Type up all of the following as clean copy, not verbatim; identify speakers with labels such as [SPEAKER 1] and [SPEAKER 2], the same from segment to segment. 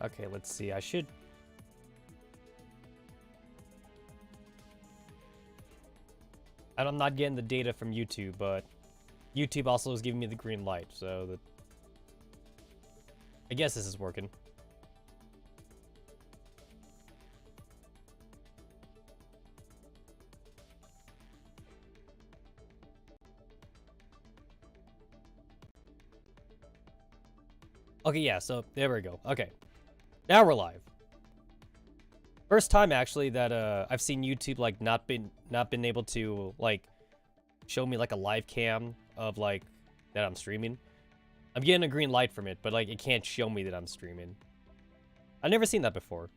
[SPEAKER 1] Okay, let's see. I should... And I'm not getting the data from YouTube, but YouTube also is giving me the green light, so that... I guess this is working. Okay, yeah, so there we go. Okay. Now we're live. First time actually that I've seen YouTube like not been able to like show me like a live cam of like that I'm streaming. I'm getting a green light from it, but like it can't show me that I'm streaming. I've never seen that before.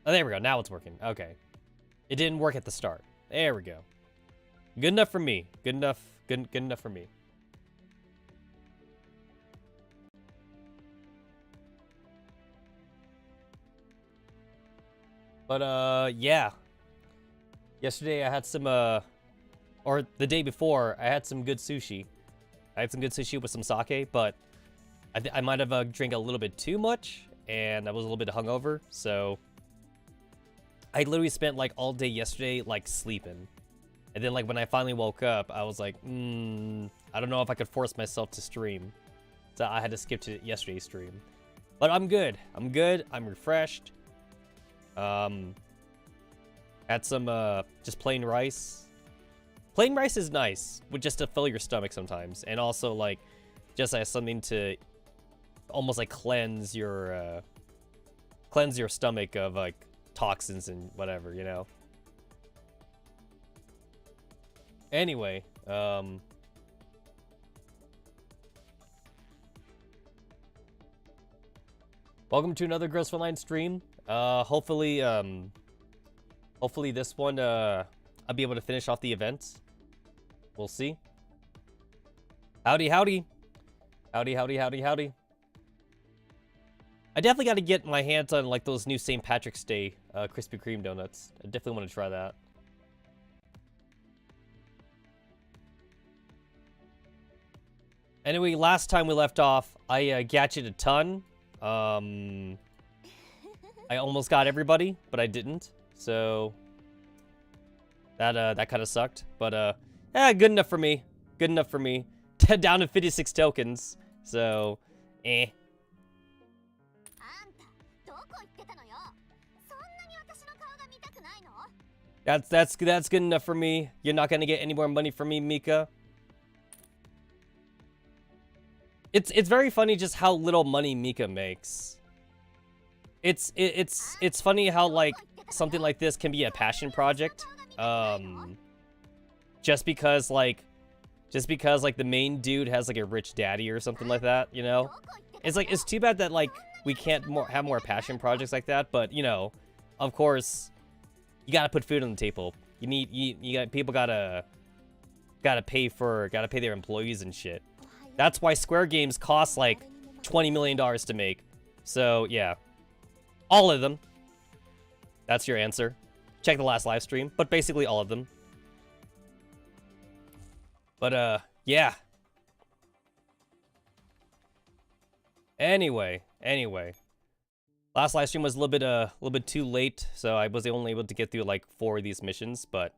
[SPEAKER 1] Oh, there we go. Now it's working. Okay. It didn't work at the start. There we go. Good enough for me. Good enough. Good enough for me. But, yeah. Yesterday I had some, or the day before, I had some good sushi. I had some good sushi with some sake, but I might have drank a little bit too much, and I was a little bit hungover, so I literally spent, like, all day yesterday, like, sleeping. And then, like, when I finally woke up, I was like, I don't know if I could force myself to stream. So I had to skip to yesterday's stream. But I'm good. I'm good. I'm refreshed. Had some, just plain rice. Plain rice is nice, with just to fill your stomach sometimes. And also, like, just as something to almost, like, cleanse your stomach of, like, toxins and whatever, you know? Anyway, welcome to another Girls Frontline stream. Hopefully this one, I'll be able to finish off the event. We'll see. Howdy, howdy. Howdy, howdy, howdy, howdy. I definitely got to get my hands on, like, those new St. Patrick's Day, Krispy Kreme donuts. I definitely want to try that. Anyway, last time we left off, I, gadgeted a ton. I almost got everybody, but I didn't. So that kind of sucked. But yeah, good enough for me. Good enough for me. Down to 56 tokens. So, eh. That's good enough for me. You're not gonna get any more money from me, Mika. It's very funny just how little money Mika makes. It's funny how, like, something like this can be a passion project. Just because like the main dude has like a rich daddy or something like that, you know? It's like, it's too bad that like we can't have more passion projects like that, but you know, of course, you gotta put food on the table. People gotta pay their employees and shit. That's why Square Games costs like $20 million to make. So yeah, all of them. That's your answer. Check the last live stream, but basically all of them. But yeah. Anyway. Last live stream was a little bit too late, so I was only able to get through like 4 of these missions, but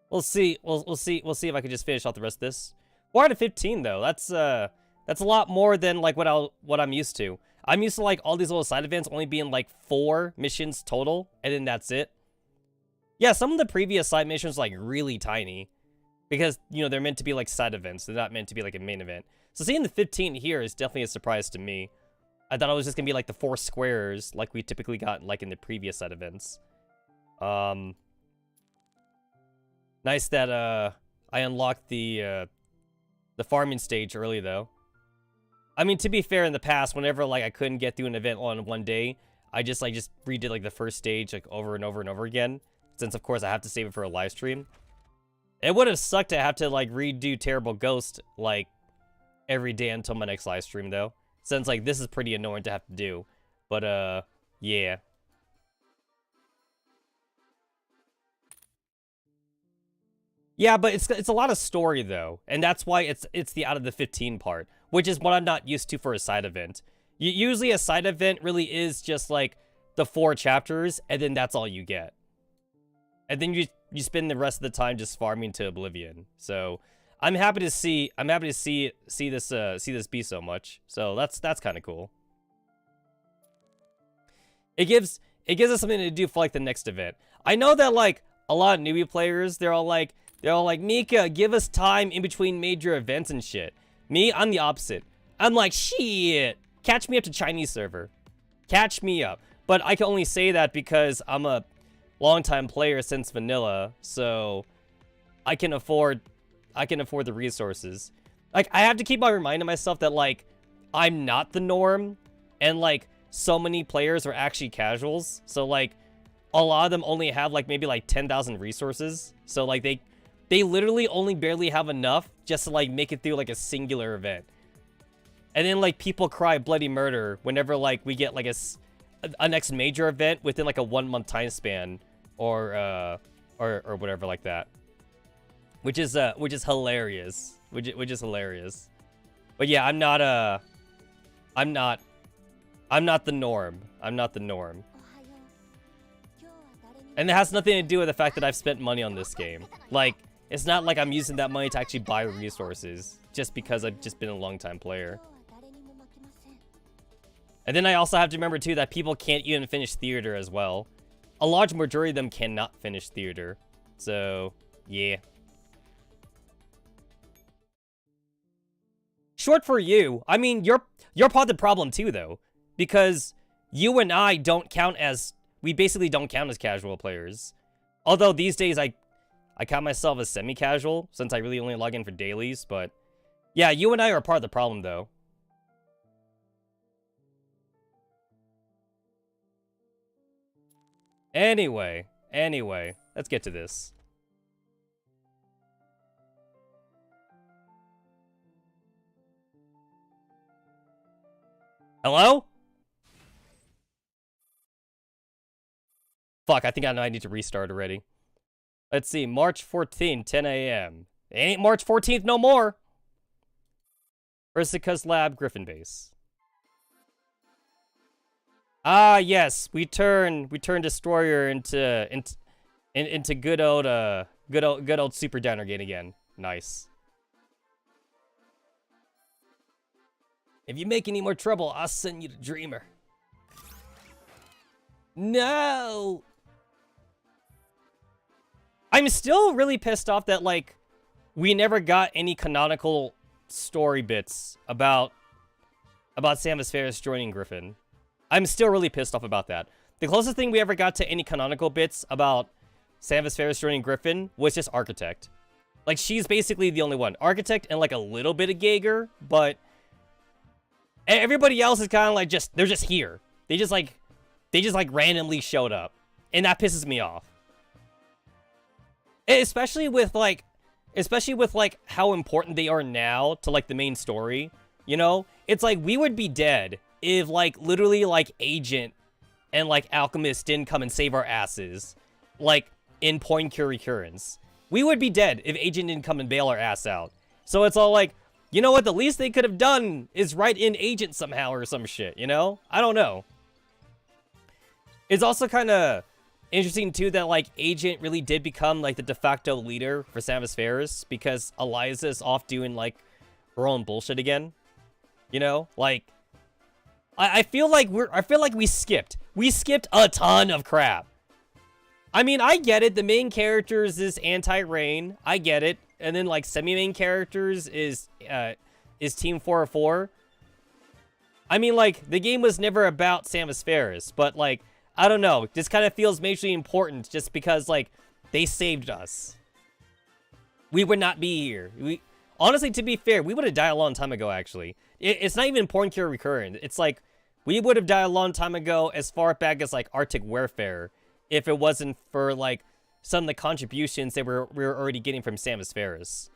[SPEAKER 1] we'll see. We'll see if I can just finish off the rest of this. 4 out of 15 though. That's a lot more than like what I'm used to. I'm used to like all these little side events only being like 4 missions total, and then that's it. Yeah, some of the previous side missions like really tiny, because you know they're meant to be like side events. They're not meant to be like a main event. So seeing the 15 here is definitely a surprise to me. I thought it was just gonna be like the 4 squares like we typically got like in the previous side events. Nice that I unlocked the farming stage early though. I mean, to be fair, in the past, whenever like I couldn't get through an event on one day, I just redid like the first stage like over and over and over again. Since of course I have to save it for a live stream. It would have sucked to have to like redo Terrible Ghost like every day until my next live stream though. Since like this is pretty annoying to have to do. But yeah. Yeah, but it's a lot of story though, and that's why it's the out of the 15 part, which is what I'm not used to for a side event. Usually a side event really is just like the 4 chapters, and then that's all you get. And then you spend the rest of the time just farming to oblivion. So I'm happy to see this be so much. So that's kind of cool. It gives us something to do for like the next event. I know that like a lot of newbie players, they're all like, Mika, give us time in between major events and shit. Me, I'm the opposite. I'm like, shit, catch me up to Chinese server. Catch me up. But I can only say that because I'm a longtime player since vanilla, so I can afford the resources. Like, I have to keep on reminding myself that like I'm not the norm, and like so many players are actually casuals. So like a lot of them only have like maybe like 10,000 resources. So like they literally only barely have enough just to like make it through like a singular event. And then like people cry bloody murder whenever like we get like a next major event within like a 1 month time span, or whatever like that, which is hilarious, which is hilarious. But yeah, I'm not the norm. I'm not the norm. And it has nothing to do with the fact that I've spent money on this game. Like, it's not like I'm using that money to actually buy resources just because I've just been a long time player. And then I also have to remember too that people can't even finish theater as well. A large majority of them cannot finish theater. So, yeah. Short for you. I mean, you're part of the problem too, though. Because you and I don't count as... We basically don't count as casual players. Although these days I count myself as semi-casual, since I really only log in for dailies, but... Yeah, you and I are part of the problem, though. Anyway, let's get to this. Hello? Fuck, I think I need to restart already. Let's see, March 14th, 10 a.m. It ain't March 14th no more! Ursika's Lab, Griffin Base. Ah, yes, we turn Destroyer into good old Super Downer Gate again. Nice. If you make any more trouble, I'll send you to Dreamer. No! I'm still really pissed off that, like, we never got any canonical story bits about Samus Ferris joining Griffin. I'm still really pissed off about that. The closest thing we ever got to any canonical bits about Samus Ferris joining Griffin was just Architect. Like, she's basically the only one. Architect and, like, a little bit of Gager, but everybody else is kind of like they're just here. They just randomly showed up. And that pisses me off. Especially with how important they are now to like the main story, you know? It's like we would be dead if like literally like Agent and like Alchemist didn't come and save our asses, like in Point Cure Recurrence. We would be dead if Agent didn't come and bail our ass out. So it's all like, you know what, the least they could have done is write in Agent somehow or some shit, you know? I don't know. It's also kind of interesting too that like Agent really did become like the de facto leader for Samus Ferris because Eliza is off doing like her own bullshit again. You know, like I feel like we skipped a ton of crap. I mean, I get it. The main characters is anti-Rain. I get it. And then like semi-main characters is Team 404. I mean, like the game was never about Samus Ferris, but like I don't know. This kind of feels majorly important just because, like, they saved us. We would not be here. Honestly, to be fair, we would have died a long time ago, actually. It's not even Porn Cure Recurrent. It's like, we would have died a long time ago as far back as, like, Arctic Warfare if it wasn't for, like, some of the contributions that we were already getting from Samus Ferris.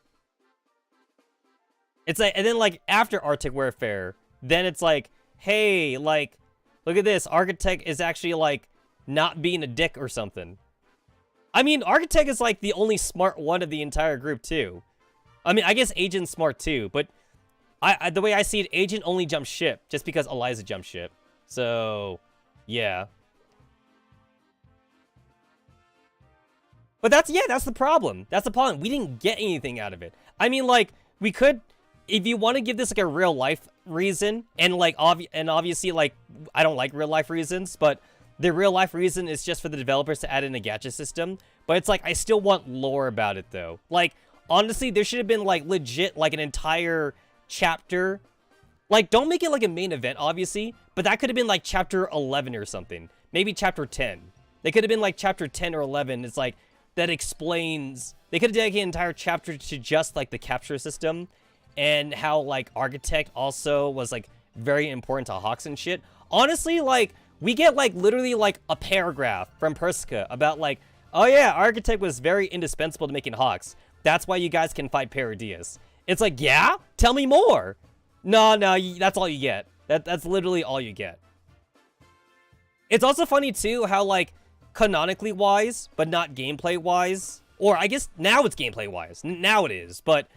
[SPEAKER 1] It's like, and then, like, after Arctic Warfare, then it's like, hey, like, look at this. Architect is actually, like, not being a dick or something. I mean, Architect is, like, the only smart one of the entire group, too. I mean, I guess Agent's smart, too. But The way I see it, Agent only jumps ship just because Eliza jumped ship. So, yeah. But that's the problem. That's the problem. We didn't get anything out of it. I mean, like, we could, if you want to give this like a real life reason, and like obviously like I don't like real life reasons, but the real life reason is just for the developers to add in a gacha system. But it's like I still want lore about it though. Like honestly, there should have been like legit like an entire chapter. Like don't make it like a main event obviously, but that could have been like chapter 11 or something. Maybe chapter 10. They could have been like chapter 10 or 11. It's like that explains, they could have dedicated an entire chapter to just like the capture system and how like Architect also was like very important to Hawks and shit. Honestly, like we get like literally like a paragraph from Persica about like, oh yeah, Architect was very indispensable to making Hawks. That's why you guys can fight Paradias. It's like, yeah? Tell me more. No, that's all you get. That's literally all you get. It's also funny too how like canonically wise, but not gameplay wise, or I guess now it's gameplay wise. Now it is, but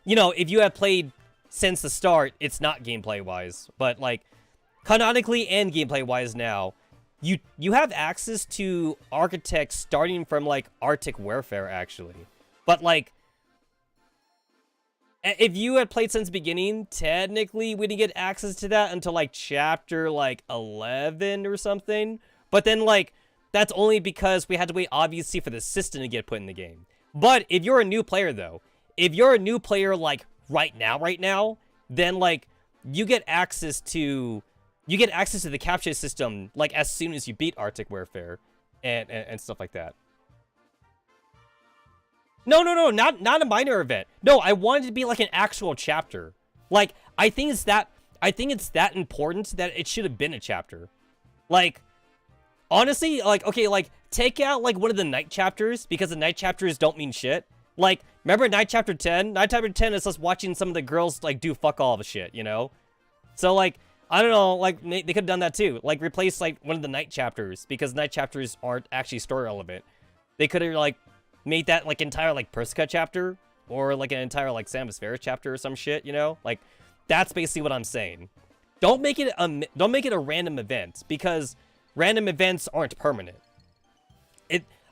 [SPEAKER 1] you know, if you have played since the start, it's not gameplay wise. But like canonically and gameplay wise now, you have access to Architect starting from like Arctic Warfare actually. But like if you had played since the beginning, technically we didn't get access to that until like chapter like 11 or something. But then like that's only because we had to wait, obviously, for the system to get put in the game. But if you're a new player, though, if you're a new player, like, right now, then, like, you get access to the capture system, like, as soon as you beat Arctic Warfare and stuff like that. No, not a minor event. No, I wanted it to be, like, an actual chapter. Like, I think it's that important that it should have been a chapter. Like, honestly, like, okay, like, take out, like, one of the night chapters, because the night chapters don't mean shit. Like, remember night chapter 10? Night chapter 10 is us watching some of the girls, like, do fuck all of shit, you know? So, like, I don't know, like, they could have done that too. Like, replace, like, one of the night chapters, because night chapters aren't actually story relevant. They could have, like, made that, like, entire, like, Persica chapter, or, like, an entire, like, Samus Ferris chapter or some shit, you know? Like, that's basically what I'm saying. Don't make it a random event, because random events aren't permanent.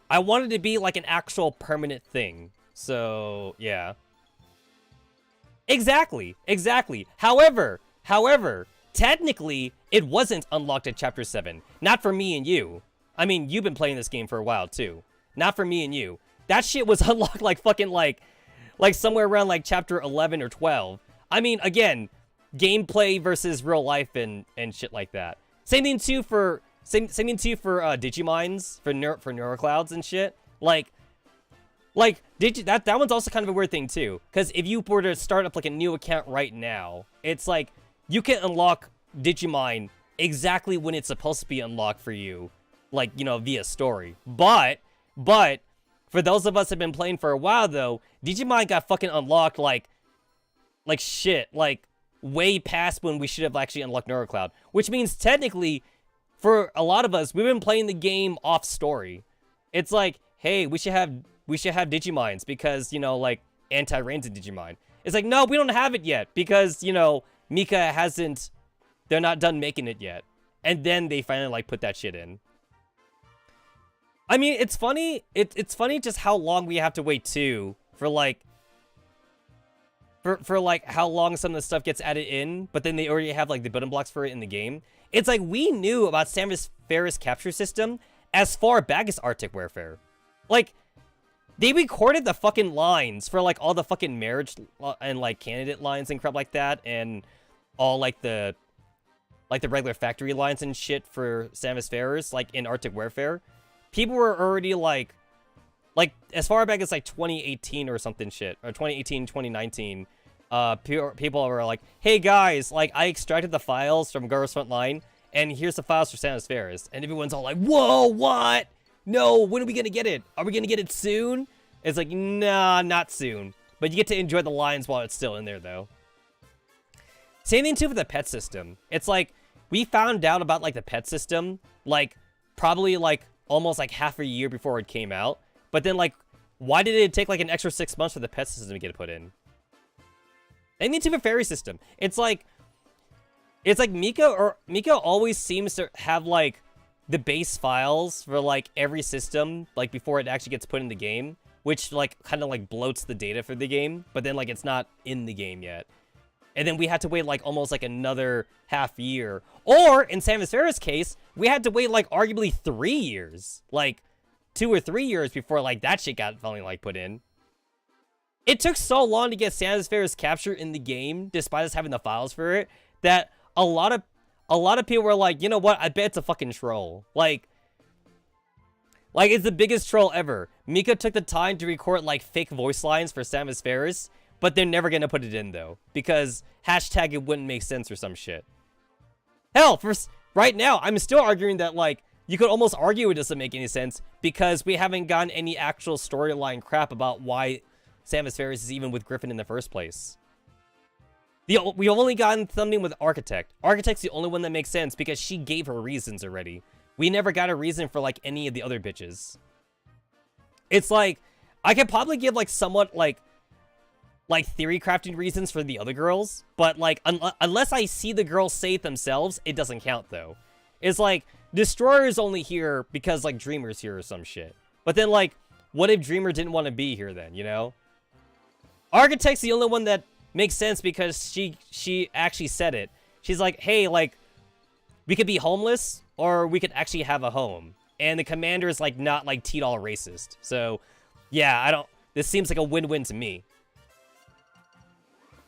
[SPEAKER 1] I wanted to be like an actual permanent thing. So, yeah. Exactly. However, technically, it wasn't unlocked at Chapter 7. Not for me and you. I mean, you've been playing this game for a while, too. Not for me and you. That shit was unlocked like fucking like somewhere around like Chapter 11 or 12. I mean, again, gameplay versus real life and shit like that. Same thing too for Digimines, for Neuroclouds and shit. Like that one's also kind of a weird thing too. Because if you were to start up like a new account right now, it's like you can unlock Digimine exactly when it's supposed to be unlocked for you, like, you know, via story. But for those of us that have been playing for a while though, Digimine got fucking unlocked like shit, like way past when we should have actually unlocked Neurocloud. Which means technically, for a lot of us, we've been playing the game off story. It's like, hey, we should have Digimines because, you know, like, Anti-Rain's a Digimine. It's like, no, we don't have it yet because, you know, Mika hasn't, they're not done making it yet. And then they finally, like, put that shit in. I mean, it's funny, it's funny just how long we have to wait, too, for, like, for like, how long some of the stuff gets added in, but then they already have, like, the building blocks for it in the game. It's like, we knew about Samus Ferris capture system as far back as Arctic Warfare. Like, they recorded the fucking lines for, like, all the fucking marriage and, like, candidate lines and crap like that, and all, like, the regular factory lines and shit for Samus Ferris, like, in Arctic Warfare. People were already, like, as far back as, like, 2018 or something shit, or 2018, 2019, people were like, hey guys, like, I extracted the files from Girls Frontline, and here's the files for Samus Ferris. And everyone's all like, whoa, what? No, when are we gonna get it? Are we gonna get it soon? It's like, nah, not soon. But you get to enjoy the lines while it's still in there, though. Same thing, too, for the pet system. It's like, we found out about, like, the pet system, like, probably, like, almost, like, half a year before it came out. But then, like, why did it take, like, an extra 6 months for the pet system to get put in? And the Tuba Fairy system. It's like Mika always seems to have like the base files for like every system like before it actually gets put in the game, which like kind of like bloats the data for the game, but then like it's not in the game yet. And then we had to wait like almost like another half year. Or in Samus Aran's case, we had to wait like arguably 3 years. Like 2 or 3 years before like that shit got finally like put in. It took so long to get Samus Aran's capture in the game, despite us having the files for it, that a lot of people were like, you know what? I bet it's a fucking troll. Like it's the biggest troll ever. Mika took the time to record like fake voice lines for Samus Aran, but they're never gonna put it in though, because hashtag it wouldn't make sense or some shit. Hell, right now, I'm still arguing that like you could almost argue it doesn't make any sense because we haven't gotten any actual storyline crap about why Samus Aran is even with Griffin in the first place. We've only gotten something with Architect. Architect's the only one that makes sense because she gave her reasons already. We never got a reason for like any of the other bitches. It's like I could probably give like somewhat like theory crafting reasons for the other girls, but like unless I see the girls say it themselves, it doesn't count though. It's like Destroyer's only here because like Dreamer's here or some shit. But then like, what if Dreamer didn't want to be here then, you know? Architect's the only one that makes sense because she actually said it. She's like, hey, like, we could be homeless or we could actually have a home. And the commander is like not like T-Doll racist. So yeah, this seems like a win-win to me.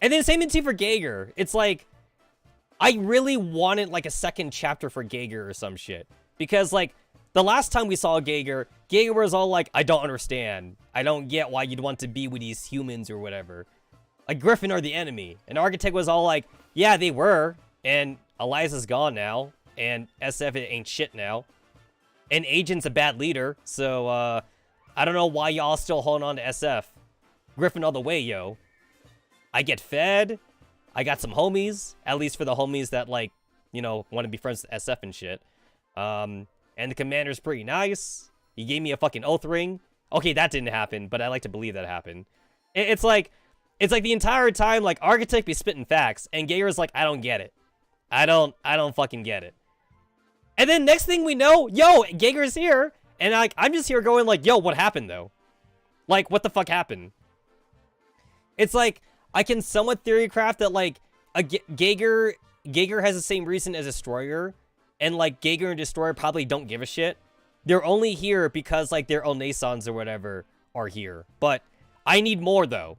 [SPEAKER 1] And then same thing for Geiger. It's like, I really wanted like a second chapter for Geiger or some shit. Because like, the last time we saw Geiger was all like, I don't understand. I don't get why you'd want to be with these humans or whatever. Like, Griffin are the enemy. And Architect was all like, yeah, they were. And Eliza's gone now. And SF ain't shit now. And Agent's a bad leader. So, I don't know why y'all still holding on to SF. Griffin all the way, yo. I get fed. I got some homies. At least for the homies that, like, you know, want to be friends with SF and shit. And the commander's pretty nice. He gave me a fucking oath ring. Okay, that didn't happen, but I like to believe that happened. It's like the entire time, like, Architect be spitting facts, and Geiger's like, I don't get it. I don't fucking get it. And then next thing we know, yo, Geiger's here, and like, I'm just here going like, yo, what happened though? Like, what the fuck happened? It's like, I can somewhat theory craft that like, Geiger has the same reason as Destroyer, and like, Geiger and Destroyer probably don't give a shit. They're only here because like their Onesans or whatever are here. But I need more though.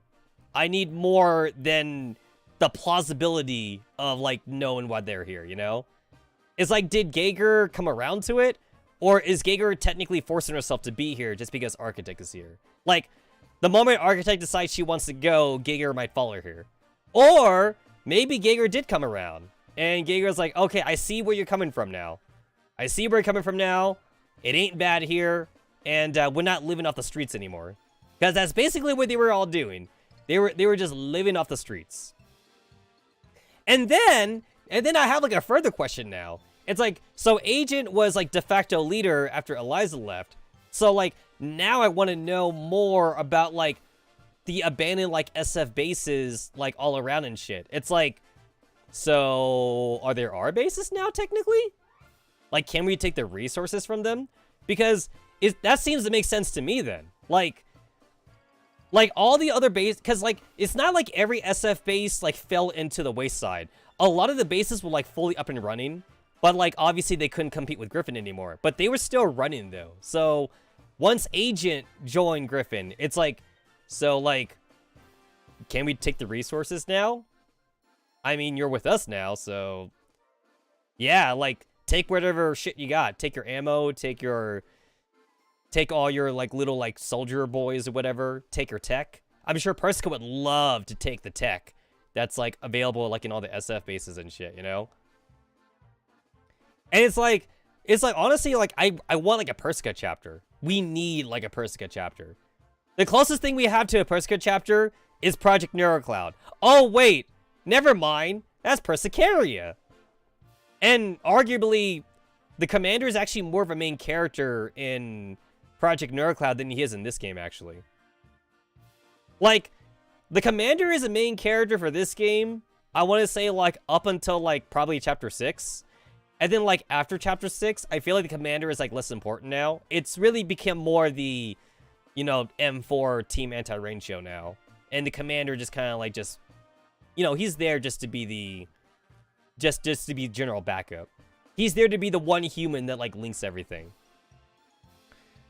[SPEAKER 1] I need more than the plausibility of like knowing why they're here, you know? It's like, did Geiger come around to it? Or is Geiger technically forcing herself to be here just because Architect is here? Like, the moment Architect decides she wants to go, Geiger might follow her. Or maybe Geiger did come around. And Geiger's like, okay, I see where you're coming from now. I see where you're coming from now. It ain't bad here. And we're not living off the streets anymore. Because that's basically what they were all doing. They were just living off the streets. And then I have like a further question now. It's like, so Agent was like de facto leader after Eliza left. So like, now I want to know more about like the abandoned like SF bases like all around and shit. It's like, so are there our bases now technically? Like, can we take the resources from them? Because that seems to make sense to me then. Like all the other base, because like, it's not like every SF base like fell into the wayside. A lot of the bases were like fully up and running, but like obviously they couldn't compete with Griffin anymore, but they were still running though. So once Agent joined Griffin, it's like, so like, can we take the resources now? I mean, you're with us now, so yeah, like, take whatever shit you got. Take your ammo, take all your like little like soldier boys or whatever. Take your tech. I'm sure Persica would love to take the tech that's like available like in all the SF bases and shit, you know? And it's like honestly, like I want like a Persica chapter. We need like a Persica chapter. The closest thing we have to a Persica chapter is Project Neurocloud. Oh wait, never mind. That's Persicaria. And arguably, the commander is actually more of a main character in Project Neurocloud than he is in this game, actually. Like, The commander is a main character for this game. I want to say, like, up until, like, probably chapter 6. And then, like, after chapter 6, I feel like the commander is, like, less important now. It's really become more the, you know, M4 team anti-rain show now. And the commander just kind of, like, just, you know, he's there just to be the, just to be general backup. He's there to be the one human that, like, links everything.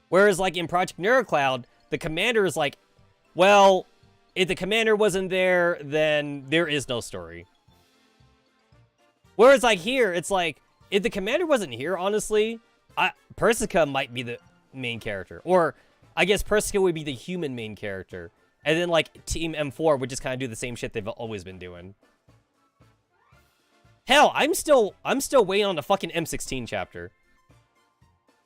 [SPEAKER 1] Whereas, like, in Project Neurocloud, the commander is like, well, if the commander wasn't there, then there is no story. Whereas, like, here, it's like, if the commander wasn't here, honestly, Persica might be the main character. Or, I guess Persica would be the human main character. And then, like, Team M4 would just kind of do the same shit they've always been doing. Hell, I'm still waiting on the fucking M16 chapter.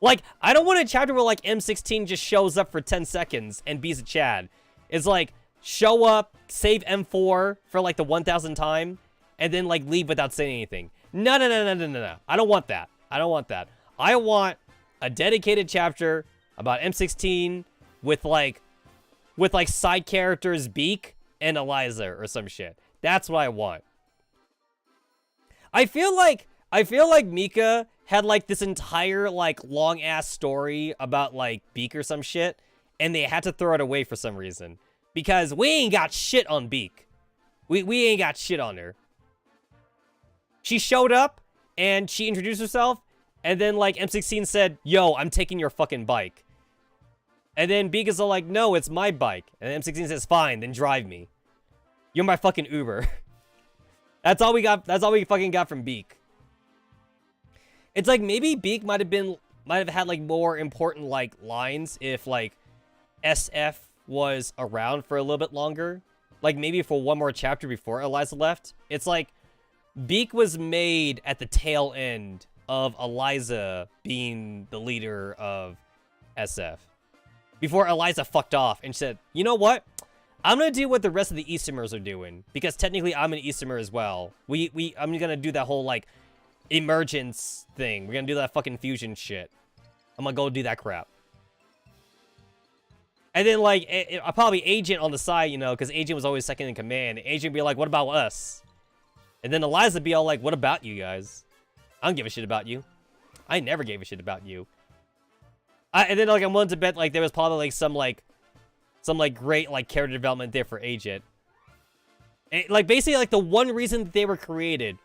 [SPEAKER 1] Like, I don't want a chapter where, like, M16 just shows up for 10 seconds and beats a Chad. It's like, show up, save M4 for, like, the 1000th time, and then, like, leave without saying anything. No. I don't want that. I don't want that. I want a dedicated chapter about M16 with, like, side characters Beak and Eliza or some shit. That's what I want. I feel like Mika had, like, this entire, like, long-ass story about, like, Beak or some shit, and they had to throw it away for some reason. Because we ain't got shit on Beak. We ain't got shit on her. She showed up, and she introduced herself, and then, like, M16 said, yo, I'm taking your fucking bike. And then Beak is all like, no, it's my bike. And M16 says, fine, then drive me. You're my fucking Uber. That's all we got. That's all we fucking got from Beak. It's like, maybe Beak might have had, like, more important, like, lines if, like, SF was around for a little bit longer. Like, maybe for one more chapter before Eliza left. It's like, Beak was made at the tail end of Eliza being the leader of SF. Before Eliza fucked off and said, you know what? I'm gonna do what the rest of the Eastermers are doing. Because technically I'm an Eastermer as well. I'm gonna do that whole, like, emergence thing. We're gonna do that fucking fusion shit. I'm gonna go do that crap. And then, like, probably Agent on the side, you know, because Agent was always second in command. Agent would be like, what about us? And then Eliza would be all like, what about you guys? I don't give a shit about you. I never gave a shit about you. And then, like, I'm willing to bet, like, there was probably, like, some great, like, character development there for Agent. And, like, basically, like, the one reason that they were created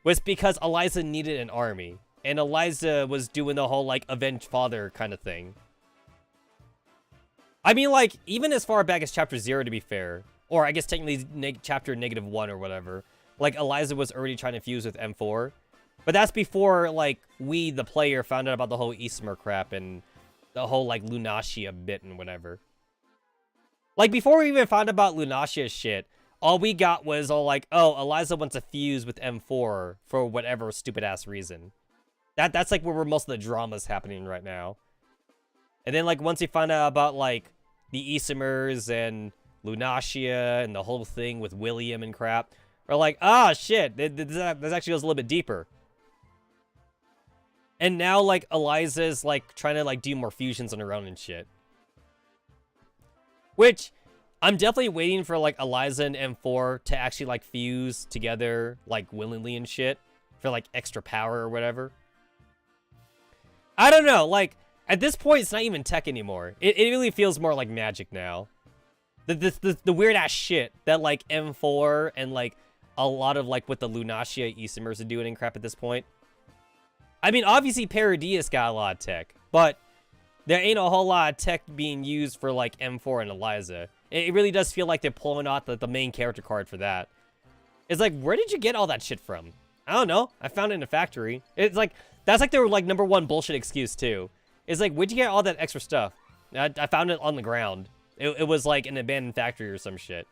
[SPEAKER 1] was because Eliza needed an army. And Eliza was doing the whole, like, avenge father kind of thing. I mean, like, even as far back as chapter 0, to be fair. Or, I guess, technically, chapter -1 or whatever. Like, Eliza was already trying to fuse with M4. But that's before, like, we, the player, found out about the whole Eastmer crap and the whole, like, Lunacia bit and whatever. Like, before we even found out about Lunacia's shit, all we got was all like, oh, Eliza wants to fuse with M4 for whatever stupid-ass reason. That's, like, where most of the drama's happening right now. And then, like, once we find out about, like, the Eastermers and Lunacia and the whole thing with William and crap, we're like, ah, shit, this actually goes a little bit deeper. And now, like, Eliza's, like, trying to, like, do more fusions on her own and shit. Which, I'm definitely waiting for, like, Eliza and M4 to actually, like, fuse together, like, willingly and shit. For, like, extra power or whatever. I don't know, like, at this point, it's not even tech anymore. It really feels more like magic now. The weird-ass shit that, like, M4 and, like, a lot of, like, what the Lunacia Eastermers are doing and crap at this point. I mean, obviously, Paradius got a lot of tech, but there ain't a whole lot of tech being used for, like, M4 and Eliza. It really does feel like they're pulling out the main character card for that. It's like, where did you get all that shit from? I don't know. I found it in a factory. It's like, that's like their, like, #1 bullshit excuse, too. It's like, where'd you get all that extra stuff? I found it on the ground. It was, like, an abandoned factory or some shit.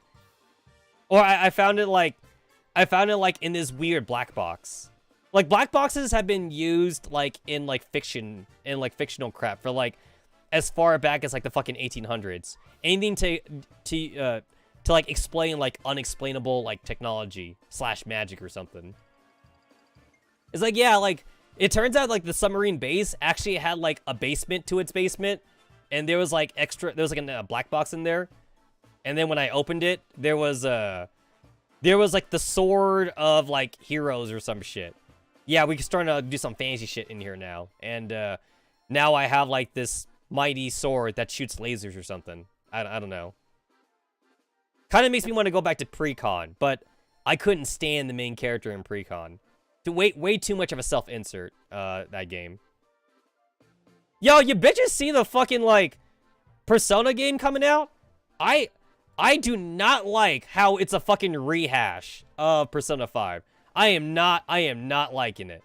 [SPEAKER 1] Or I found it, like, in this weird black box. Like, black boxes have been used, like, in, like, fiction, in, like, fictional crap for, like, as far back as, like, the fucking 1800s. Anything to like, explain, like, unexplainable, like, technology / magic or something. It's like, yeah, like, it turns out, like, the submarine base actually had, like, a basement to its basement. And there was, like, there was, like, a black box in there. And then when I opened it, there was like the sword of like heroes or some shit. Yeah, we can start to do some fancy shit in here now. And now I have like this mighty sword that shoots lasers or something. I don't know. Kind of makes me want to go back to pre-con, but I couldn't stand the main character in pre-con. Way too much of a self-insert, that game. Yo, you bitches see the fucking, like, Persona game coming out? I do not like how it's a fucking rehash of Persona 5. I am not liking it.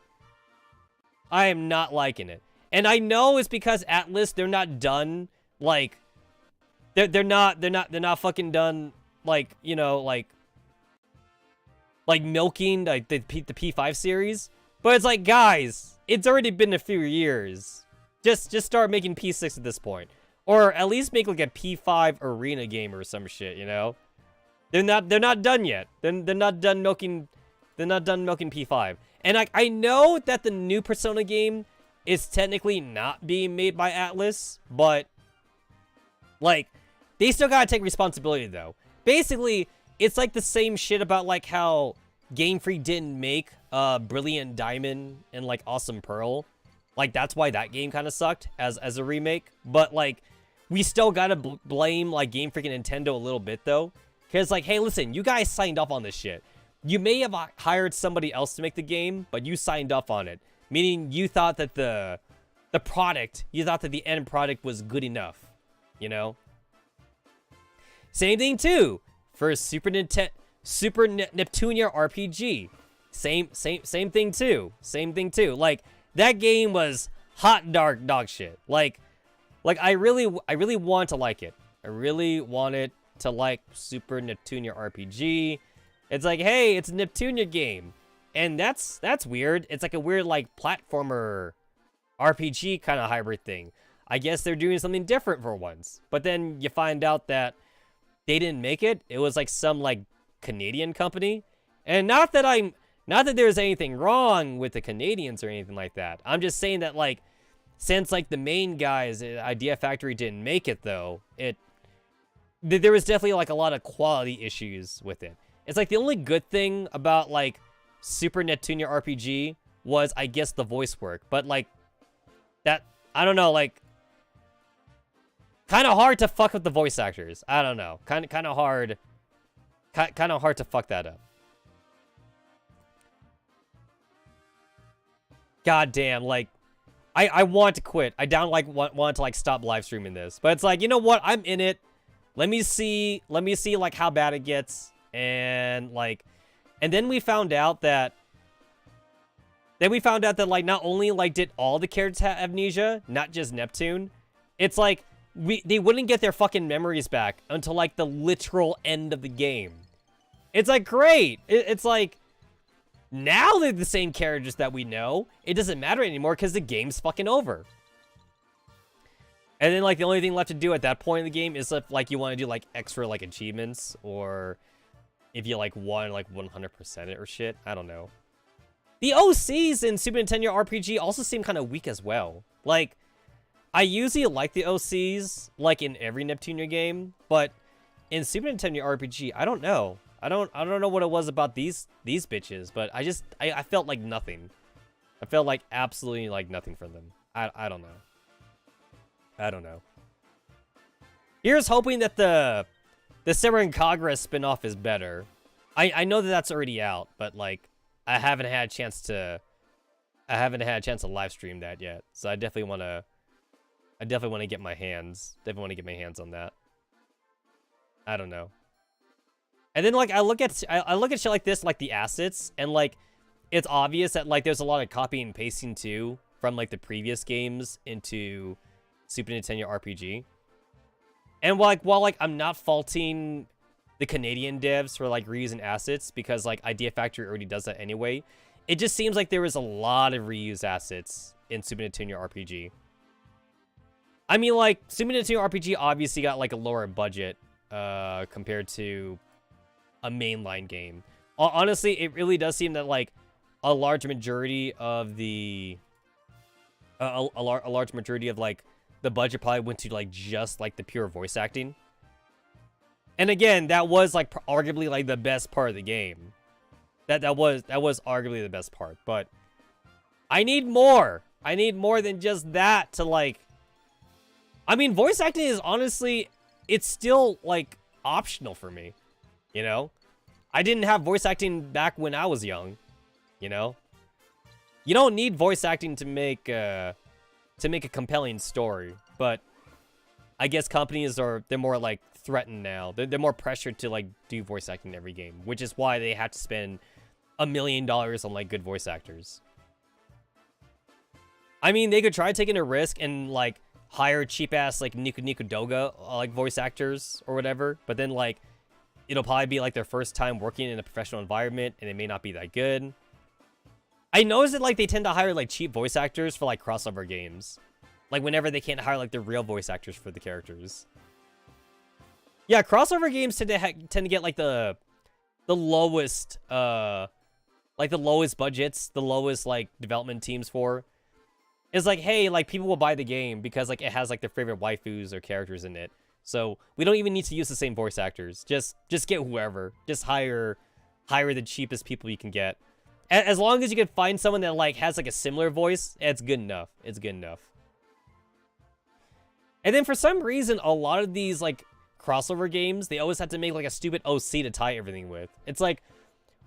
[SPEAKER 1] I am not liking it. And I know it's because Atlas, they're not done, like, they're not fucking done, like, you know, like milking, like, the P5 series. But it's like, guys, it's already been a few years. Just start making P6 at this point. Or at least make, like, a P5 arena game or some shit, you know? They're not done yet. They're not done milking P5. And I know that the new Persona game is technically not being made by Atlas, but, like, they still gotta take responsibility, though. Basically, it's like the same shit about, like, how Game Freak didn't make Brilliant Diamond and, like, Awesome Pearl. Like, that's why that game kind of sucked as a remake. But, like, we still gotta blame, like, Game Freak and Nintendo a little bit, though. Because, like, hey, listen, you guys signed off on this shit. You may have hired somebody else to make the game, but you signed off on it. Meaning you thought that the product, you thought that the end product was good enough. You know? Same thing, too, for Super Neptunia RPG. Same thing, too. Same thing, too. Like, that game was hot dog shit. Like I really want to like it. I really want it to like Super Neptunia RPG. It's like, hey, it's a Neptunia game. And that's weird. It's like a weird, like, platformer RPG kind of hybrid thing. I guess they're doing something different for once. But then you find out that they didn't make it. It was like some, like, Canadian company. And not that there's anything wrong with the Canadians or anything like that. I'm just saying that, like, since, like, the main guys at Idea Factory didn't make it, though, there was definitely, like, a lot of quality issues with it. It's like the only good thing about, like, Super Neptunia RPG was, I guess, the voice work. But, like, that, I don't know, like, kind of hard to fuck with the voice actors. I don't know. Kind of hard to fuck that up. God damn, like, I want to quit. I want to, like, stop live streaming this. But it's like, you know what? I'm in it. Let me see, like, how bad it gets. And, like, and then we found out that, like, not only, like, did all the characters have amnesia, not just Neptune, it's like, they wouldn't get their fucking memories back until, like, the literal end of the game. It's, like, great. It's like, now they're the same characters that we know. It doesn't matter anymore because the game's fucking over. And then, like, the only thing left to do at that point in the game is, if, like, you want to do, like, extra, like, achievements, or if you, like, want to, like, 100% it or shit. I don't know. The OCs in Super Nintendo RPG also seem kind of weak as well. Like, I usually like the OCs, like, in every Neptunia game, but in Super Nintendo RPG, I don't know. I don't know what it was about these bitches, but I felt like nothing. I felt like absolutely, like, nothing from them. I don't know. I don't know. Here's hoping that the Severin Kagura spin-off is better. I know that that's already out, but, like, I haven't had a chance to live stream that yet. So I definitely want to get my hands on that. I don't know. And then, like, I look at shit like this, like the assets, and, like, it's obvious that, like, there's a lot of copying and pasting too from, like, the previous games into Super Nintendo RPG. And while I'm not faulting the Canadian devs for, like, reusing assets, because, like, Idea Factory already does that anyway, it just seems like there was a lot of reused assets in Super Nintendo RPG. I mean, like, Super Nintendo RPG obviously got, like, a lower budget compared to a mainline game. Honestly, it really does seem that, like, a large majority of the like, the budget probably went to, like, just, like, the pure voice acting. And again, that was like arguably like the best part of the game. That was arguably the best part, but I need more. I need more than just that to like. I mean, voice acting is honestly, it's still like optional for me. You know, I didn't have voice acting back when I was young. You know, you don't need voice acting to make a compelling story, but I guess companies they're more like threatened now. They're more pressured to like do voice acting in every game, which is why they have to spend $1 million on like good voice actors. I mean, they could try taking a risk and like hire cheap ass like Niku Doga like voice actors or whatever, but then like it'll probably be like their first time working in a professional environment and it may not be that good. I noticed that like they tend to hire like cheap voice actors for like crossover games. Like whenever they can't hire like the real voice actors for the characters. Yeah, crossover games tend to get like the lowest like the lowest budgets, the lowest like development teams for. It's like, hey, like people will buy the game because like it has like their favorite waifus or characters in it. So we don't even need to use the same voice actors. Just get whoever. Just hire the cheapest people you can get. As long as you can find someone that like has like a similar voice, it's good enough. It's good enough. And then for some reason, a lot of these like crossover games, they always have to make like a stupid OC to tie everything with. It's like,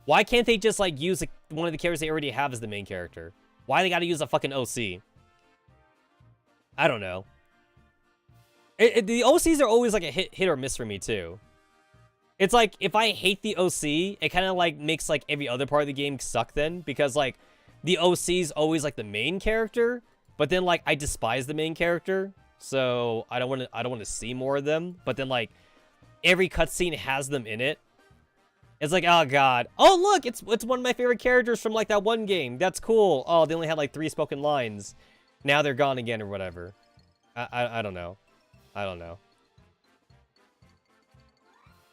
[SPEAKER 1] why can't they just like use like, one of the characters they already have as the main character? Why they gotta use a fucking OC? I don't know. The OCs are always like a hit or miss for me too. It's like, if I hate the OC, it kind of like makes like every other part of the game suck then, because like the OC's always like the main character, but then like I despise the main character, so I don't want to see more of them. But then like every cutscene has them in it. It's like, oh god, oh look, it's one of my favorite characters from like that one game. That's cool. Oh, they only had like 3 spoken lines. Now they're gone again or whatever. I don't know. I don't know.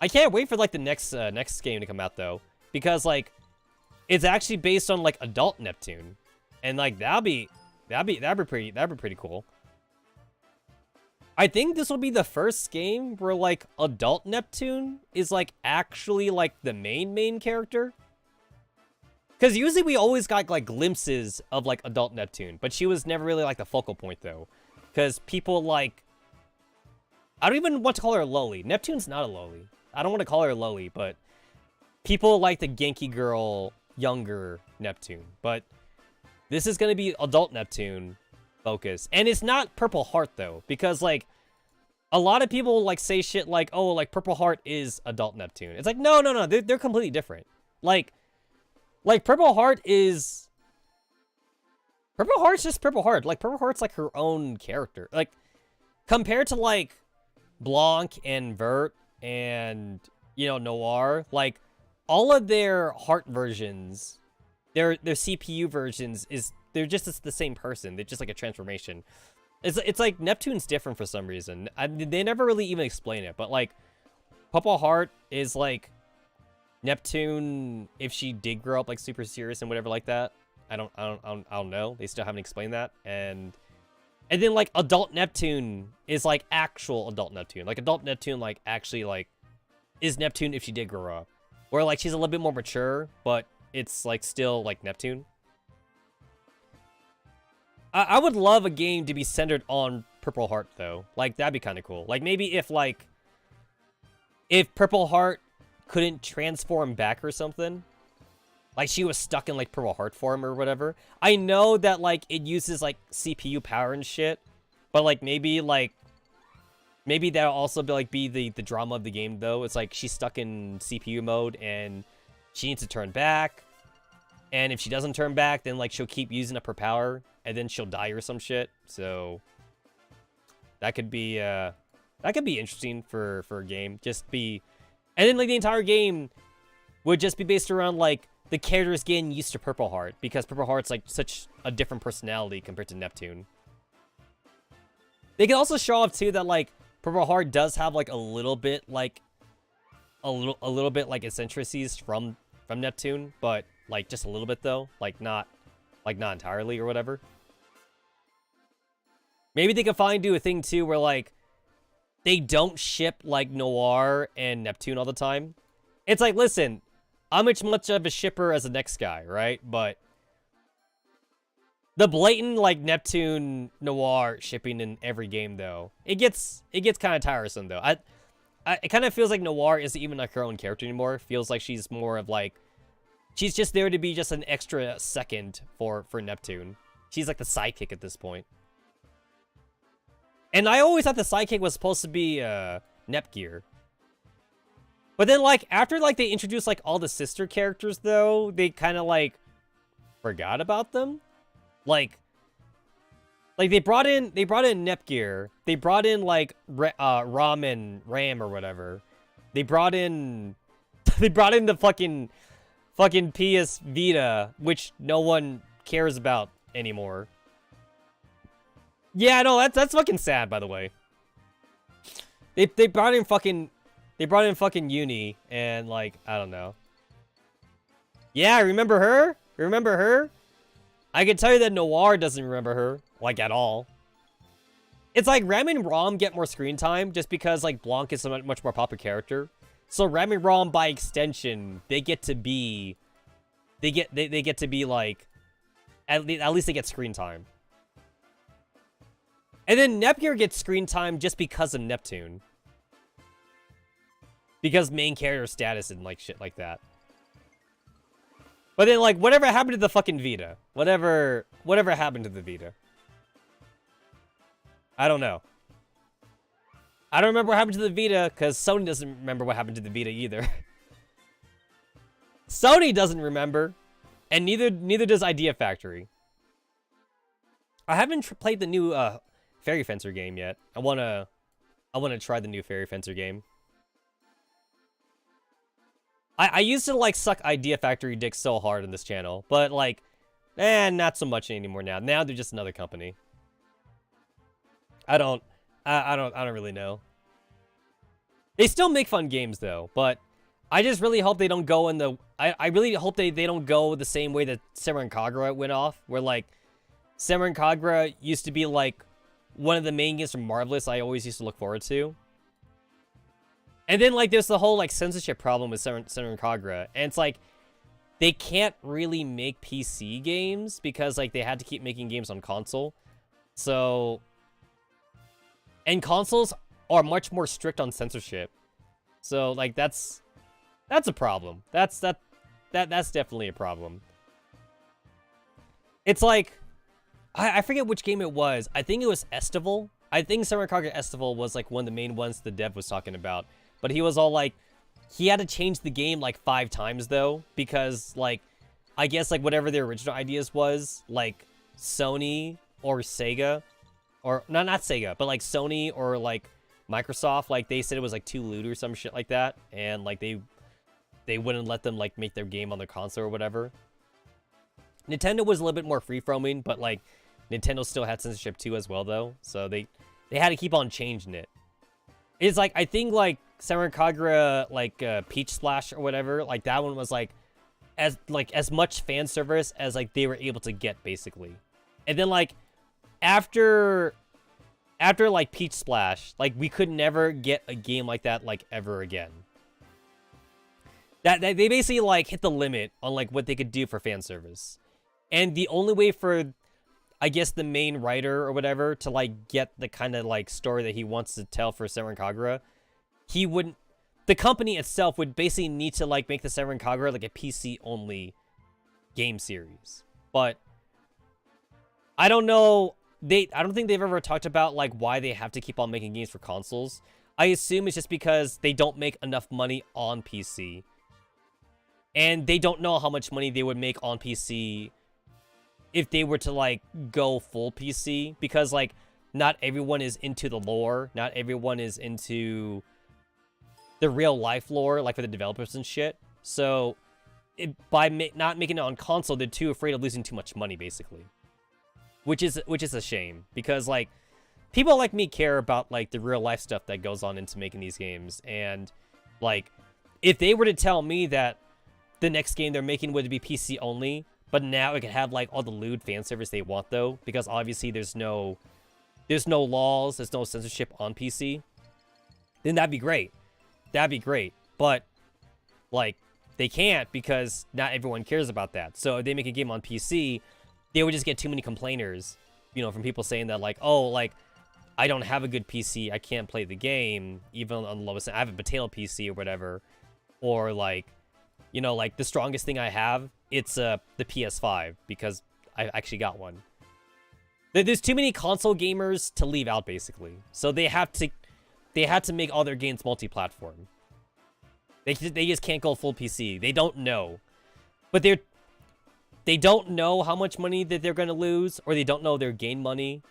[SPEAKER 1] I can't wait for like the next game to come out though, because like it's actually based on like adult Neptune, and like that'd be pretty cool. I think this will be the first game where like adult Neptune is like actually like the main character. Because usually we always got like glimpses of like adult Neptune, but she was never really like the focal point though. Because people like, I don't even want to call her a loli. Neptune's not a loli. I don't want to call her a loli, but people like the Genki girl, younger Neptune. But this is going to be adult Neptune focus. And it's not Purple Heart though, because like a lot of people like say shit like, oh, like Purple Heart is adult Neptune. It's like, no, they're completely different. Like Purple Heart's just Purple Heart. Like Purple Heart's like her own character. Like compared to like Blanc and Vert and, you know, Noir, like all of their heart versions, their CPU versions they're just the same person. They're just like a transformation. It's like Neptune's different for some reason. They never really even explain it, but like Purple Heart is like Neptune if she did grow up like super serious and whatever like that. I don't know. They still haven't explained that. And then like adult Neptune is like actual adult Neptune. Like adult Neptune like actually like is Neptune if she did grow up. Where like she's a little bit more mature, but it's like still like Neptune. I would love a game to be centered on Purple Heart though. Like that'd be kind of cool. Like maybe if Purple Heart couldn't transform back or something. Like she was stuck in like Purple Heart form or whatever. I know that like it uses like CPU power and shit, but like maybe that'll also be the drama of the game though. It's like she's stuck in CPU mode and she needs to turn back. And if she doesn't turn back, then like she'll keep using up her power and then she'll die or some shit. So that could be interesting for a game. And then like the entire game would just be based around like the characters getting used to Purple Heart, because Purple Heart's like such a different personality compared to Neptune. They can also show off too that like Purple Heart does have like a little bit like eccentricities from Neptune, but like just a little bit though, like not entirely or whatever. Maybe they could do a thing too where like they don't ship like Noir and Neptune all the time. It's like, listen, I'm much of a shipper as the next guy, right? But the blatant like Neptune Noir shipping in every game though, it gets kind of tiresome though. It kind of feels like Noir isn't even like her own character anymore. It feels like she's more of like, she's just there to be just an extra second for Neptune. She's like the sidekick at this point. And I always thought the sidekick was supposed to be Nepgear. But then like after like they introduced like all the sister characters though, they kind of like forgot about them. Like they brought in Nepgear. They brought in like Ram and Ram or whatever. They brought in the fucking PS Vita, which no one cares about anymore. Yeah, no, that's fucking sad, by the way. They brought in fucking Uni and like, I don't know. Yeah, remember her? Remember her? I can tell you that Noir doesn't remember her, like, at all. It's like Ram and Rom get more screen time just because like Blanc is a much more popular character. So Ram and Rom by extension, they get to be like at least they get screen time. And then Nepgear gets screen time just because of Neptune. Because main character status and like shit like that. But then like whatever happened to the fucking Vita? Whatever happened to the Vita? I don't know. I don't remember what happened to the Vita because Sony doesn't remember what happened to the Vita either. Sony doesn't remember, and neither does Idea Factory. I haven't played the new Fairy Fencer game yet. I wanna try the new Fairy Fencer game. I used to like suck Idea Factory dick so hard on this channel, but like, not so much anymore now. Now they're just another company. I don't really know. They still make fun games though, but I just really hope they don't go in the I really hope they don't go the same way that Senran Kagura went off, where like Senran Kagura used to be like one of the main games from Marvelous I always used to look forward to. And then like there's the whole like censorship problem with Senran Kagura, and it's like they can't really make PC games because like they had to keep making games on console. So, and consoles are much more strict on censorship. So like that's a problem. That's definitely a problem. It's like I forget which game it was. I think it was Estival. I think Senran Kagura Estival was like one of the main ones the dev was talking about. But he was all like, he had to change the game like 5 times though, because like, I guess like whatever their original ideas was, like Sony or Sega, or not Sega, but like Sony or like Microsoft, like they said it was like too lewd or some shit like that, and like they wouldn't let them like make their game on their console or whatever. Nintendo was a little bit more free-roaming, but like Nintendo still had censorship too as well though, so they had to keep on changing it. It's like, I think like Senran Kagura, like Peach Splash or whatever, like that one was like as much fan service as like they were able to get basically. And then like after like Peach Splash, like we could never get a game like that like ever again. That they basically like hit the limit on like what they could do for fan service. And the only way for, I guess, the main writer or whatever to like get the kind of like story that he wants to tell for Senran Kagura, he wouldn't, the company itself would basically need to like make the Senran Kagura like a PC only game series. But I don't know, I don't think they've ever talked about like why they have to keep on making games for consoles. I assume it's just because they don't make enough money on PC. And they don't know how much money they would make on PC if they were to like go full PC, because like not everyone is into the lore, not everyone is into the real life lore, like for the developers and shit. So by not making it on console, they're too afraid of losing too much money, basically, which is a shame, because like people like me care about like the real life stuff that goes on into making these games. And like if they were to tell me that the next game they're making would be PC only, but now it could have like all the lewd fan service they want though, because obviously there's no laws, there's no censorship on PC. then that'd be great. That'd be great. But, like, they can't because not everyone cares about that. So if they make a game on PC, they would just get too many complainers, you know, from people saying that, like, oh, like, I don't have a good PC, I can't play the game, even on the lowest end. I have a potato PC or whatever. Or, like, you know, like, the strongest thing I have, it's the PS5, because I actually got one. There's too many console gamers to leave out, basically. So they had to make all their games multi-platform. They just can't go full PC. They don't know. But they don't know how much money that they're going to lose, or they don't know they're gain money,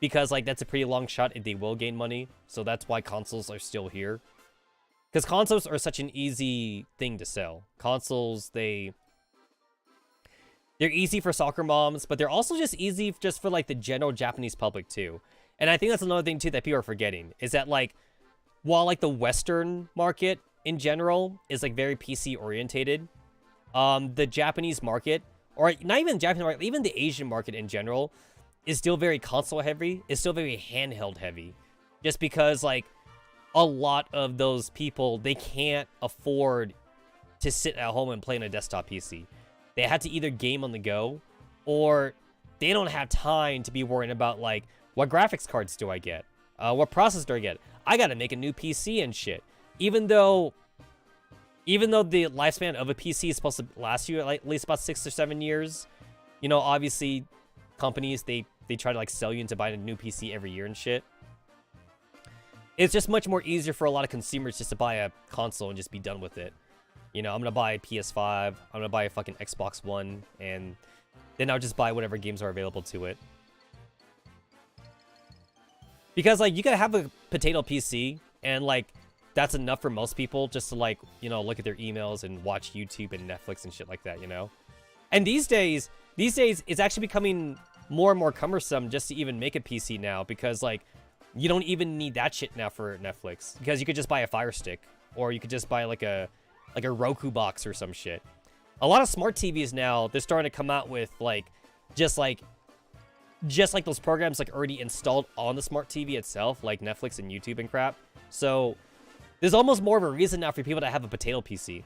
[SPEAKER 1] because, like, that's a pretty long shot if they will gain money. So that's why consoles are still here. Because consoles are such an easy thing to sell. Consoles, they're easy for soccer moms, but they're also just easy just for, like, the general Japanese public, too. And I think that's another thing, too, that people are forgetting, is that, like, while, like, the Western market in general is, like, very PC-orientated, the Japanese market, or not even the Japanese market, even the Asian market in general, is still very console-heavy, is still very handheld-heavy. Just because, like, a lot of those people, they can't afford to sit at home and play on a desktop PC. They had to either game on the go, or they don't have time to be worrying about, like, what graphics cards do I get? What processor do I get? I gotta make a new PC and shit. Even though the lifespan of a PC is supposed to last you at least about 6 or 7 years, you know, obviously, companies, they try to, like, sell you into buying a new PC every year and shit. It's just much more easier for a lot of consumers just to buy a console and just be done with it. You know, I'm gonna buy a PS5, I'm gonna buy a fucking Xbox One, and then I'll just buy whatever games are available to it. Because, like, you gotta have a potato PC, and, like, that's enough for most people just to, like, you know, look at their emails and watch YouTube and Netflix and shit like that, you know? And these days, it's actually becoming more and more cumbersome just to even make a PC now, because, like, you don't even need that shit now for Netflix, because you could just buy a Fire Stick, or you could just buy, like a Roku box or some shit. A lot of smart TVs now, they're starting to come out with, like, just like those programs, like, already installed on the smart TV itself, like Netflix and YouTube and crap. So there's almost more of a reason now for people to have a potato PC.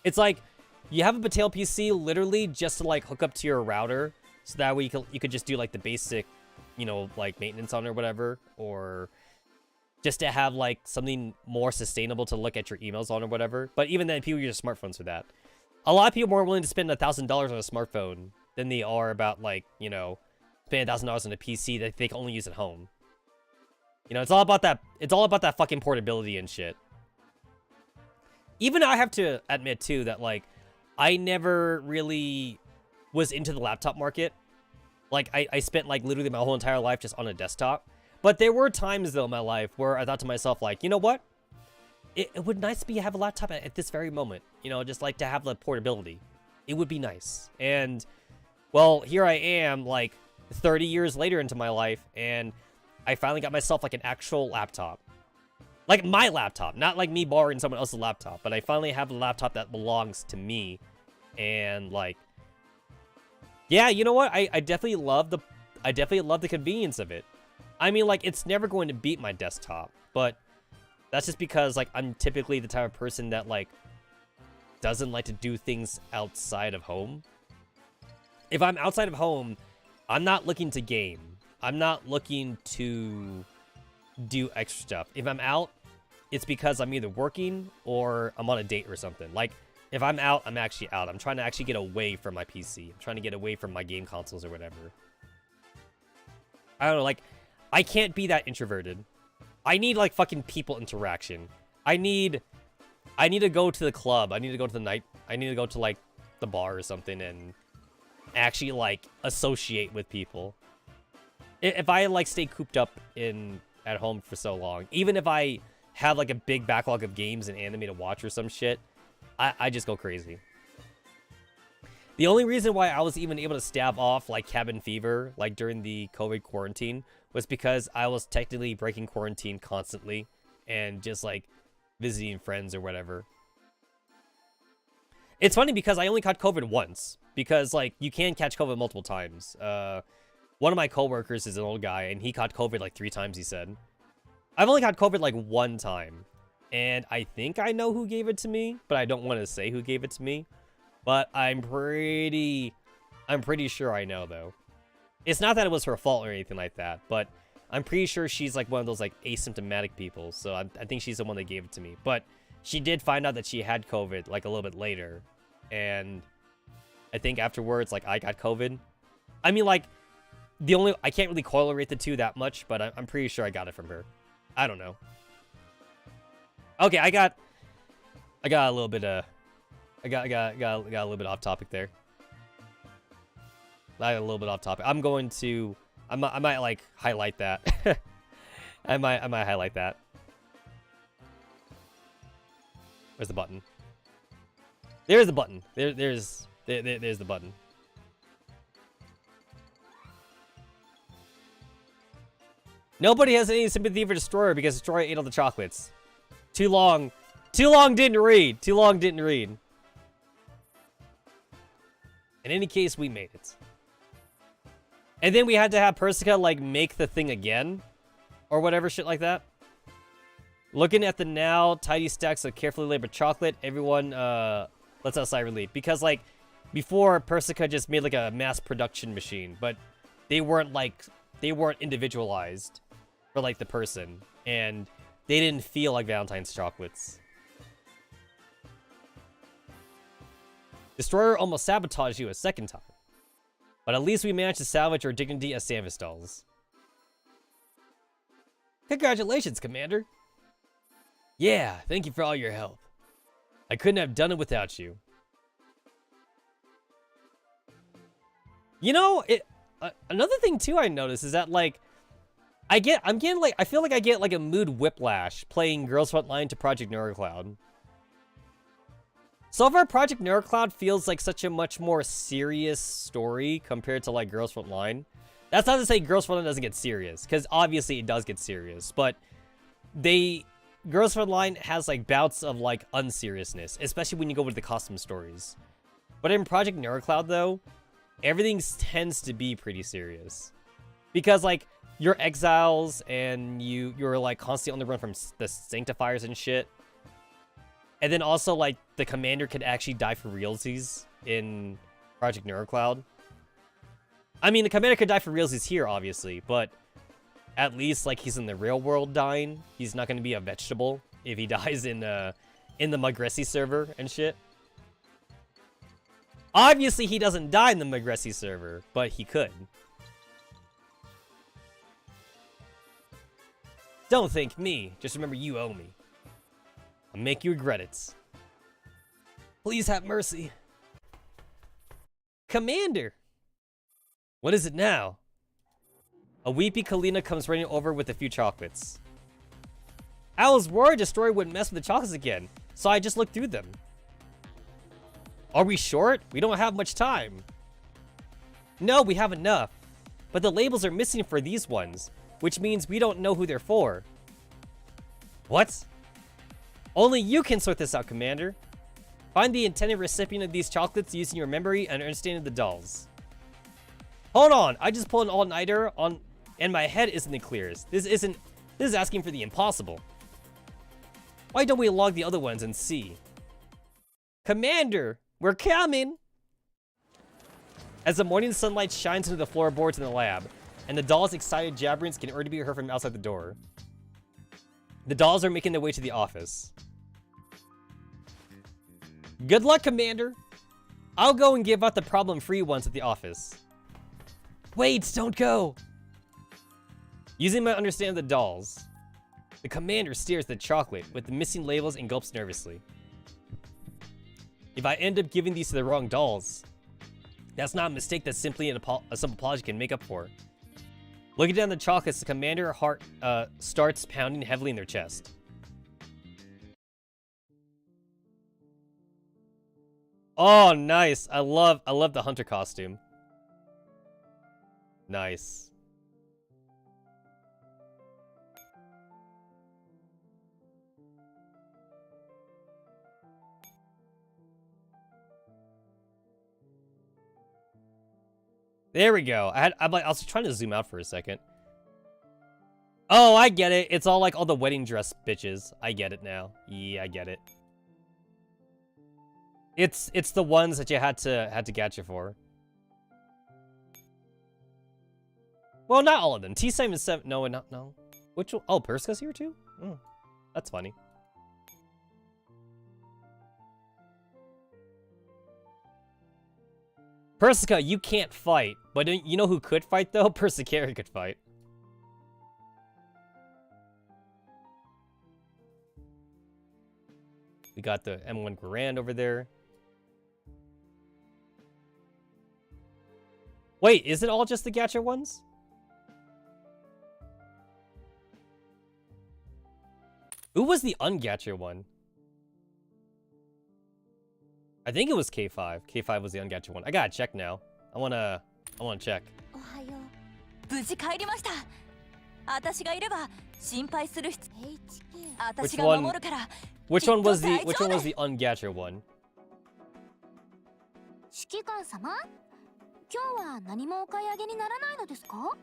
[SPEAKER 1] It's like, you have a potato PC literally just to, like, hook up to your router, so that way you could just do, like, the basic, you know, like, maintenance on it or whatever, or just to have, like, something more sustainable to look at your emails on or whatever. But even then, people use smartphones for that. A lot of people are more willing to spend $1,000 on a smartphone than they are about, like, you know, spending $1,000 on a PC that they can only use at home. You know, it's all about that fucking portability and shit. Even I have to admit, too, that, like, I never really was into the laptop market. Like, I spent, like, literally my whole entire life just on a desktop. But there were times, though, in my life where I thought to myself, like, you know what? It would nice be to have a laptop at this very moment. You know, just, like, to have the portability. It would be nice. And, well, here I am, like, 30 years later into my life, and I finally got myself, like, an actual laptop. Like, my laptop. Not, like, me borrowing someone else's laptop. But I finally have a laptop that belongs to me. And, like, yeah, you know what? I definitely love the convenience of it. I mean, like, it's never going to beat my desktop, but that's just because, like, I'm typically the type of person that, like, doesn't like to do things outside of home. If I'm outside of home, I'm not looking to game. I'm not looking to do extra stuff. If I'm out, it's because I'm either working or I'm on a date or something. Like, if I'm out, I'm actually out. I'm trying to actually get away from my PC. I'm trying to get away from my game consoles or whatever. I don't know, like, I can't be that introverted. I need, like, fucking people interaction. I need to go to the club. I need to go to the night. I need to go to, like, the bar or something and actually, like, associate with people. If I, like, stay cooped up at home for so long, even if I have, like, a big backlog of games and anime to watch or some shit, I just go crazy. The only reason why I was even able to stave off, like, cabin fever, like, during the COVID quarantine, was because I was technically breaking quarantine constantly and just, like, visiting friends or whatever. It's funny because I only caught COVID once, because, like, you can catch COVID multiple times. One of my coworkers is an old guy, and he caught COVID, like, 3 times, he said. I've only had COVID like one time. And I think I know who gave it to me, but I don't want to say who gave it to me. But I'm pretty sure I know, though. It's not that it was her fault or anything like that, but I'm pretty sure she's like one of those like asymptomatic people. So I think she's the one that gave it to me. But she did find out that she had COVID like a little bit later. And I think afterwards, like, I got COVID. I mean, like, I can't really correlate the two that much, but I'm pretty sure I got it from her. I don't know. Okay, I got a little bit I got a little bit off topic there. I got a little bit off topic. I'm going to I might like highlight that. I might highlight that. Where's the button? There's the button. There's the button. Nobody has any sympathy for Destroyer because Destroyer ate all the chocolates. Too long. Too long didn't read. Too long didn't read. In any case, we made it. And then we had to have Persica, like, make the thing again. Or whatever shit like that. Looking at the now tidy stacks of carefully labeled chocolate, everyone, lets out a sigh of relief. Because, like, before, Persica just made, like, a mass production machine. But they weren't individualized for, like, the person. And they didn't feel like Valentine's chocolates. Destroyer almost sabotaged you a second time. But at least we managed to salvage our dignity as Samus dolls. Congratulations, Commander. Yeah, thank you for all your help. I couldn't have done it without you. You know, another thing too I noticed is that, like, I feel like I get like a mood whiplash playing Girls Frontline to Project Neurocloud. So far, Project Neurocloud feels like such a much more serious story compared to like Girls Frontline. That's not to say Girls Frontline doesn't get serious, because obviously it does get serious, but Girls Frontline has like bouts of like unseriousness, especially when you go with the costume stories. But in Project Neurocloud though, everything tends to be pretty serious. Because like, you're exiles and you're like constantly on the run from the Sanctifiers and shit. And then also like the commander could actually die for realsies in Project Neurocloud. I mean, the commander could die for realsies here, obviously, but at least like he's in the real world dying. He's not going to be a vegetable if he dies in the Magressi server and shit. Obviously, he doesn't die in the Magressi server, but he could. Don't thank me. Just remember you owe me. I'll make you regret it. Please have mercy. Commander! What is it now? A weepy Kalina comes running over with a few chocolates. I was worried Destroyer wouldn't mess with the chocolates again, so I just looked through them. Are we short? We don't have much time. No, we have enough. But the labels are missing for these ones, which means we don't know who they're for. What? Only you can sort this out, Commander. Find the intended recipient of these chocolates using your memory and understanding the dolls. Hold on, I just pulled an all-nighter on, and my head isn't the clearest. This is asking for the impossible. Why don't we log the other ones and see? Commander, we're coming! As the morning sunlight shines into the floorboards in the lab, and the dolls' excited jabberings can already be heard from outside the door. The dolls are making their way to the office. Good luck, Commander! I'll go and give out the problem-free ones at the office. Wait, don't go! Using my understanding of the dolls, the Commander stares at the chocolate with the missing labels and gulps nervously. If I end up giving these to the wrong dolls, that's not a mistake that simply a simple apology can make up for. Looking down the chocolates, the Commander heart starts pounding heavily in their chest. Oh, nice. I love the hunter costume. Nice. There we go. I was trying to zoom out for a second. Oh, I get it. It's all like all the wedding dress bitches. I get it now. Yeah, I get it. It's the ones that you had to gacha for. Well, not all of them. T7 and 7. No, not no. Which one? Oh, Perska's here too? Oh, that's funny. Persica, you can't fight. But you know who could fight though? Persicary could fight. We got the M1 Grand over there. Wait, is it all just the gacha ones? Who was the ungacha one? I think it was K5. K5 was the ungacha one. I gotta check now. I wanna check. Which one was the ungacha one?
[SPEAKER 2] 指揮官様、今日は何もお買い上げにならないのですか？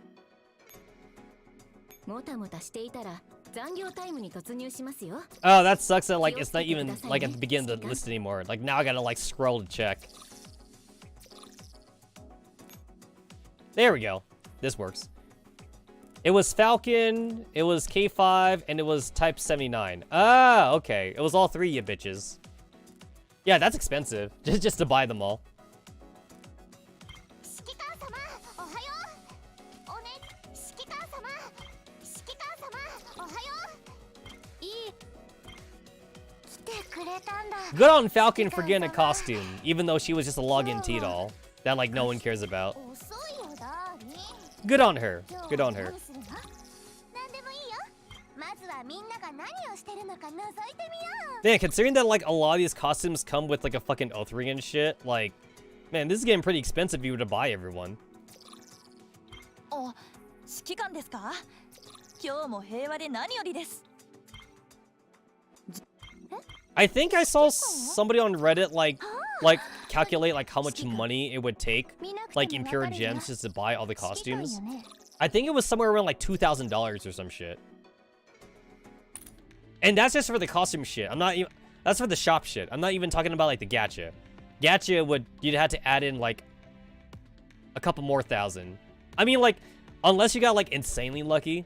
[SPEAKER 2] もたもたしていたら残業タイムに突入しますよ。
[SPEAKER 1] Oh, that sucks that like it's not even like at the beginning of the list anymore. Like now I gotta like scroll to check. There we go. This works. It was Falcon, it was K5, and it was Type 79. Ah, okay. It was all three, you bitches. Yeah, that's expensive. Just to buy them all. Good on Falcon for getting a costume, even though she was just a login T-doll that like no one cares about. Good on her. Good on her. Man, considering that like a lot of these costumes come with like a fucking O3 and shit, like, man, this is getting pretty expensive if you were to buy everyone. I think I saw somebody on Reddit like calculate like how much money it would take like in pure gems just to buy all the costumes. I think it was somewhere around like $2,000 or some shit. And that's just for the costume shit. I'm not even, that's for the shop shit. I'm not even talking about like the gacha. Gacha you'd have to add in like a couple more thousand. I mean like, unless you got like insanely lucky.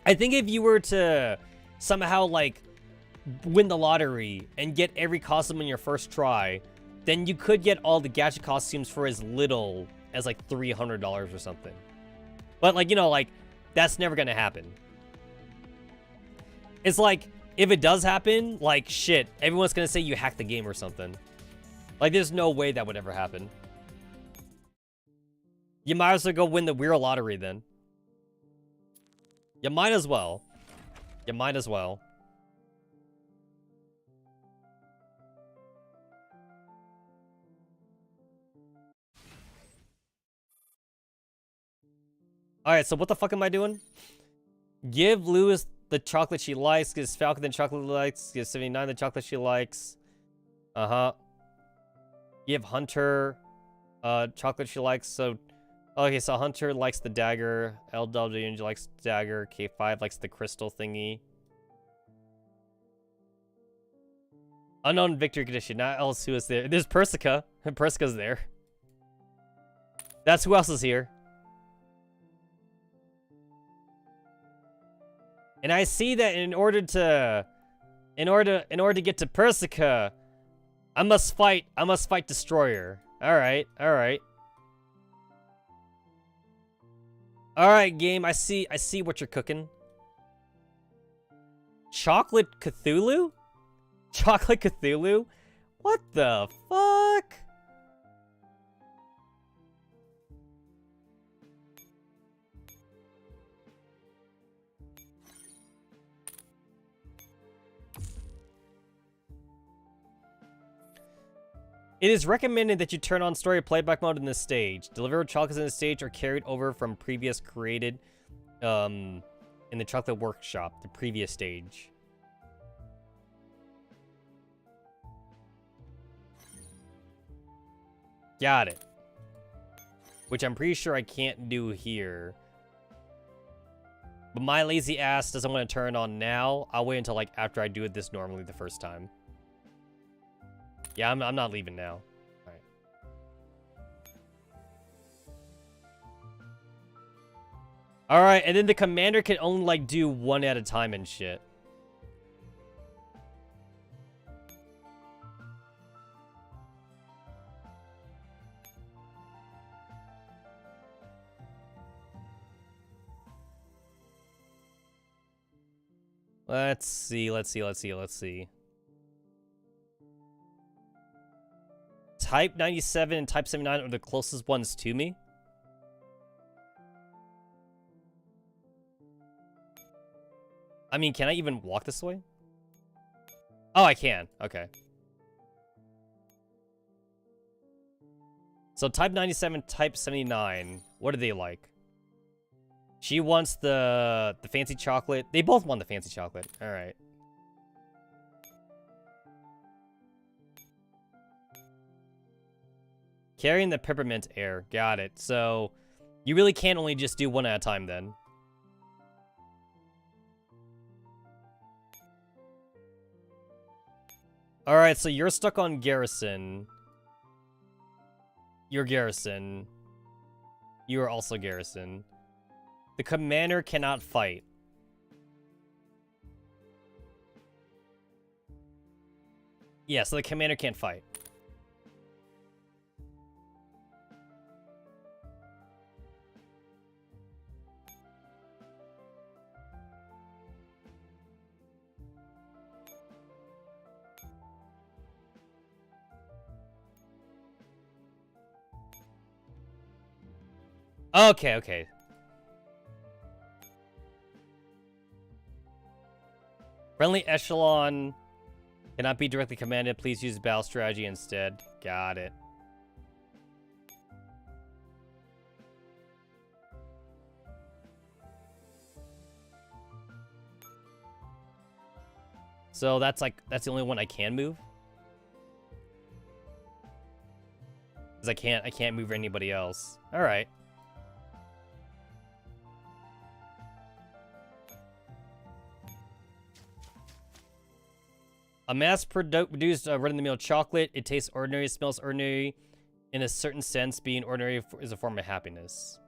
[SPEAKER 1] I think if you were to somehow like win the lottery and get every costume in your first try, then you could get all the gacha costumes for as little as like $300 or something. But like, you know, like that's never gonna happen. It's like, if it does happen, like shit, everyone's gonna say you hacked the game or something. Like there's no way that would ever happen. You might as well go win the Weird Lottery then. You might as well. You might as well. Alright, so what the fuck am I doing? Give Lewis the chocolate she likes, gives Falcon the chocolate she likes, gives 79 the chocolate she likes. Uh-huh. Give Hunter chocolate she likes, so... Okay, so Hunter likes the dagger, LW likes the dagger, K5 likes the crystal thingy. Unknown victory condition, not else who is there. There's Persica. Persica's there. That's who else is here. And I see that in order to get to Persica, I must fight Destroyer. Alright, alright. Alright, game, I see what you're cooking. Chocolate Cthulhu? Chocolate Cthulhu? What the fuck? It is recommended that you turn on story playback mode in this stage. Deliver chocolates in the stage are carried over from previous created in the chocolate workshop, the previous stage. Got it. Which I'm pretty sure I can't do here. But my lazy ass doesn't want to turn on now. I'll wait until, like, after I do it this normally the first time. Yeah, I'm not leaving now. Alright. Alright, and then the commander can only, like, do one at a time and shit. Let's see. Type 97 and Type 79 are the closest ones to me. I mean, can I even walk this way? Oh, I can. Okay. So Type 97, Type 79, what are they like? She wants the fancy chocolate. They both want the fancy chocolate. All right. Carrying the peppermint air. Got it. So you really can't only just do one at a time then. All right, so you're stuck on garrison. You're garrison. You are also garrison. The commander cannot fight. Yeah, so the commander can't fight. Okay. Friendly echelon cannot be directly commanded. Please use battle strategy instead. Got it. So that's the only one I can move? Because I can't move anybody else. All right. A mass-produced run-of-the-mill chocolate. It tastes ordinary, smells ordinary. In a certain sense, being ordinary is a form of happiness.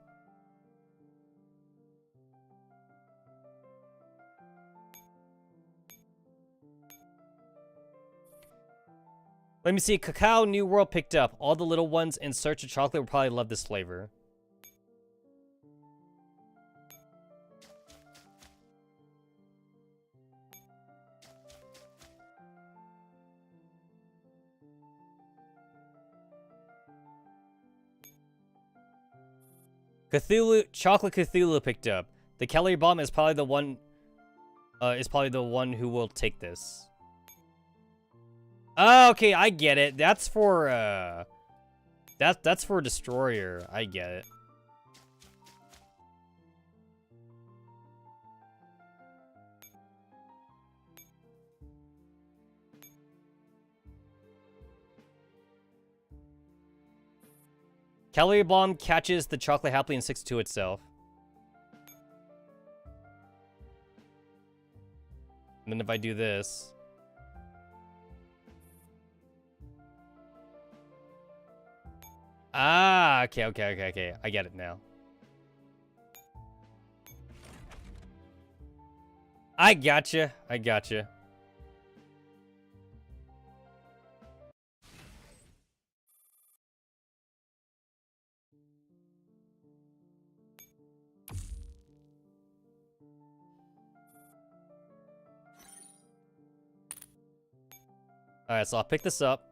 [SPEAKER 1] Let me see. Cacao New World picked up. All the little ones in search of chocolate will probably love this flavor. Chocolate Cthulhu picked up. The calorie bomb is probably the one. Who will take this. Oh, okay, I get it. That's for that's for Destroyer. I get it. Calorie bomb catches the chocolate happily and sticks to itself. And then if I do this. Ah, okay. I get it now. I gotcha. Alright, so I'll pick this up.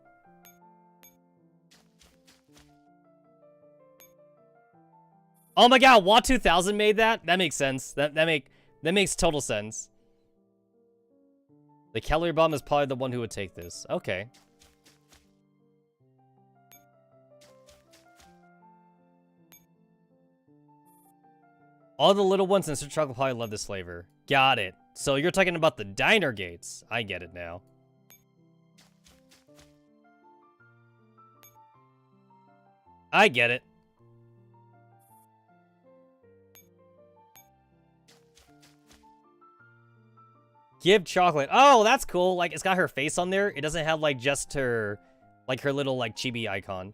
[SPEAKER 1] Oh my god, Watt 2000 made that? That makes sense. That makes total sense. The calorie bomb is probably the one who would take this. Okay. All the little ones in Sir Chocolate probably love this flavor. Got it. So you're talking about the diner gates. I get it now. I get it. Give chocolate. Oh, that's cool. Like, it's got her face on there. It doesn't have, like, just her, like, her little, like, chibi icon.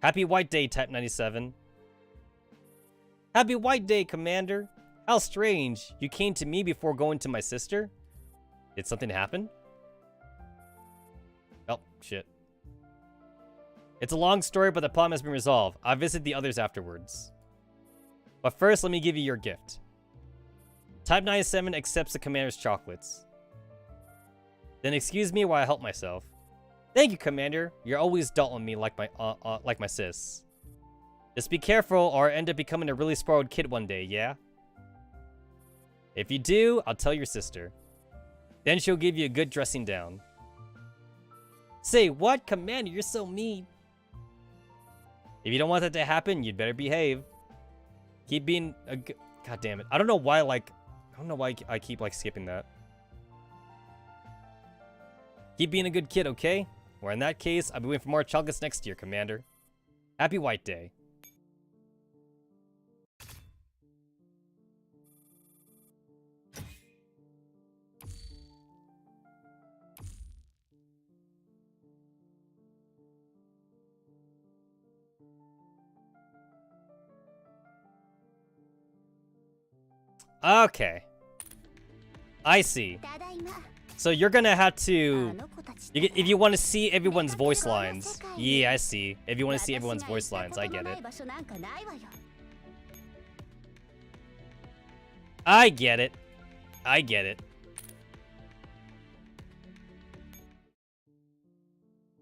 [SPEAKER 1] Happy White Day, Type 97. Happy White Day, Commander. How strange. You came to me before going to my sister? Did something happen? Oh, shit. It's a long story, but the problem has been resolved. I'll visit the others afterwards. But first, let me give you your gift. Type 97 accepts the Commander's chocolates. Then excuse me while I help myself. Thank you, Commander. You're always dull on me like my sis. Just be careful or I end up becoming a really spoiled kid one day, yeah? If you do, I'll tell your sister. Then she'll give you a good dressing down. Say, what? Commander, you're so mean. If you don't want that to happen, you'd better behave. Keep being a good... God damn it. I don't know why, like... I don't know why I keep, like, skipping that. Keep being a good kid, okay? Or in that case, I'll be waiting for more chocolates next year, Commander. Happy White Day. Okay. I see. So you're gonna have to... if you want to see everyone's voice lines. Yeah, I see. If you want to see everyone's voice lines, I get it. I get it. I get it.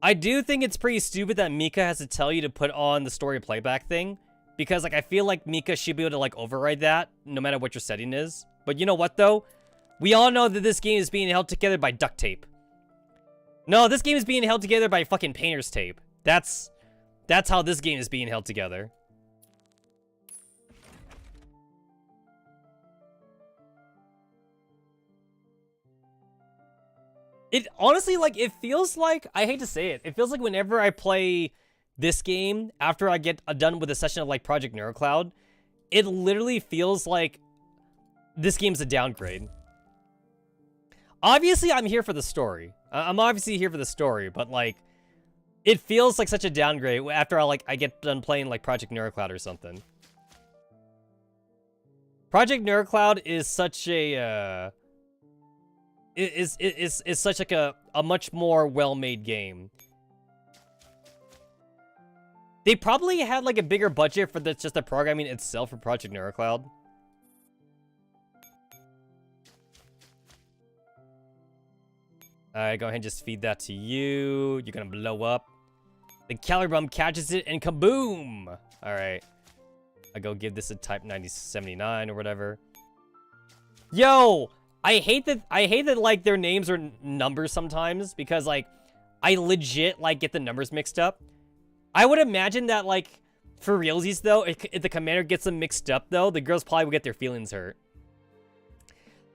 [SPEAKER 1] I do think it's pretty stupid that Mika has to tell you to put on the story playback thing. Because, like, I feel like Mika should be able to, like, override that, no matter what your setting is. But you know what, though? We all know that this game is being held together by duct tape. No, this game is being held together by fucking painter's tape. That's how this game is being held together. It honestly, like, it feels like, I hate to say it, it feels like whenever I play this game, after I get done with a session of, like, Project Neurocloud, it literally feels like this game's a downgrade. Obviously, I'm here for the story. I'm obviously here for the story, but, like, it feels like such a downgrade after I get done playing, like, Project Neurocloud or something. Project Neurocloud is such a, is such, like, a much more well-made game. They probably had, like, a bigger budget for just the programming itself for Project Neurocloud. Alright, go ahead and just feed that to you. You're gonna blow up. The calorie bomb catches it and kaboom! Alright. I go give this a type 9079 or whatever. Yo! I hate that, like, their names are numbers sometimes, because, like, I legit, like, get the numbers mixed up. I would imagine that, like, for realsies, though, if the commander gets them mixed up, though, the girls probably would get their feelings hurt.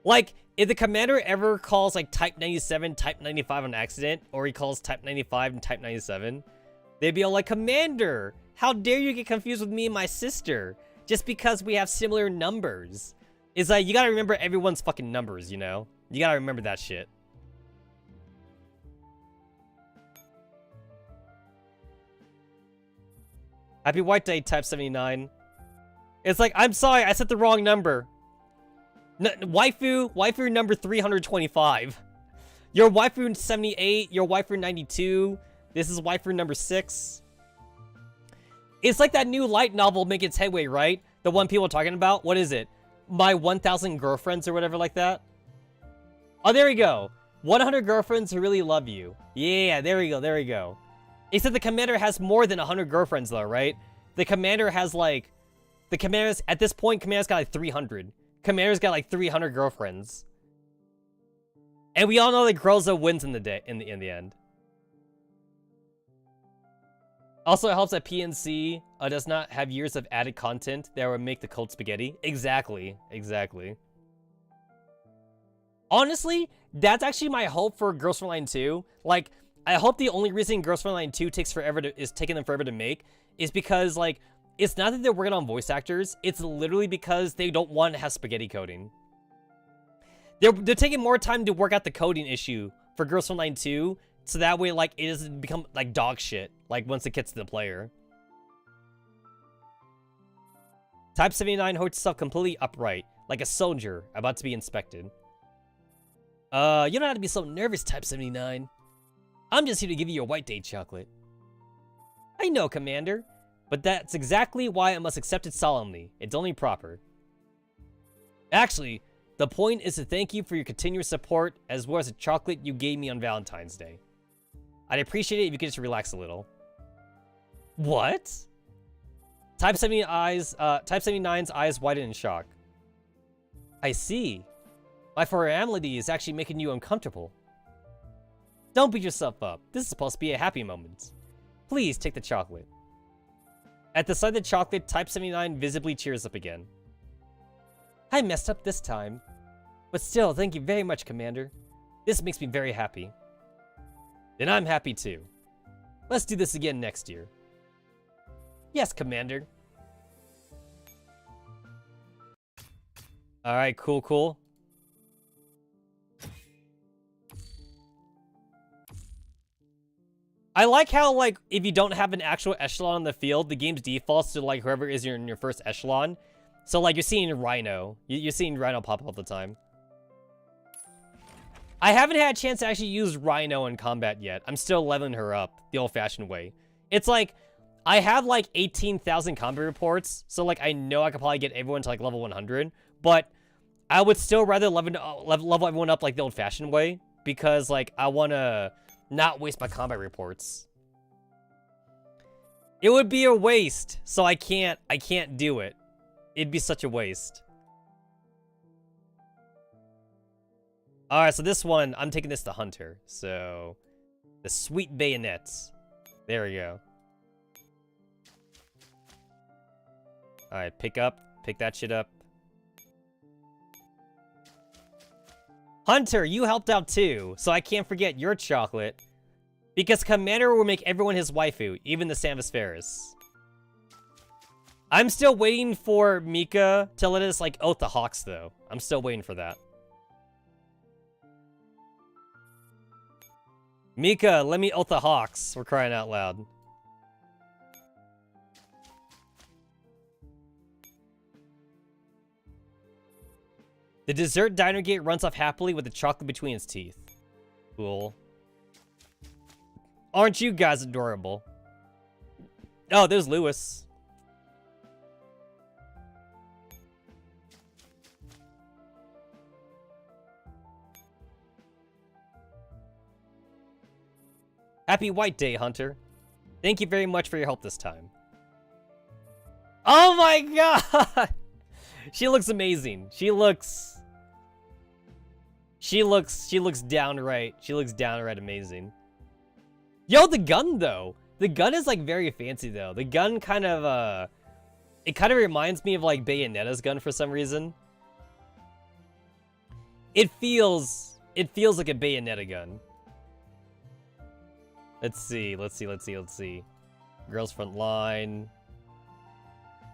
[SPEAKER 1] Like, if the commander ever calls, like, Type 97, Type 95 on accident, or he calls Type 95 and Type 97, they'd be all like, Commander, how dare you get confused with me and my sister, just because we have similar numbers. It's like, you gotta remember everyone's fucking numbers, you know? You gotta remember that shit. Happy White Day, Type 79. It's like, I'm sorry, I set the wrong number. Waifu number 325. Your waifu 78, your waifu 92. This is waifu number 6. It's like that new light novel making its headway, right? The one people are talking about? What is it? My 1000 Girlfriends or whatever like that? Oh, there we go. 100 girlfriends who really love you. Yeah, there we go, there we go. Except the commander has more than 100 girlfriends, though, right? The commander has, like... The commander's... At this point, commander's got, like, 300. Commander's got, like, 300 girlfriends. And we all know that Groza wins in the end. Also, it helps that PNC does not have years of added content that would make the cold spaghetti. Exactly. Exactly. Honestly, that's actually my hope for Girls Frontline 2. Like... I hope the only reason Girls Frontline 2 is taking them forever to make is because, like, it's not that they're working on voice actors. It's literally because they don't want to have spaghetti coding. They're taking more time to work out the coding issue for Girls Frontline 2, so that way, like, it doesn't become, like, dog shit, like, once it gets to the player. Type 79 holds itself completely upright, like a soldier about to be inspected. You don't have to be so nervous, Type 79. I'm just here to give you your white day chocolate. I know, Commander, but that's exactly why I must accept it solemnly. It's only proper. Actually, the point is to thank you for your continuous support, as well as the chocolate you gave me on Valentine's Day. I'd appreciate it if you could just relax a little. What? Type 79's eyes widen in shock. I see. My formality is actually making you uncomfortable. Don't beat yourself up. This is supposed to be a happy moment. Please take the chocolate. At the sight of the chocolate, Type 79 visibly cheers up again. I messed up this time. But still, thank you very much, Commander. This makes me very happy. Then I'm happy too. Let's do this again next year. Yes, Commander. Alright, cool. I like how, like, if you don't have an actual echelon on the field, the game's defaults to, like, whoever is in your first echelon. So, like, you're seeing Rhino. You're seeing Rhino pop up all the time. I haven't had a chance to actually use Rhino in combat yet. I'm still leveling her up the old-fashioned way. It's like, I have, like, 18,000 combat reports, so, like, I know I could probably get everyone to, like, level 100, but I would still rather level everyone up, like, the old-fashioned way, because, like, I want to not waste my combat reports. It would be a waste, so I can't do it. It'd be such a waste. Alright, so this one, I'm taking this to Hunter. So, the sweet bayonets. There we go. Alright, pick that shit up. Hunter, you helped out too, so I can't forget your chocolate. Because Commander will make everyone his waifu, even the Samus Ferris. I'm still waiting for Mika to let us, like, oath the Hawks, though. I'm still waiting for that. Mika, let me oath the Hawks. We're crying out loud. The dessert diner gate runs off happily with the chocolate between its teeth. Cool. Aren't you guys adorable? Oh, there's Lewis. Happy White Day, Hunter. Thank you very much for your help this time. Oh my god! She looks amazing. She looks downright amazing. Yo, the gun though. The gun is like very fancy though. The gun kind of it kind of reminds me of like Bayonetta's gun for some reason. It feels like a Bayonetta gun. Let's see. Girls Frontline.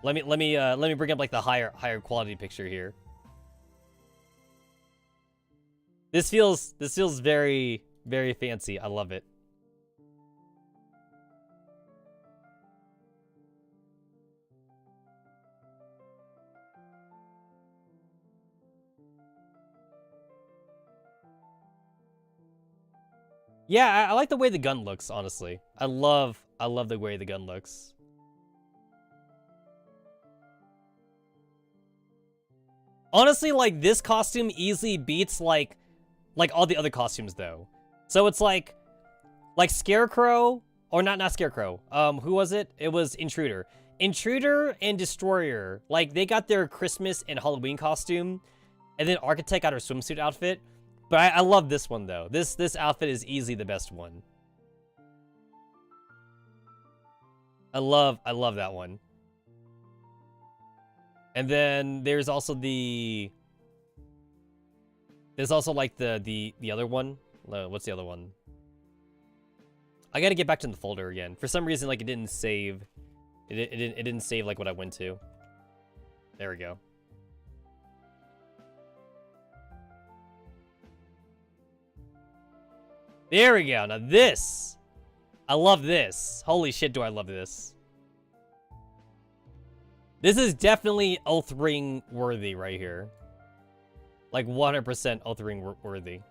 [SPEAKER 1] Let me bring up like the higher quality picture here. This feels very, very fancy. I love it. Yeah, I like the way the gun looks, honestly. I love the way the gun looks. Honestly, like, this costume easily beats, like all the other costumes, though. So it's like Scarecrow, or not Scarecrow. Who was it? It was Intruder. Intruder and Destroyer, like, they got their Christmas and Halloween costume, and then Architect got her swimsuit outfit. But I love this one, though. This outfit is easily the best one. I love that one. And then there's also like the other one. What's the other one? I gotta get back to the folder again. For some reason, like, it didn't save It didn't save like what I went to. There we go. There we go. Now this. I love this. Holy shit, do I love this. This is definitely Oath Ring worthy right here. Like 100% Oath Ring worthy.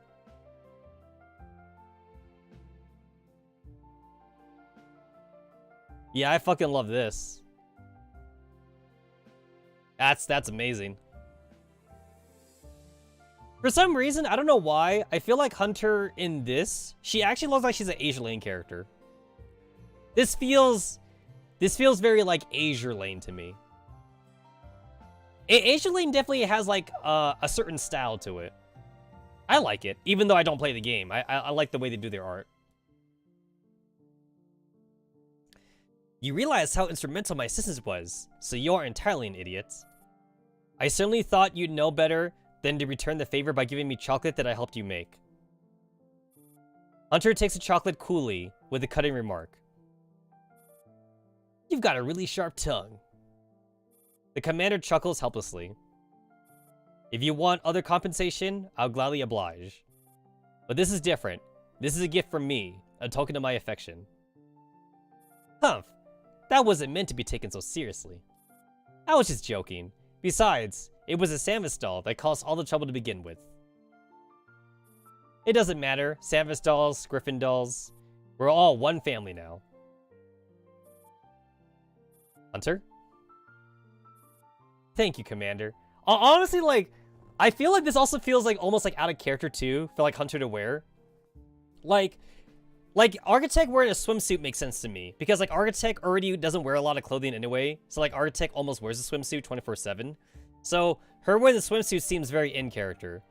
[SPEAKER 1] Yeah, I fucking love this. That's amazing. For some reason, I don't know why, I feel like Hunter in this, she actually looks like she's an Azure Lane character. This feels very like Azure Lane to me. Azure Lane definitely has like a certain style to it. I like it, even though I don't play the game. I like the way they do their art. You realize how instrumental my assistance was, so you are entirely an idiot. I certainly thought you'd know better than to return the favor by giving me chocolate that I helped you make. Hunter takes the chocolate coolly, with a cutting remark. You've got a really sharp tongue. The commander chuckles helplessly. If you want other compensation, I'll gladly oblige. But this is different. This is a gift from me, a token of my affection. Humph. That wasn't meant to be taken so seriously. I was just joking. Besides, it was a Samus doll that caused all the trouble to begin with. It doesn't matter. Samus dolls, Griffin dolls. We're all one family now. Hunter? Thank you, Commander. Honestly, like, I feel like this also feels like almost like out of character too for like Hunter to wear. Like, Architect wearing a swimsuit makes sense to me. Because, like, Architect already doesn't wear a lot of clothing anyway. So, like, Architect almost wears a swimsuit 24/7. So, her wearing the swimsuit seems very in character.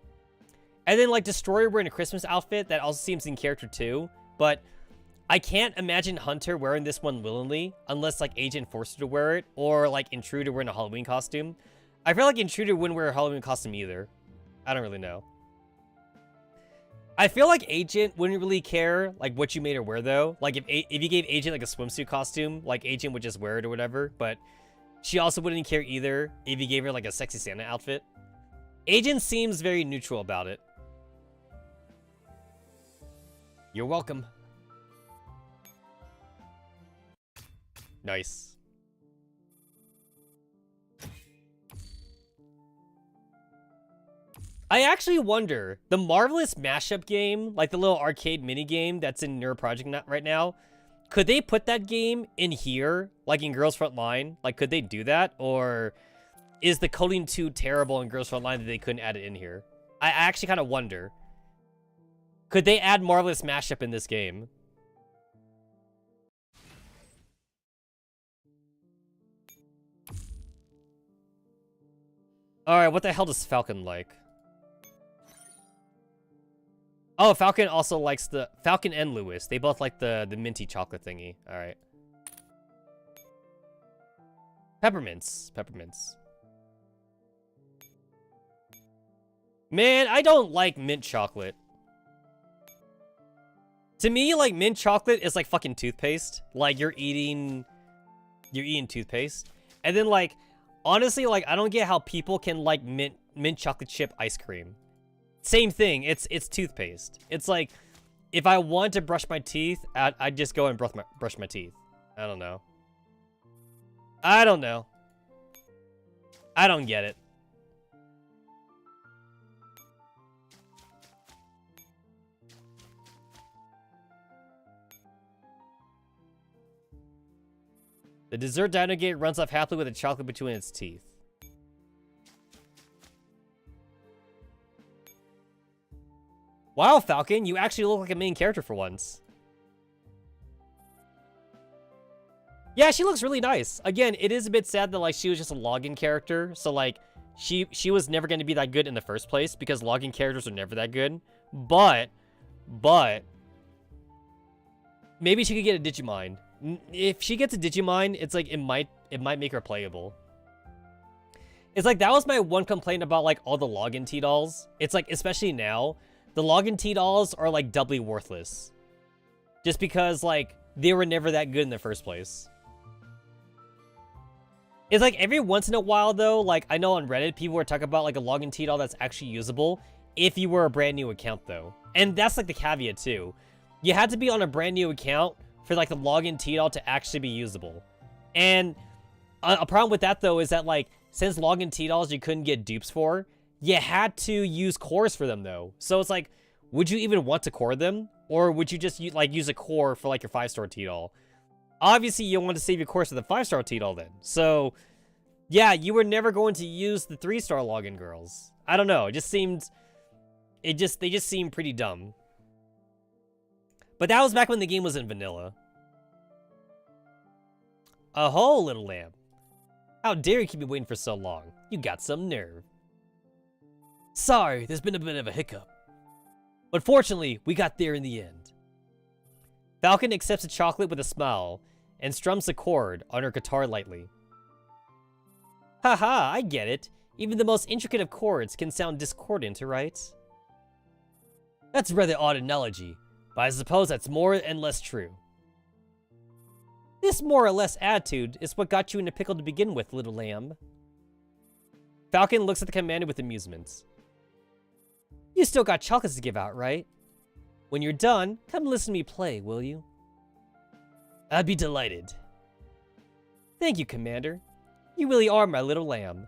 [SPEAKER 1] And then, like, Destroyer wearing a Christmas outfit, that also seems in character too. But I can't imagine Hunter wearing this one willingly. Unless, like, Agent forced her to wear it. Or, like, Intruder wearing a Halloween costume. I feel like Intruder wouldn't wear a Halloween costume either. I don't really know. I feel like Agent wouldn't really care, like, what you made her wear, though. Like, if you gave Agent, like, a swimsuit costume, like, Agent would just wear it or whatever. But she also wouldn't care either if you gave her, like, a sexy Santa outfit. Agent seems very neutral about it. You're welcome. Nice. I actually wonder, the Marvelous Mashup game, like the little arcade mini game that's in Nerd Project right now, could they put that game in here, like in Girls Frontline? Like, could they do that? Or is the coding too terrible in Girls Frontline that they couldn't add it in here? I actually kind of wonder. Could they add Marvelous Mashup in this game? Alright, what the hell does Falcon like? Oh, Falcon also likes the... Falcon and Lewis. They both like the minty chocolate thingy. Alright. Peppermints. Peppermints. Man, I don't like mint chocolate. To me, like, mint chocolate is like fucking toothpaste. Like, you're eating toothpaste. And then, like, honestly, like, I don't get how people can like mint chocolate chip ice cream. Same thing. It's toothpaste. It's like, if I want to brush my teeth, I'd just go and brush my teeth. I don't know. I don't know. I don't get it. The dessert dino gate runs off happily with a chocolate between its teeth. Wow, Falcon, you actually look like a main character for once. Yeah, she looks really nice. Again, it is a bit sad that, like, she was just a login character. So, like, she was never going to be that good in the first place because login characters are never that good. But, maybe she could get a Digimon. If she gets a Digimon, it's like, it might make her playable. It's like, that was my one complaint about, like, all the login T-dolls. It's like, especially now, the login T-dolls are, like, doubly worthless. Just because, like, they were never that good in the first place. It's like every once in a while though, like I know on Reddit people were talking about like a login TDAL that's actually usable if you were a brand new account though. And that's like the caveat too. You had to be on a brand new account for like the login TDAL to actually be usable. And a problem with that though is that like since login TDALs you couldn't get dupes for, you had to use cores for them though. So it's like, would you even want to core them? Or would you just use a core for like your 5-star TDAL? Obviously, you want to save your cores for the 5-star TDAL then. So, yeah, you were never going to use the 3-star login girls. I don't know. It just seemed... they just seemed pretty dumb. But that was back when the game was in vanilla. Oh, little lamb. How dare you keep me waiting for so long? You got some nerve. Sorry, there's been a bit of a hiccup. But fortunately, we got there in the end. Falcon accepts a chocolate with a smile and strums the chord on her guitar lightly. Haha, I get it. Even the most intricate of chords can sound discordant, right? That's a rather odd analogy, but I suppose that's more and less true. This more or less attitude is what got you in a pickle to begin with, little lamb. Falcon looks at the commander with amusement. You still got chocolates to give out, right? When you're done, come listen to me play, will you? I'd be delighted. Thank you, Commander. You really are my little lamb.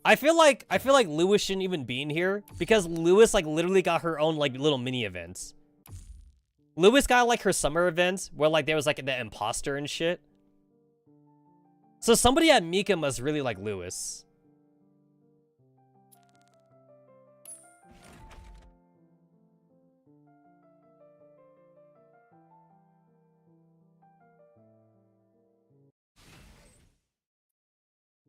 [SPEAKER 1] I feel like Lewis shouldn't even be in here because Lewis like literally got her own like little mini events. Lewis got like her summer event where like there was like the imposter and shit. So somebody at Mika must really like Lewis.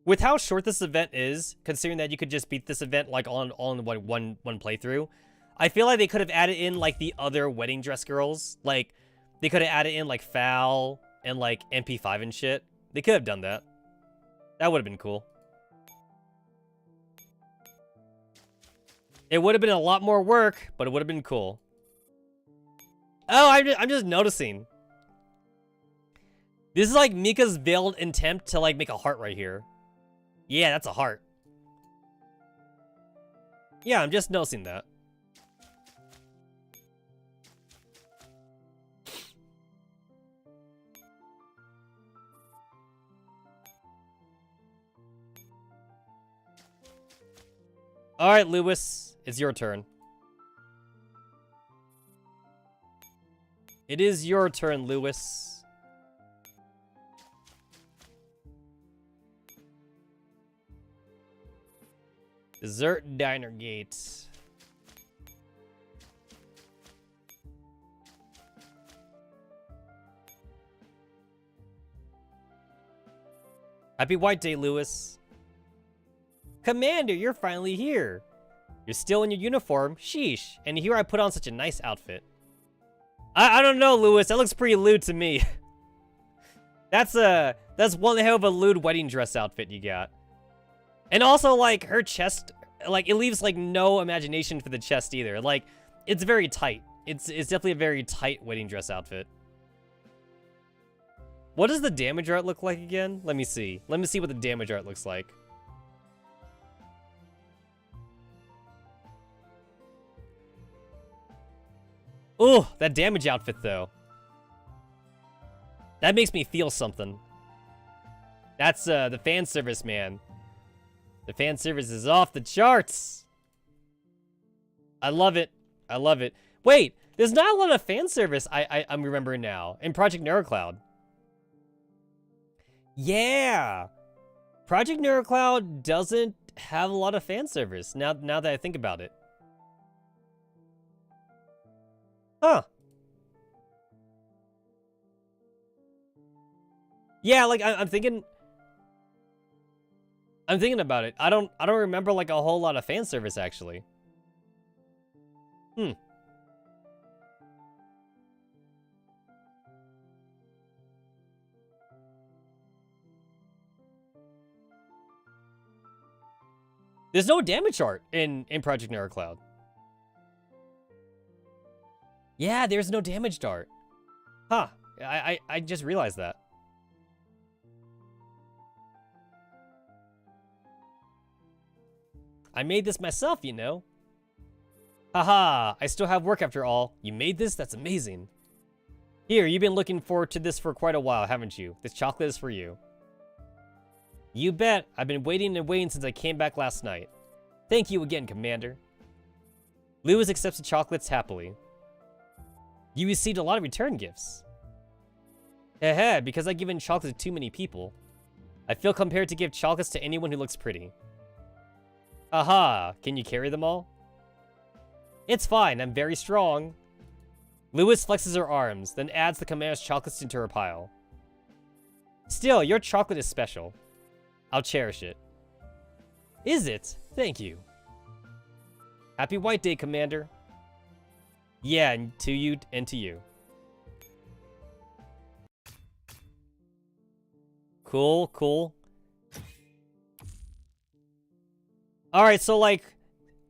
[SPEAKER 1] With how short this event is, considering that you could just beat this event like on one playthrough, I feel like they could have added in like the other wedding dress girls. Like they could have added in like Fal and like MP5 and shit. They could have done that. That would have been cool. It would have been a lot more work, but it would have been cool. Oh, I'm just noticing. This is like Mika's veiled attempt to like make a heart right here. Yeah, that's a heart. Yeah, I'm just noticing that. All right, Lewis, it's your turn. It is your turn, Lewis. Dessert Diner Gate. Happy White Day, Lewis. Commander, you're finally here. You're still in your uniform, sheesh. And here I put on such a nice outfit. I don't know, Lewis. That looks pretty lewd to me. That's one hell of a lewd wedding dress outfit you got. And also, like, her chest, like, it leaves, like, no imagination for the chest either. Like, it's very tight. It's definitely a very tight wedding dress outfit. What does the damage art look like again? Let me see. Let me see what the damage art looks like. Oh, that damage outfit, though. That makes me feel something. That's, the fan service, man. The fan service is off the charts. I love it. I love it. Wait, there's not a lot of fan service, I'm remembering now, in Project Neurocloud. Yeah. Project Neurocloud doesn't have a lot of fan service, now that I think about it. Huh. Yeah, like I'm thinking about it. I don't remember like a whole lot of fan service actually. There's no damage art in Project Neurocloud. Yeah, there's no damage art. Huh. I just realized that. I made this myself, you know. Haha, I still have work after all. You made this? That's amazing. Here, you've been looking forward to this for quite a while, haven't you? This chocolate is for you. You bet. I've been waiting and waiting since I came back last night. Thank you again, Commander. Lewis accepts the chocolates happily. You received a lot of return gifts. Heh, because I've given chocolates to too many people. I feel compelled to give chocolates to anyone who looks pretty. Aha, can you carry them all? It's fine, I'm very strong. Lewis flexes her arms, then adds the commander's chocolates into her pile. Still, your chocolate is special. I'll cherish it. Is it? Thank you. Happy White Day, Commander. Yeah, and to you and to you. Cool, cool. Alright, so like,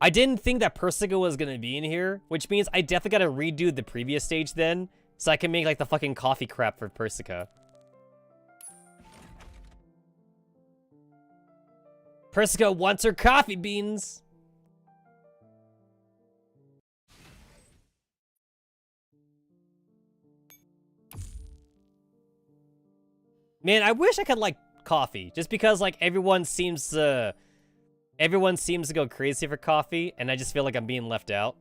[SPEAKER 1] I didn't think that Persica was gonna be in here, which means I definitely gotta redo the previous stage then, so I can make like the fucking coffee crap for Persica. Persica wants her coffee beans! Man, I wish I could like coffee, just because like everyone seems to go crazy for coffee, and I just feel like I'm being left out.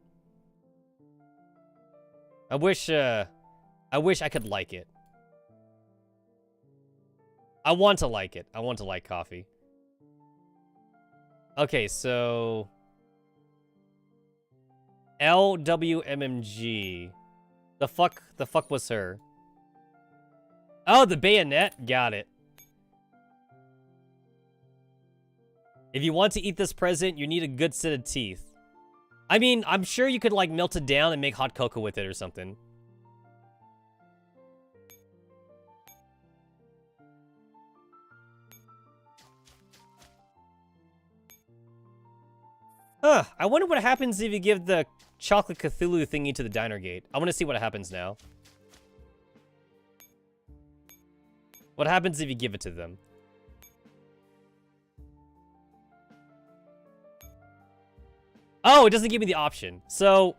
[SPEAKER 1] I wish I could like it. I want to like it. I want to like coffee. Okay, so LWMMG. The fuck was her? Oh, the bayonet? Got it. If you want to eat this present, you need a good set of teeth. I mean, I'm sure you could, like, melt it down and make hot cocoa with it or something. Huh, I wonder what happens if you give the chocolate Cthulhu thingy to the diner gate. I want to see what happens now. What happens if you give it to them? Oh, it doesn't give me the option. So,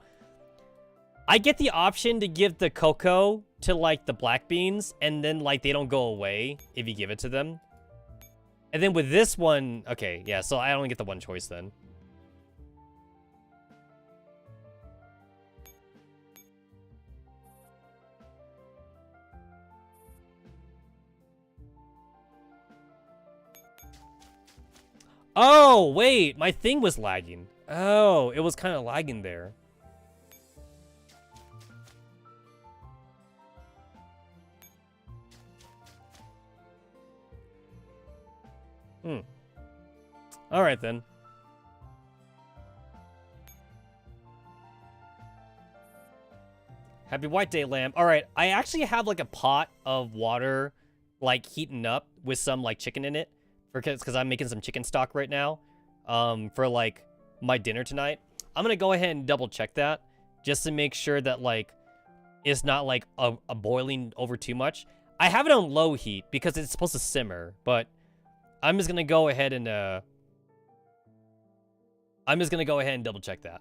[SPEAKER 1] I get the option to give the cocoa to, like, the black beans, and then, like, they don't go away if you give it to them. And then with this one, okay, yeah, so I only get the one choice then. Oh, wait, my thing was lagging. Oh, it was kind of lagging there. Alright then. Happy White Day, lamb. Alright, I actually have like a pot of water like heating up with some like chicken in it. Because I'm making some chicken stock right now. For like my dinner tonight. I'm gonna go ahead and double check that. Just to make sure that like it's not like a boiling over too much. I have it on low heat because it's supposed to simmer, but I'm just gonna go ahead and double check that.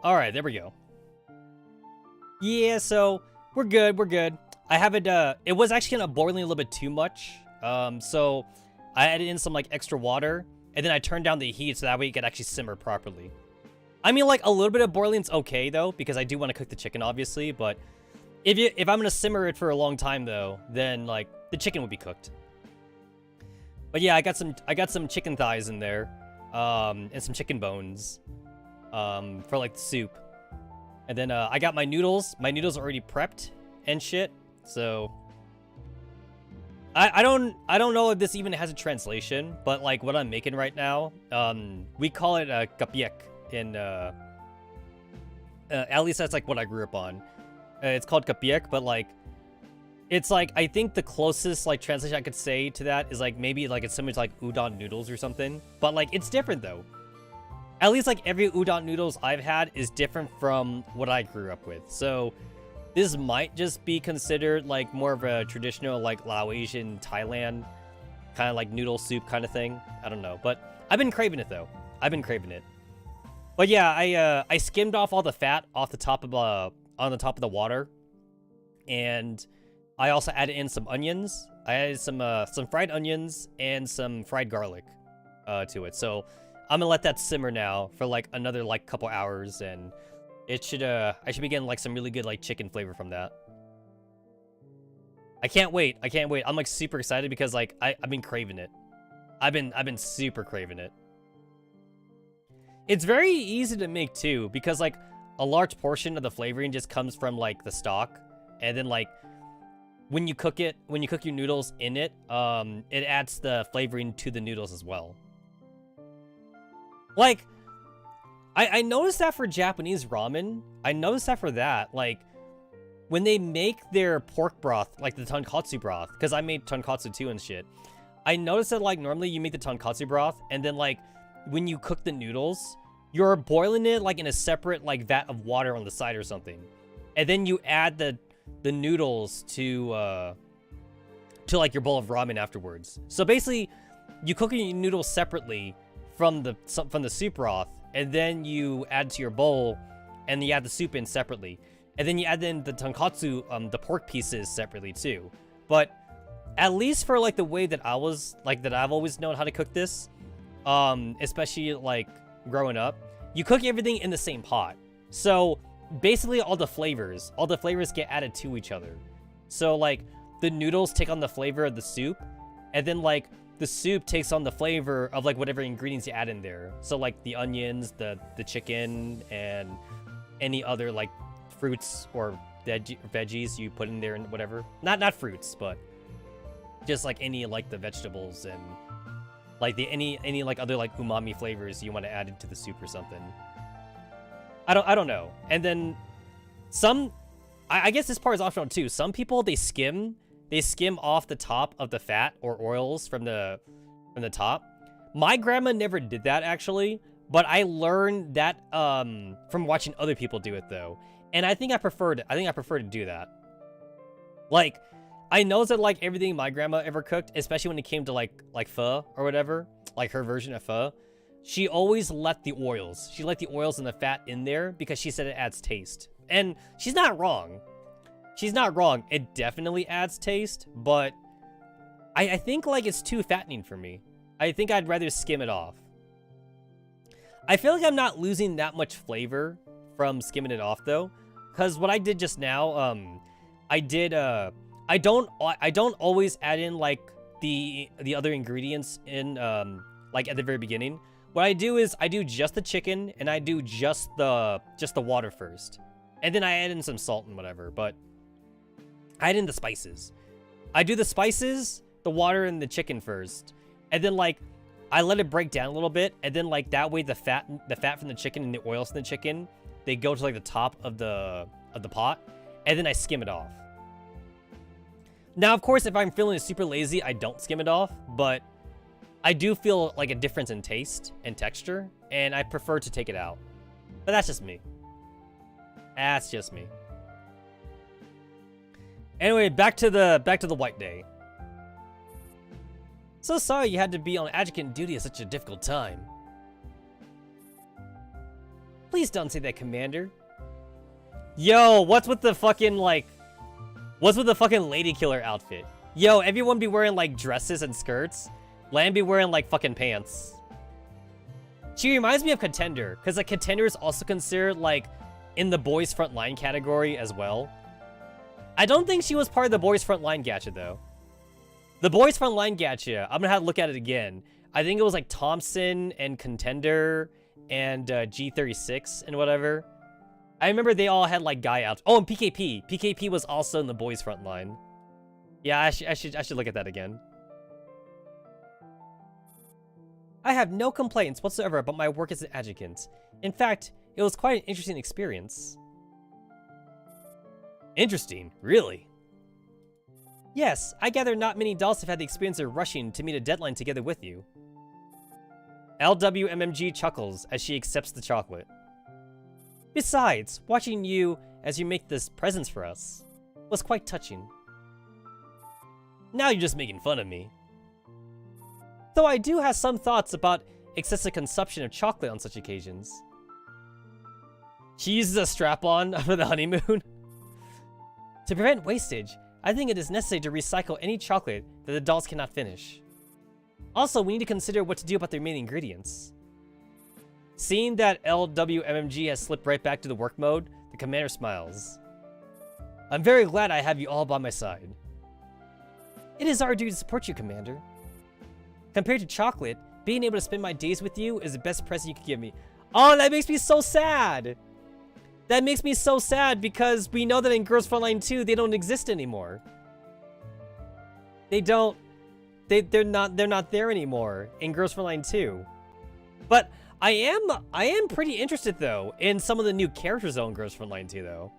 [SPEAKER 1] All right, there we go. Yeah, so we're good. We're good. I haven't. It was actually kind of boiling a little bit too much. So I added in some like extra water, and then I turned down the heat so that way it could actually simmer properly. I mean, like a little bit of boiling's okay though, because I do want to cook the chicken, obviously. But if I'm gonna simmer it for a long time though, then like the chicken will be cooked. But yeah, I got some chicken thighs in there, and some chicken bones, for like the soup. And then I got my noodles. My noodles are already prepped and shit. So I don't know if this even has a translation, but like what I'm making right now, we call it kapiek in at least that's like what I grew up on. It's called kapiek, but like it's like I think the closest like translation I could say to that is like maybe like it's similar to like udon noodles or something, but like it's different though. At least like every udon noodles I've had is different from what I grew up with. So this might just be considered like more of a traditional like Laotian Thailand kind of like noodle soup kind of thing. I don't know, but I've been craving it though. I've been craving it. But yeah, I skimmed off all the fat off the top of on the top of the water, and I also added in some onions. I added some fried onions and some fried garlic to it. So I'm gonna let that simmer now for like another like couple hours, and it should I should be getting like some really good like chicken flavor from that. I can't wait. I can't wait. I'm like super excited because like I've been craving it. I've been super craving it. It's very easy to make too, because like a large portion of the flavoring just comes from like the stock, and then like when you cook your noodles in it, it adds the flavoring to the noodles as well. Like, I noticed that for Japanese ramen. I noticed that for that, like, when they make their pork broth, like the tonkatsu broth, because I made tonkatsu too and shit. I noticed that, like, normally you make the tonkatsu broth, and then, like, when you cook the noodles, you're boiling it, like, in a separate, like, vat of water on the side or something. And then you add the noodles to like, your bowl of ramen afterwards. So basically, you cook your noodles separately from the soup broth, and then you add to your bowl, and you add the soup in separately, and then you add in the tonkatsu, the pork pieces separately too. But at least for like the way that I've always known how to cook this, especially like growing up, you cook everything in the same pot. So basically all the flavors get added to each other. So like the noodles take on the flavor of the soup, and then like the soup takes on the flavor of like whatever ingredients you add in there. So like the onions, the chicken, and any other like fruits or veggies you put in there and whatever. Not fruits, but just like any like the vegetables and like any like other like umami flavors you want to add into the soup or something. I don't know. And then I guess this part is optional too. Some people they skim off the top of the fat or oils from the top. My grandma never did that actually, but I learned that from watching other people do it though. And I think I prefer to do that. Like I know that like everything my grandma ever cooked, especially when it came to like pho or whatever, like her version of pho, she always let the oils. She let the oils and the fat in there because she said it adds taste. And she's not wrong. She's not wrong. It definitely adds taste, but I think like it's too fattening for me. I think I'd rather skim it off. I feel like I'm not losing that much flavor from skimming it off though, because what I did just now, I don't always add in like the other ingredients in like at the very beginning. What I do is I do just the chicken and I do just the water first, and then I add in some salt and whatever. But I add in the spices. I do the spices, the water, and the chicken first, and then like I let it break down a little bit, and then like that way the fat from the chicken and the oils from the chicken, they go to like the top of the pot, and then I skim it off. Now, of course, if I'm feeling super lazy, I don't skim it off, but I do feel like a difference in taste and texture, and I prefer to take it out. But that's just me. That's just me. Anyway, back to the white day. So sorry you had to be on adjunct duty at such a difficult time. Please don't say that, Commander. Yo, what's with the fucking, like... What's with the fucking lady killer outfit? Yo, everyone be wearing, like, dresses and skirts. Lan be wearing, like, fucking pants. She reminds me of Contender, because, like, Contender is also considered, like, in the Boys Frontline category as well. I don't think she was part of the Boys Frontline gacha, though. The Boys Frontline gacha, I'm gonna have to look at it again. I think it was, like, Thompson and Contender and G36 and whatever. I remember they all had, like, guy outfits. Oh, and PKP. PKP was also in the Boys Frontline. Yeah, I should look at that again. I have no complaints whatsoever about my work as an adjuvant. In fact, it was quite an interesting experience. Interesting? Really? Yes, I gather not many dolls have had the experience of rushing to meet a deadline together with you. LWMMG chuckles as she accepts the chocolate. Besides, watching you as you make this presents for us was quite touching. Now you're just making fun of me. Though I do have some thoughts about excessive consumption of chocolate on such occasions. She uses a strap-on for the honeymoon. To prevent wastage, I think it is necessary to recycle any chocolate that the dolls cannot finish. Also, we need to consider what to do about the remaining ingredients. Seeing that LWMMG has slipped right back to the work mode, the commander smiles. I'm very glad I have you all by my side. It is our duty to support you, Commander. Compared to chocolate, being able to spend my days with you is the best present you could give me. Oh, that makes me so sad! That makes me so sad because we know that in Girls Frontline 2, they don't exist anymore. They don't... They're not there anymore in Girls Frontline 2. But I am pretty interested, though, in some of the new characters on Girls Frontline 2, though.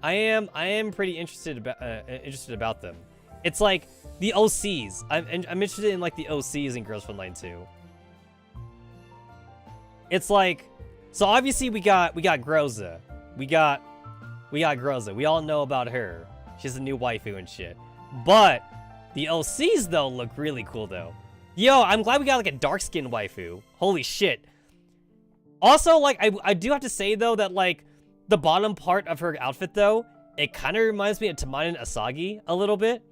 [SPEAKER 1] I am pretty interested about them. It's like the OCs. I'm interested in like the OCs in Girls Frontline 2. It's like, so obviously we got Groza. We got Groza. We all know about her. She's a new waifu and shit. But the OCs though look really cool though. Yo, I'm glad we got like a dark skinned waifu. Holy shit. Also, like I do have to say though that like the bottom part of her outfit though, it kind of reminds me of Tamana Asagi a little bit.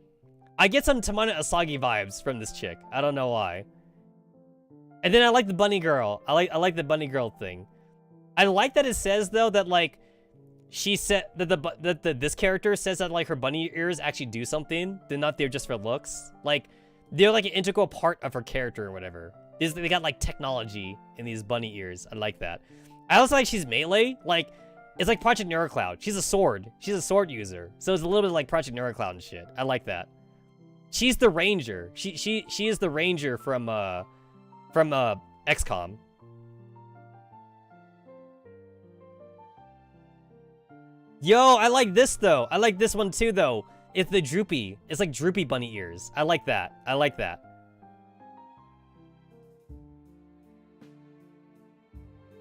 [SPEAKER 1] I get some Tamana Asagi vibes from this chick. I don't know why. And then I like the bunny girl. I like the bunny girl thing. I like that it says though that like she said that this character says that like her bunny ears actually do something. They're not there just for looks. Like they're like an integral part of her character or whatever. They got like technology in these bunny ears. I like that. I also like she's melee. Like it's like Project Neurocloud. She's a sword. She's a sword user. So it's a little bit like Project Neurocloud and shit. I like that. She's the ranger. She is the ranger from XCOM. Yo, I like this though. I like this one too though. It's the droopy. It's like droopy bunny ears. I like that. I like that.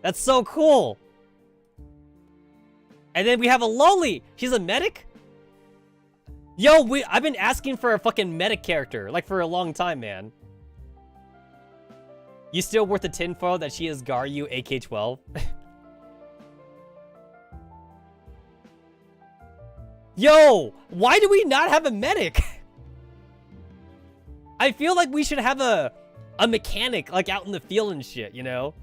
[SPEAKER 1] That's so cool. And then we have a loli. She's a medic? Yo, I've been asking for a fucking medic character, like, for a long time, man. You still worth the tinfoil that she is Garyu AK-12? Yo, why do we not have a medic? I feel like we should have a mechanic, like, out in the field and shit, you know?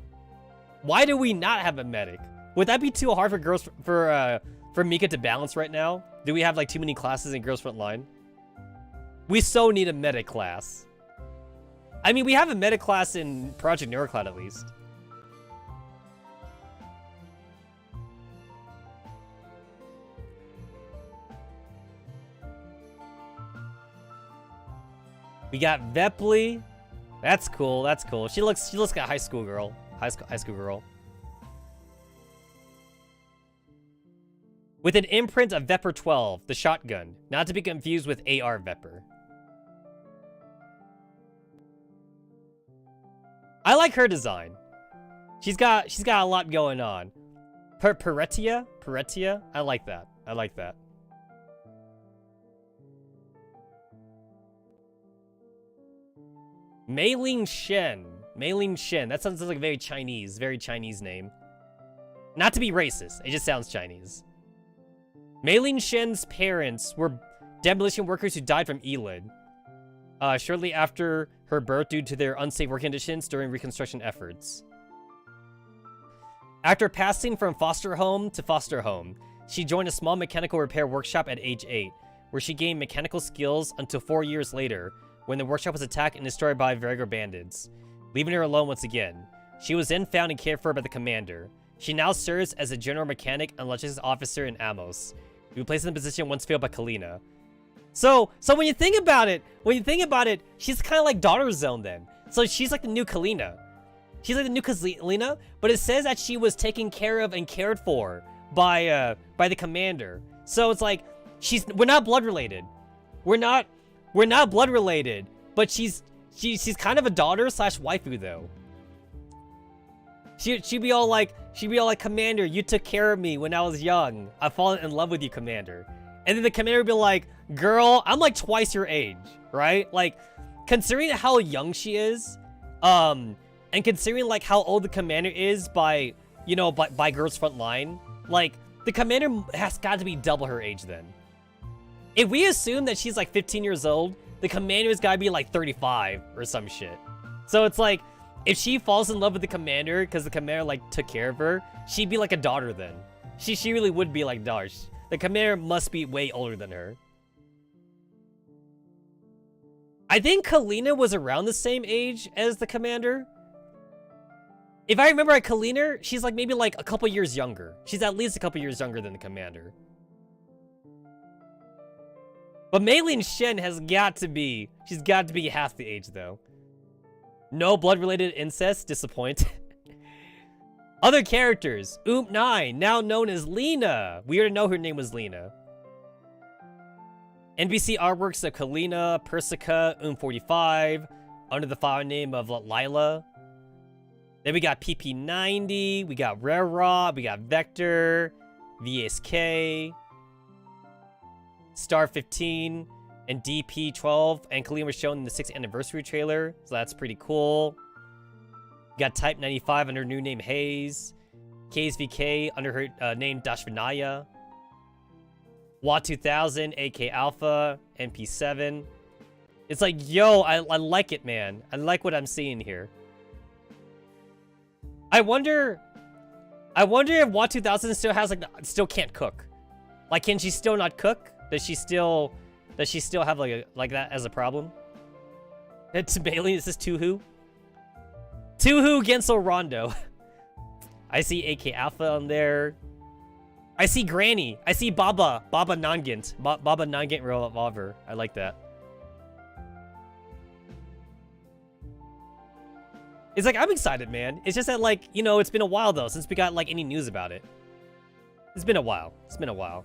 [SPEAKER 1] Why do we not have a medic? Would that be too hard for girls, for Mika to balance right now? Do we have like too many classes in Girls Frontline? We so need a medic class. I mean, we have a medic class in Project Neurocloud at least. We got Vepley. That's cool. That's cool. She looks like a high school girl. High school girl. With an imprint of Vepr 12, the shotgun, not to be confused with AR Vepr. I like her design. She's got a lot going on. Peretia? I like that. I like that. Mei Ling Shen. That sounds like a very Chinese name. Not to be racist, it just sounds Chinese. Mei Lin Shen's parents were demolition workers who died from Elid shortly after her birth due to their unsafe work conditions during reconstruction efforts. After passing from foster home to foster home, she joined a small mechanical repair workshop at age 8, where she gained mechanical skills until 4 years later, when the workshop was attacked and destroyed by Virago bandits, leaving her alone once again. She was then found and cared for by the commander. She now serves as a general mechanic and logistics officer in Amos, who placed in the position once filled by Kalina. So when you think about it, she's kind of like Daughter Zone then. So she's like the new Kalina. She's like the new Kalina, but it says that she was taken care of and cared for by the commander. So it's like we're not blood related. We're not blood related, but she's kind of a daughter slash waifu though. She'd be all like, Commander, you took care of me when I was young. I've fallen in love with you, Commander. And then the commander would be like, girl, I'm like twice your age, right? Like, considering how young she is, and considering like how old the commander is by Girls Frontline, like the commander has got to be double her age then. If we assume that she's like 15 years old, the commander's got to be like 35 or some shit. So it's like, if she falls in love with the commander because the commander like took care of her, she'd be like a daughter then. She really would be like a daughter. The commander must be way older than her. I think Kalina was around the same age as the commander. If I remember right, Kalina, she's like maybe like a couple years younger. She's at least a couple years younger than the commander. But Mei Lin Shen she's got to be half the age though. No blood-related incest, disappoint. Other characters, 9, now known as Lena. We already know her name was Lena. NBC artworks of Kalina, Persica, 45, under the file name of Lila. Then we got PP90, we got Rera, we got Vector, VSK, Star 15, and DP12, and Kalina was shown in the 6th anniversary trailer, so that's pretty cool. We got Type 95 under her new name Hayes, KSVK under her name Dashvinaya, WA 2000, AK Alpha, MP7. It's like, yo, I like it, man. I like what I'm seeing here. I wonder if WA 2000 still has still can't cook. Like, can she still not cook? Does she still have like that as a problem? It's Bailey. Is this Tuhu? Tuhu Gensel Rondo. I see AK Alpha on there. I see Granny. I see Baba Nangint. Baba Nangint Revolver. I like that. It's like, I'm excited, man. It's just that, like, you know, it's been a while though since we got like any news about it. It's been a while. It's been a while.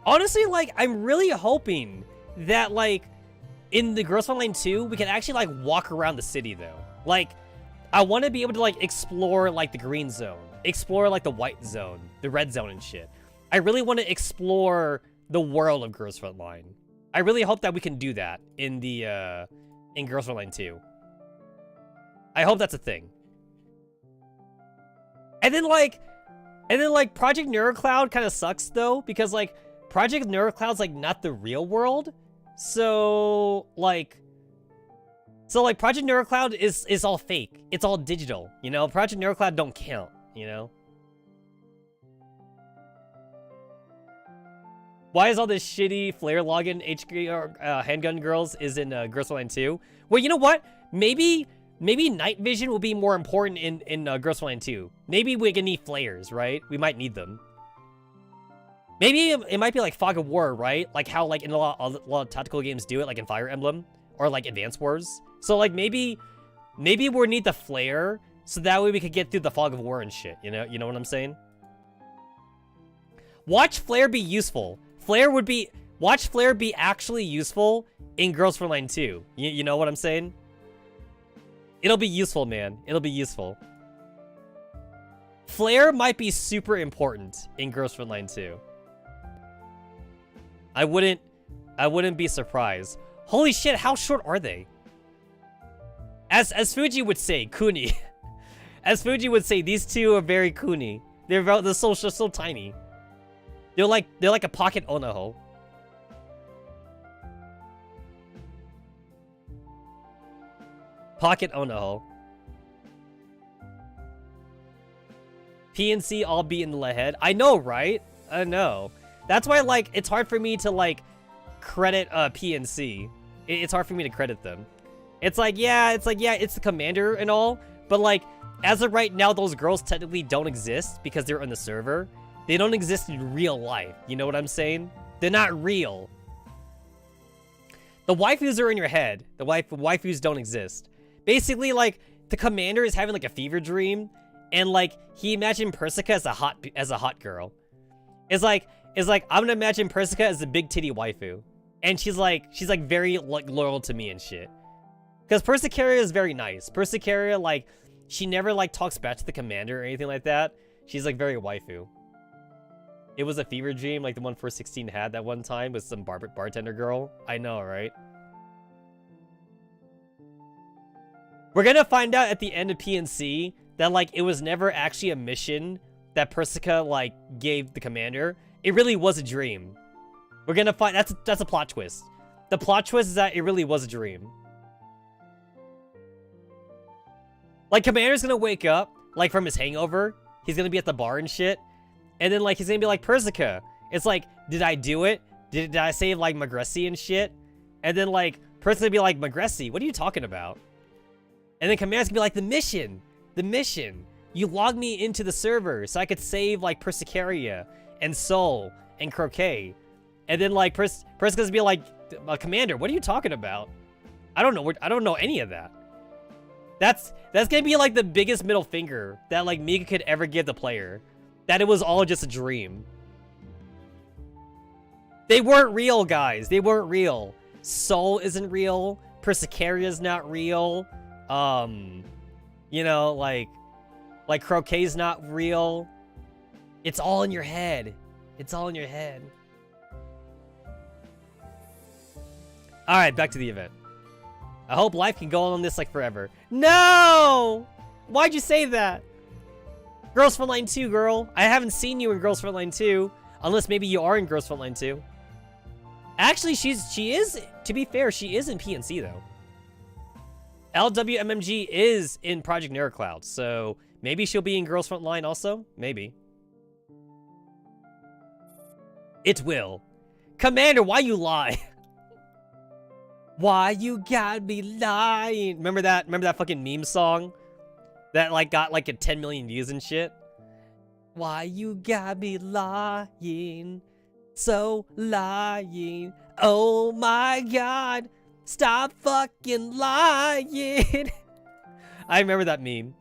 [SPEAKER 1] Honestly, like, I'm really hoping that, like, in the Girls Frontline 2, we can actually, like, walk around the city, though. Like, I want to be able to, like, explore, like, the green zone. Explore, like, the white zone. The red zone and shit. I really want to explore the world of Girls Frontline. I really hope that we can do that in the, in Girls Frontline 2. I hope that's a thing. And then, like, Project Neurocloud kind of sucks, though, because, like, Project Neurocloud's, like, not the real world. So, like, Project Neurocloud is all fake. It's all digital, you know? Project Neurocloud don't count, you know? Why is all this shitty flare login HQ handgun girls is in Girls Frontline 2? Well, you know what? Maybe night vision will be more important in Girls Frontline 2. Maybe we can need flares, right? We might need them. Maybe it might be like Fog of War, right? Like how, like, in a lot of tactical games do it, like in Fire Emblem or like Advance Wars. So, like, maybe we'll need the flare so that way we could get through the Fog of War and shit. You know what I'm saying? Watch flare be useful. Watch flare be actually useful in Girls Frontline 2. You know what I'm saying? It'll be useful, man. It'll be useful. Flare might be super important in Girls Frontline 2. I wouldn't be surprised. Holy shit, how short are they? As Fuji would say, Kuni. As Fuji would say, these two are very Kuni. They're so tiny. They're like a pocket Onoho. Pocket Onoho. PNC all be in the head. I know, right? I know. That's why, like, it's hard for me to, like, credit PNC. It's hard for me to credit them. It's like, yeah, it's the commander and all, but, like, as of right now, those girls technically don't exist because they're on the server. They don't exist in real life. You know what I'm saying? They're not real. The waifus are in your head. The waifus don't exist. Basically, like, the commander is having, like, a fever dream, and, like, he imagined Persica as a hot girl. It's like, I'm gonna imagine Persica as a big titty waifu. And she's like very, like, loyal to me and shit. Because Persicaria is very nice. Persicaria, like, she never, like, talks back to the commander or anything like that. She's, like, very waifu. It was a fever dream, like the one 416 had that one time with some bartender girl. I know, right? We're gonna find out at the end of PNC that, like, it was never actually a mission that Persica, like, gave the commander. It really was a dream. We're gonna find that's a plot twist. The plot twist is that it really was a dream. Like, commander's gonna wake up, like, from his hangover. He's gonna be at the bar and shit. And then, like, he's gonna be like, Persica. It's like, did I do it? Did I save, like, Magressi and shit? And then, like, Persica gonna be like, Magressi, what are you talking about? And then commander's gonna be like, the mission. You logged me into the server so I could save, like, Persicaria and Soul and Croquet. And then, like, Persica's gonna be like, Commander, what are you talking about? I don't know any of that. That's gonna be, like, the biggest middle finger that, like, Mika could ever give the player. That it was all just a dream. They weren't real, guys. They weren't real. Soul isn't real. Persicaria's not real. You know, like Croquet's not real. It's all in your head. It's all in your head. Alright, back to the event. I hope life can go on this, like, forever. No! Why'd you say that? Girls Frontline 2, girl. I haven't seen you in Girls Frontline 2. Unless maybe you are in Girls Frontline 2. Actually, she is, to be fair, she is in PNC, though. LWMMG is in Project Neurocloud, so maybe she'll be in Girls Frontline also? Maybe. It will. Commander, why you lie? Why you gotta be lying? Remember that fucking meme song? That, like, got, like, a 10 million views and shit? Why you gotta be lying? So lying. Oh my god. Stop fucking lying. I remember that meme.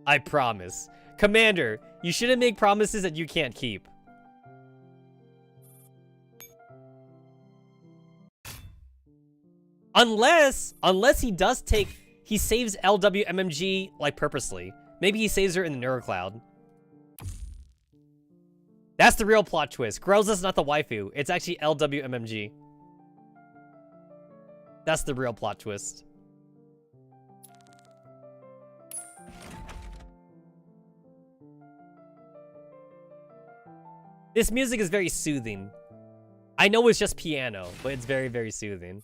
[SPEAKER 1] I promise. Commander, you shouldn't make promises that you can't keep. Unless he saves LWMMG, like, purposely. Maybe he saves her in the Neurocloud. That's the real plot twist. Groza's not the waifu. It's actually LWMMG. That's the real plot twist. This music is very soothing. I know it's just piano, but it's very, very soothing.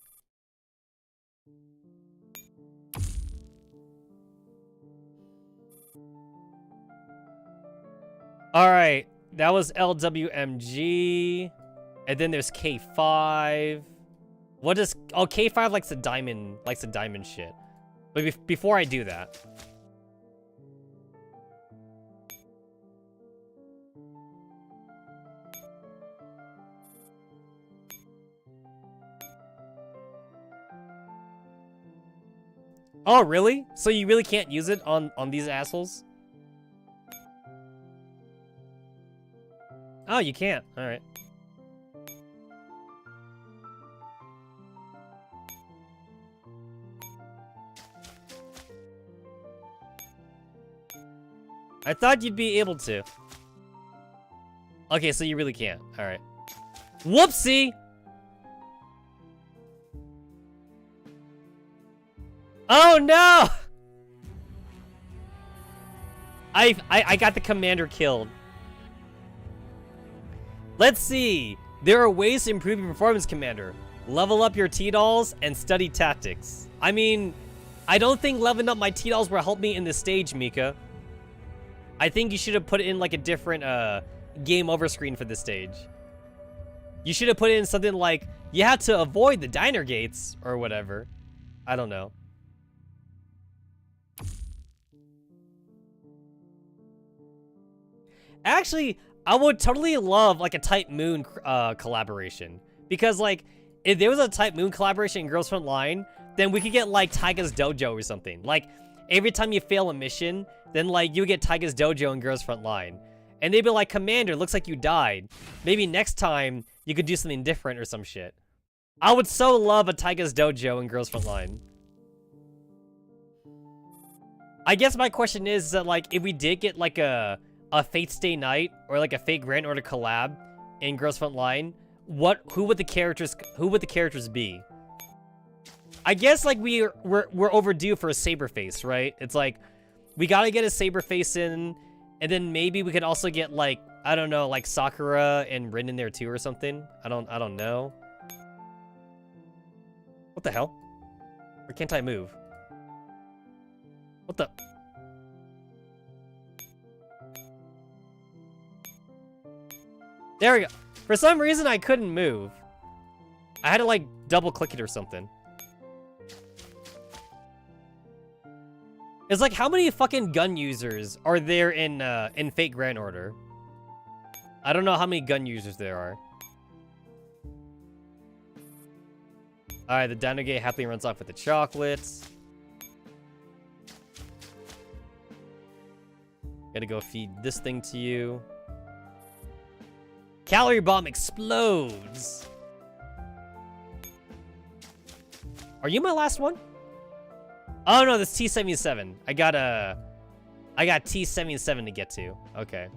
[SPEAKER 1] Alright, that was LWMG. And then there's K5. What is... Oh, K5 likes the diamond shit. But before I do that... Oh, really? So you really can't use it on these assholes? Oh, you can't. Alright. I thought you'd be able to. Okay, so you really can't. Alright. Whoopsie! Oh no! I got the commander killed. Let's see. There are ways to improve your performance, Commander. Level up your T-Dolls and study tactics. I mean, I don't think leveling up my T-Dolls will help me in this stage, Mika. I think you should have put in like a different game over screen for this stage. You should have put in something like, you had to avoid the diner gates or whatever. I don't know. Actually, I would totally love like a Type Moon collaboration. Because like, if there was a Type Moon collaboration in Girls Frontline, then we could get like Taiga's Dojo or something. Like, every time you fail a mission, then like you get Taiga's Dojo in Girls Frontline. And they'd be like, Commander, looks like you died. Maybe next time you could do something different or some shit. I would so love a Taiga's Dojo in Girls Frontline. I guess my question is that like, if we did get like a Fate Stay Night or like a Fate Grand Order collab in Girls Frontline, who would the characters be? I guess like we're overdue for a Saberface, right? It's like we gotta get a Saberface in, and then maybe we could also get like, I don't know, like Sakura and Rin in there too or something. I don't know. What the hell? Or can't I move? What the? There we go. For some reason, I couldn't move. I had to, like, double-click it or something. It's like, how many fucking gun users are there in Fate Grand Order? I don't know how many gun users there are. Alright, the Dino Gate happily runs off with the chocolates. Gotta go feed this thing to you. Calorie bomb explodes. Are you my last one? Oh no, this T-77. I got T-77 to get to. Okay.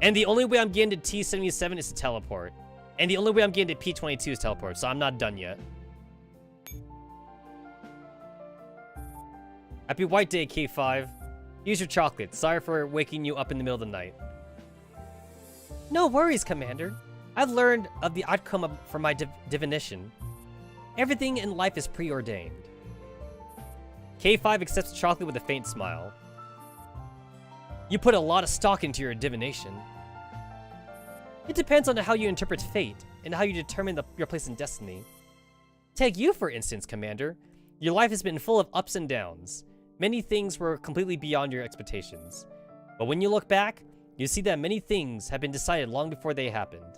[SPEAKER 1] And the only way I'm getting to T-77 is to teleport. And the only way I'm getting to P-22 is teleport, so I'm not done yet. Happy White Day, K5. Use your chocolate. Sorry for waking you up in the middle of the night. No worries, Commander. I've learned of the outcome from my divination. Everything in life is preordained. K5 accepts chocolate with a faint smile. You put a lot of stock into your divination. It depends on how you interpret fate and how you determine your place in destiny. Take you, for instance, Commander. Your life has been full of ups and downs. Many things were completely beyond your expectations. But when you look back, you see that many things have been decided long before they happened.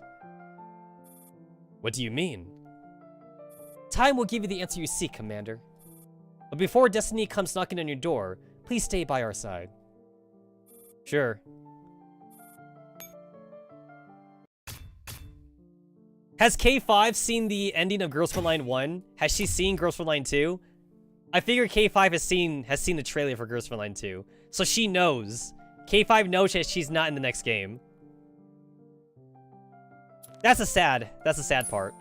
[SPEAKER 1] What do you mean? Time will give you the answer you seek, Commander. But before destiny comes knocking on your door, please stay by our side. Sure. Has K5 seen the ending of Girls Frontline 1? Has she seen Girls Frontline 2? I figure K5 has seen the trailer for Girls Frontline 2. So she knows. K5 knows that she's not in the next game. That's a sad part.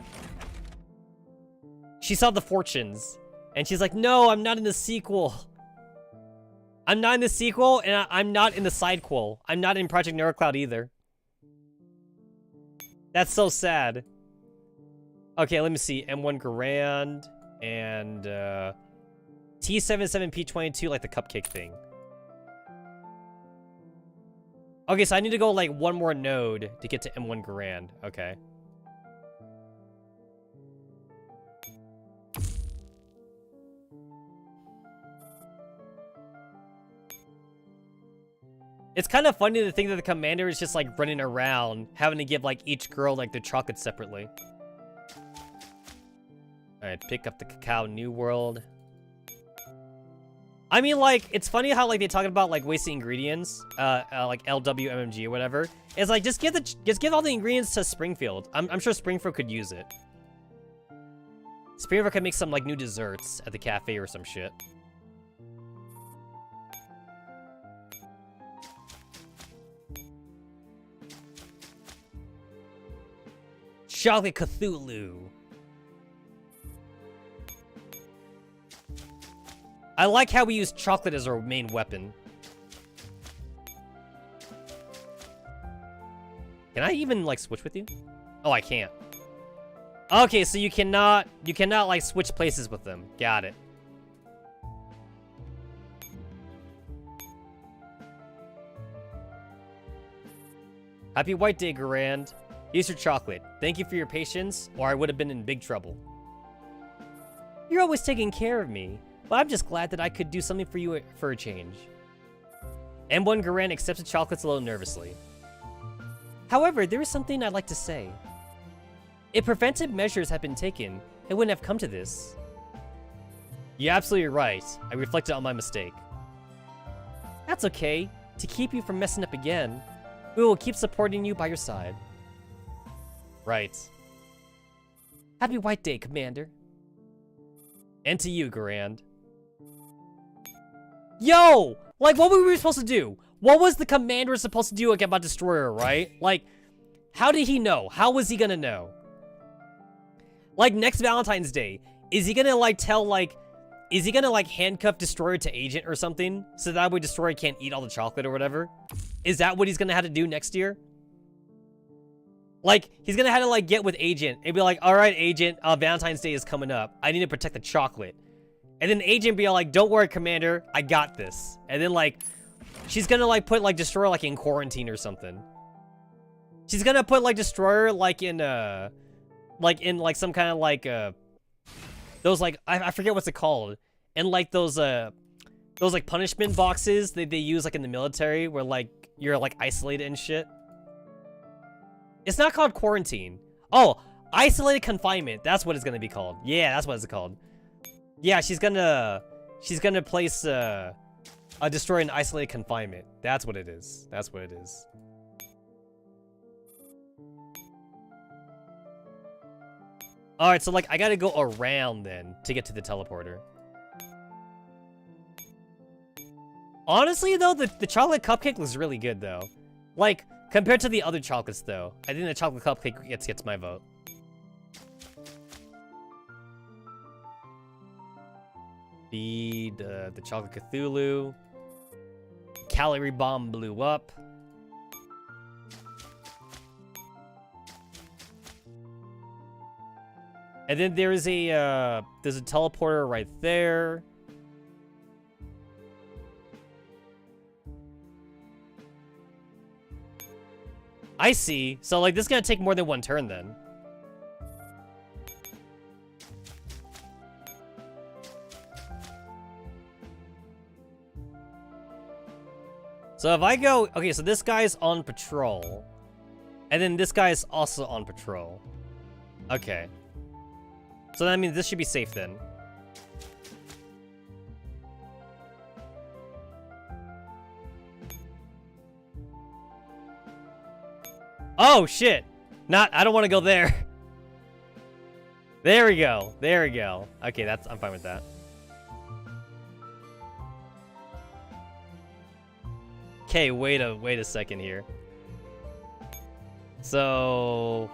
[SPEAKER 1] She saw the fortunes. And she's like, no, I'm not in the sequel. I'm not in the sequel, and I'm not in the sidequel. I'm not in Project Neurocloud either. That's so sad. Okay, let me see. M1 Grand and T77P22, like the cupcake thing. Okay, so I need to go like one more node to get to M1 Grand. Okay. It's kind of funny to think that the commander is just like running around, having to give like each girl like their chocolates separately. Alright, pick up the Cacao New World. I mean, like, it's funny how like they talk about like wasting ingredients, like LWMMG or whatever. It's like just give all the ingredients to Springfield. I'm sure Springfield could use it. Springfield could make some like new desserts at the cafe or some shit. Chocolate Cthulhu. I like how we use chocolate as our main weapon. Can I even, like, switch with you? Oh, I can't. Okay, so you cannot, like, switch places with them. Got it. Happy White Day, Garand. Here's your chocolate. Thank you for your patience, or I would have been in big trouble. You're always taking care of me, but I'm just glad that I could do something for you for a change. M1 Garand accepts the chocolates a little nervously. However, there is something I'd like to say. If preventive measures had been taken, it wouldn't have come to this. You're absolutely right. I reflected on my mistake. That's okay. To keep you from messing up again, we will keep supporting you by your side. Right. Happy White Day, Commander. And to you, Garand. Yo! Like, what were we supposed to do? What was the commander supposed to do about Destroyer, right? Like, how did he know? How was he gonna know? Like, next Valentine's Day, is he gonna, like, tell, like... Is he gonna, like, handcuff Destroyer to Agent or something? So that way Destroyer can't eat all the chocolate or whatever? Is that what he's gonna have to do next year? Like, he's gonna have to, like, get with Agent and be like, alright, Agent, Valentine's Day is coming up. I need to protect the chocolate. And then Agent be like, don't worry, Commander, I got this. And then, like, she's gonna, like, put, like, Destroyer, like, in quarantine or something. She's gonna put, like, Destroyer, like, in, some kind of, like, those, like, I forget what's it called. And, like, those, like, punishment boxes they use, like, in the military where, like, you're, like, isolated and shit. It's not called quarantine. Oh, isolated confinement. That's what it's gonna be called. Yeah, that's what it's called. Yeah, she's gonna place, a Destroyer in isolated confinement. That's what it is. That's what it is. Alright, so, like, I gotta go around, then, to get to the teleporter. Honestly, though, the chocolate cupcake looks really good, though. Like, compared to the other chocolates, though. I think the chocolate cupcake gets my vote. Feed the chocolate Cthulhu. Calorie bomb blew up. And then there's a teleporter right there. I see. So, like, this is gonna take more than one turn, then. So if I go... Okay, so this guy's on patrol. And then this guy's also on patrol. Okay. So that means this should be safe, then. Oh, shit! I don't want to go there. There we go. There we go. Okay, I'm fine with that. Okay, wait a second here. So...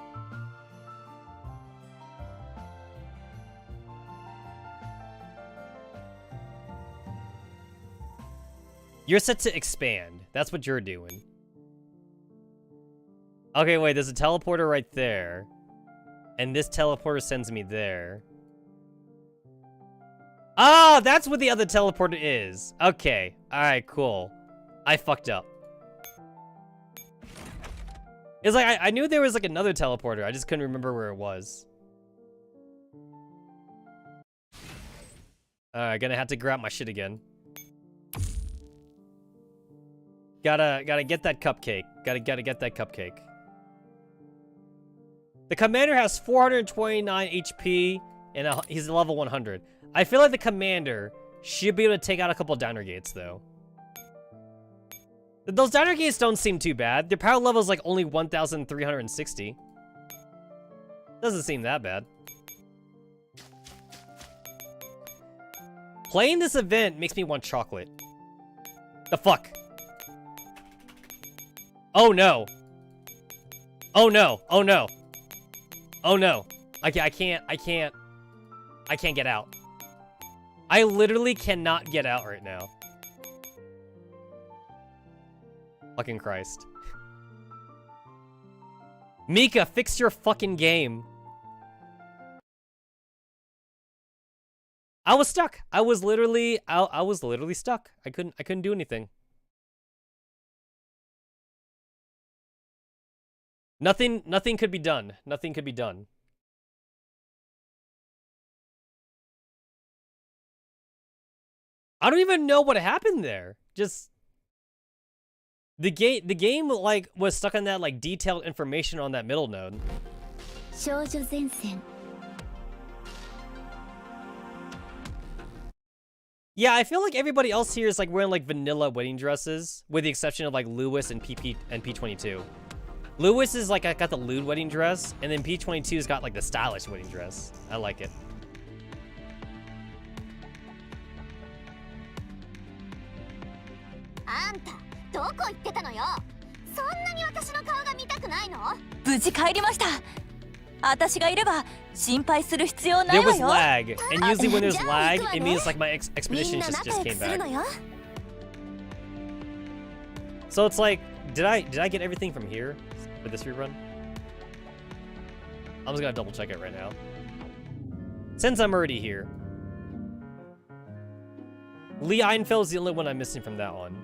[SPEAKER 1] You're set to expand. That's what you're doing. Okay, wait, there's a teleporter right there. And this teleporter sends me there. Oh, that's what the other teleporter is. Okay, alright, cool. I fucked up. It's like, I knew there was like another teleporter. I just couldn't remember where it was. Alright, gonna have to grab my shit again. Gotta get that cupcake. Gotta get that cupcake. The commander has 429 HP, and he's level 100. I feel like the commander should be able to take out a couple downer gates, though. Those downer gates don't seem too bad. Their power level is like only 1,360. Doesn't seem that bad. Playing this event makes me want chocolate. The fuck? Oh no. Oh no. Oh no. Oh no. I can't get out. I literally cannot get out right now. Fucking Christ. Mika, fix your fucking game. I was stuck. I was literally stuck. I couldn't do anything. Nothing could be done. Nothing could be done. I don't even know what happened there. Just the game like was stuck on that like detailed information on that middle node. Yeah, I feel like everybody else here is like wearing like vanilla wedding dresses, with the exception of like Lewis and P22. Lewis is like got the lewd wedding dress, and then P22's got like the stylish wedding dress. I like it. There was lag, and usually when there's lag, it means like my expedition just came back. So it's like, did I get everything from here for this rerun? I'm just gonna double check it right now. Since I'm already here. Lee Einfeld's the only one I'm missing from that one.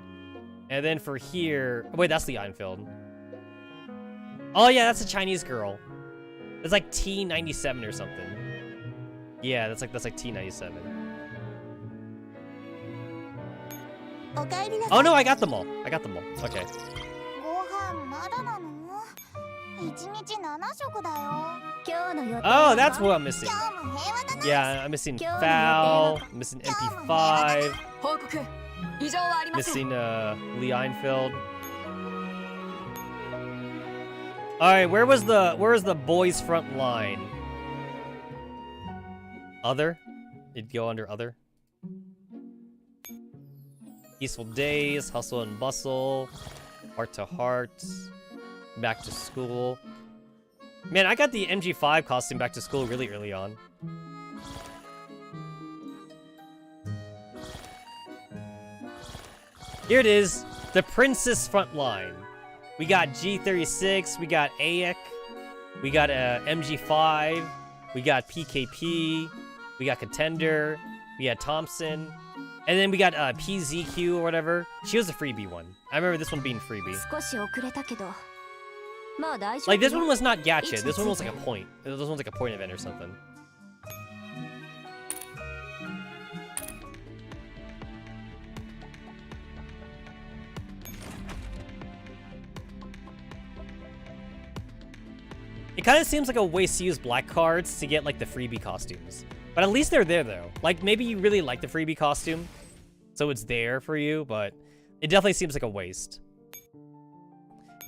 [SPEAKER 1] And then for here, wait, that's Lee Einfeld. Oh yeah, that's a Chinese girl. It's like T97 or something. Yeah, that's like T97. Oh no, I got them all. Okay. Oh, that's what I'm missing. Yeah, I'm missing FOUL, I'm missing MP5, missing Lee Einfeld. Alright, where was the boys' Frontline? Other? It'd go under other. Peaceful Days, Hustle and Bustle, Heart to Heart, Back to School. Man, I got the MG5 costume Back to School really early on. Here it is, the Princess Frontline. We got G36, we got AEK, we got MG5, we got PKP, we got Contender, we got Thompson, and then we got PZQ or whatever. She was a freebie one. I remember this one being freebie. Like, this one was not gacha, this one was like a point. This one was like a point event or something. It kind of seems like a waste to use black cards to get like the freebie costumes. But at least they're there though. Like maybe you really like the freebie costume, so it's there for you, but it definitely seems like a waste.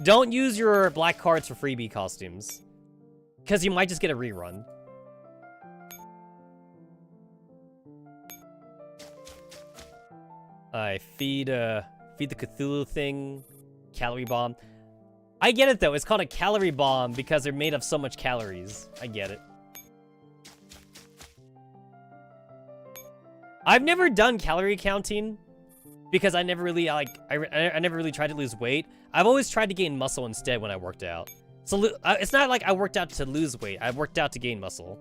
[SPEAKER 1] Don't use your black cards for freebie costumes, because you might just get a rerun. Feed the Cthulhu thing, calorie bomb. I get it though, it's called a calorie bomb because they're made of so much calories. I get it. I've never done calorie counting because I never really I never really tried to lose weight. I've always tried to gain muscle instead when I worked out. So it's not like I worked out to lose weight. I worked out to gain muscle.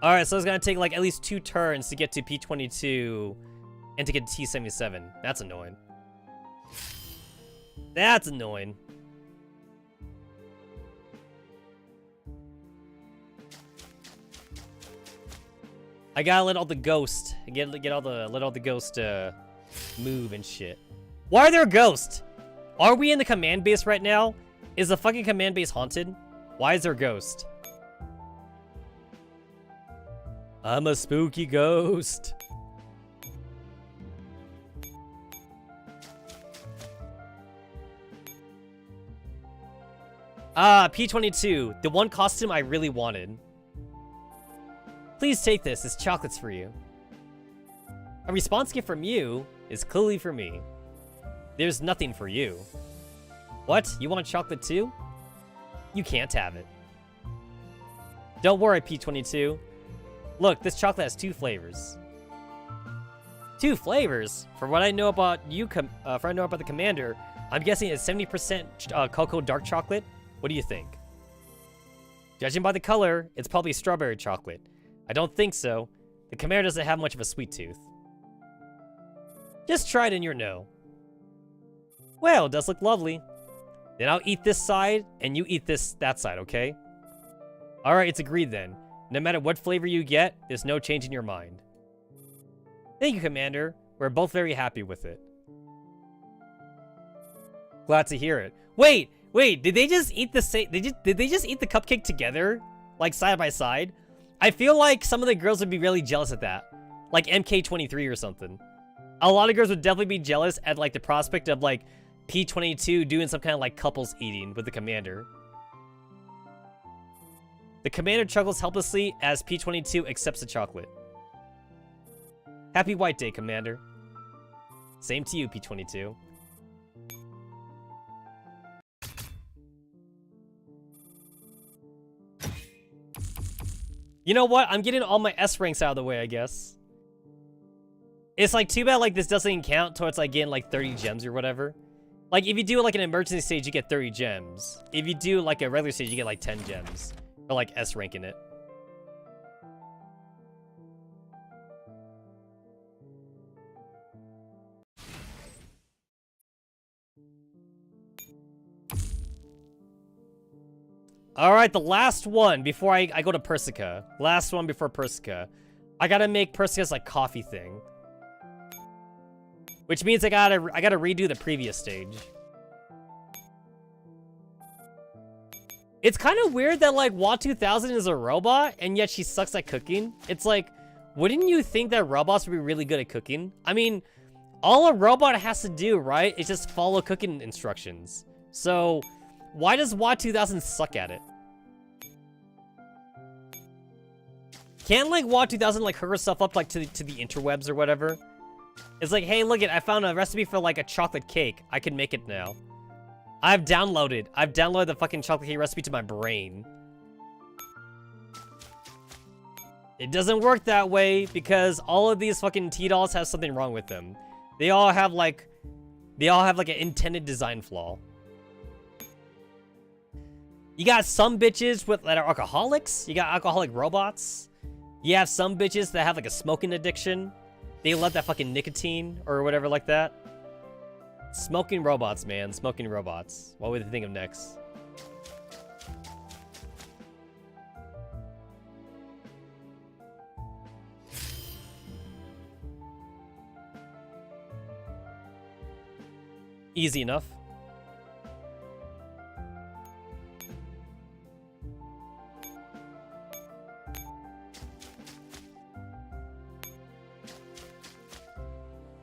[SPEAKER 1] Alright, so it's gonna take like at least 2 turns to get to P22 and to get to T77. That's annoying. That's annoying. I gotta let all the ghosts let all the ghosts move and shit. Why are there ghosts? Are we in the command base right now? Is the fucking command base haunted? Why is there a ghost? I'm a spooky ghost. P22, the one costume I really wanted. Please take this, it's chocolates for you. A response gift from you is clearly for me. There's nothing for you. What? You want chocolate too? You can't have it. Don't worry, P22. Look, this chocolate has 2 flavors. 2 flavors? For what I know about you, for what I know about the commander, I'm guessing it's 70% cocoa dark chocolate. What do you think? Judging by the color, it's probably strawberry chocolate. I don't think so. The commander doesn't have much of a sweet tooth. Just try it and you'll know. Well, it does look lovely. Then I'll eat this side, and you eat that side, okay? Alright, it's agreed then. No matter what flavor you get, there's no change in your mind. Thank you, Commander. We're both very happy with it. Glad to hear it. Wait, did they just eat the same? Did they just eat the cupcake together? Like, side by side? I feel like some of the girls would be really jealous at that. Like MK23 or something. A lot of girls would definitely be jealous at, like, the prospect of, like, P22 doing some kind of, like, couples eating with the Commander. The Commander chuckles helplessly as P22 accepts the chocolate. Happy White Day, Commander. Same to you, P22. You know what? I'm getting all my S ranks out of the way, I guess. It's like too bad like this doesn't count towards like getting like 30 gems or whatever. Like if you do like an emergency stage, you get 30 gems. If you do like a regular stage, you get like 10 gems. Or like S ranking it. Alright, the last one before I go to Persica. Last one before Persica. I gotta make Persica's like coffee thing. Which means I gotta redo the previous stage. It's kind of weird that like Wa 2000 is a robot and yet she sucks at cooking. It's like, wouldn't you think that robots would be really good at cooking? I mean, all a robot has to do, right, is just follow cooking instructions. So, why does Wa 2000 suck at it? Can't like Wa 2000 like hook herself up like to the interwebs or whatever? It's like, hey, look it, I found a recipe for like a chocolate cake. I can make it now. I've downloaded the fucking chocolate cake recipe to my brain. It doesn't work that way because all of these fucking T-dolls have something wrong with them. They all have like an intended design flaw. You got some bitches that are alcoholics. You got alcoholic robots. You have some bitches that have like a smoking addiction. They love that fucking nicotine or whatever like that. Smoking robots, man. Smoking robots. What would they think of next? Easy enough.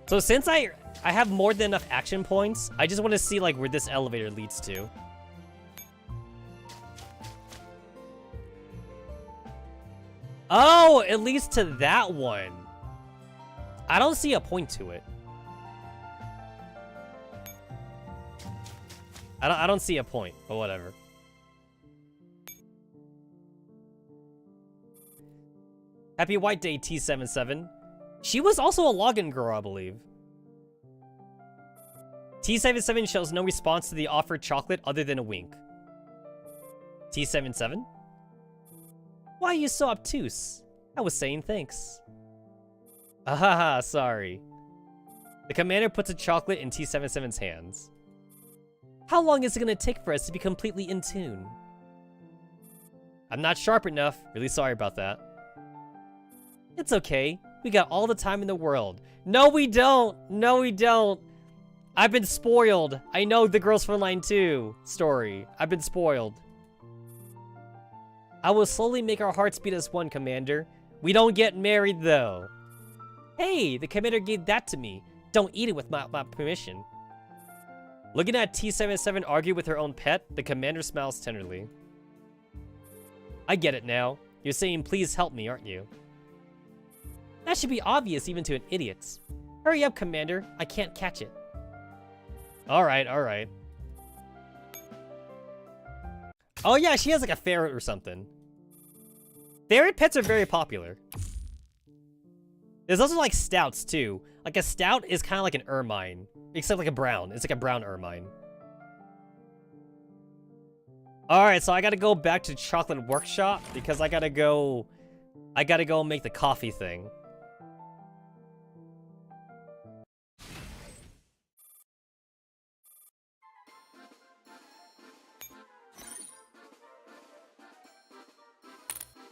[SPEAKER 1] So since I have more than enough action points, I just want to see like where this elevator leads to. Oh, it leads to that one. I don't see a point to it. I don't see a point, but whatever. Happy White Day, T77. She was also a login girl, I believe. T77 shows no response to the offered chocolate other than a wink. T77? Why are you so obtuse? I was saying thanks. Ahaha, sorry. The commander puts a chocolate in T77's hands. How long is it gonna take for us to be completely in tune? I'm not sharp enough. Really sorry about that. It's okay. We got all the time in the world. No, we don't. No, we don't. I've been spoiled. I know the Girls Frontline 2 story. I've been spoiled. I will slowly make our hearts beat as one, Commander. We don't get married, though. Hey, the Commander gave that to me. Don't eat it with my permission. Looking at T77 argue with her own pet, the Commander smiles tenderly. I get it now. You're saying please help me, aren't you? That should be obvious even to an idiot. Hurry up, Commander. I can't catch it. Alright, alright. Oh yeah, she has like a ferret or something. Ferret pets are very popular. There's also like stouts too. Like a stout is kind of like an ermine, except like a brown. It's like a brown ermine. All right, so I gotta go back to Chocolate Workshop because I gotta go make the coffee thing.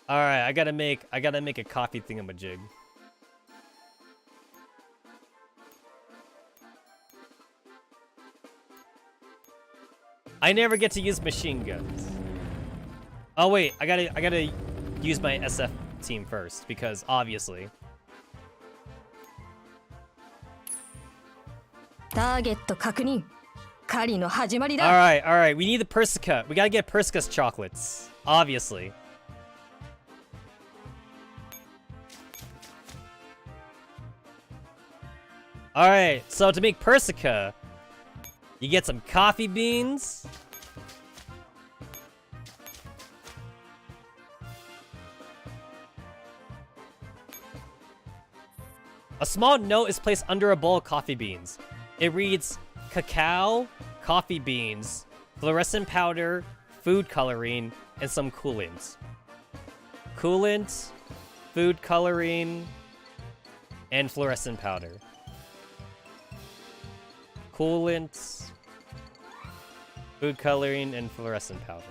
[SPEAKER 1] All right, I gotta make a coffee thingamajig. I never get to use machine guns. Oh wait, I gotta use my SF team first because obviously.
[SPEAKER 3] Target 確認。狩りの始まりだ。
[SPEAKER 1] All right, we need the Persica. We gotta get Persica's chocolates, obviously. All right, so to make Persica, you get some coffee beans. A small note is placed under a bowl of coffee beans. It reads, cacao, coffee beans, fluorescent powder, food coloring, and some coolant. Coolant, food coloring, and fluorescent powder. Coolant, food coloring, and fluorescent powder.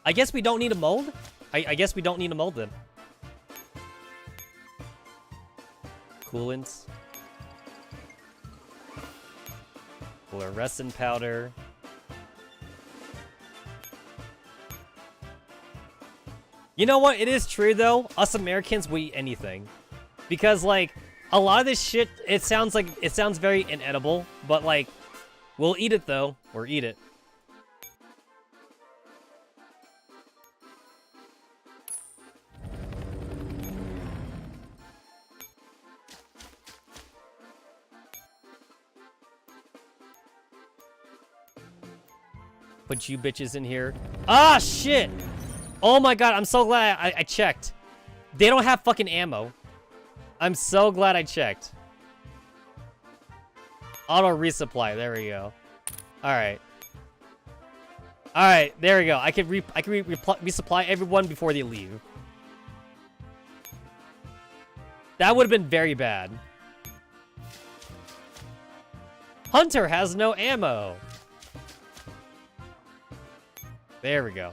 [SPEAKER 1] I guess we don't need a mold? I guess we don't need a mold then. Coolants. Fluorescent powder. You know what? It is true though. Us Americans, we eat anything. Because like, a lot of this shit, it sounds very inedible, but like, we'll eat it though. Or eat it. Put you bitches in here. Ah, shit! Oh my god, I'm so glad I checked. They don't have fucking ammo. I'm so glad I checked. Auto resupply, there we go. Alright. Alright, there we go. I can resupply everyone before they leave. That would have been very bad. Hunter has no ammo. There we go.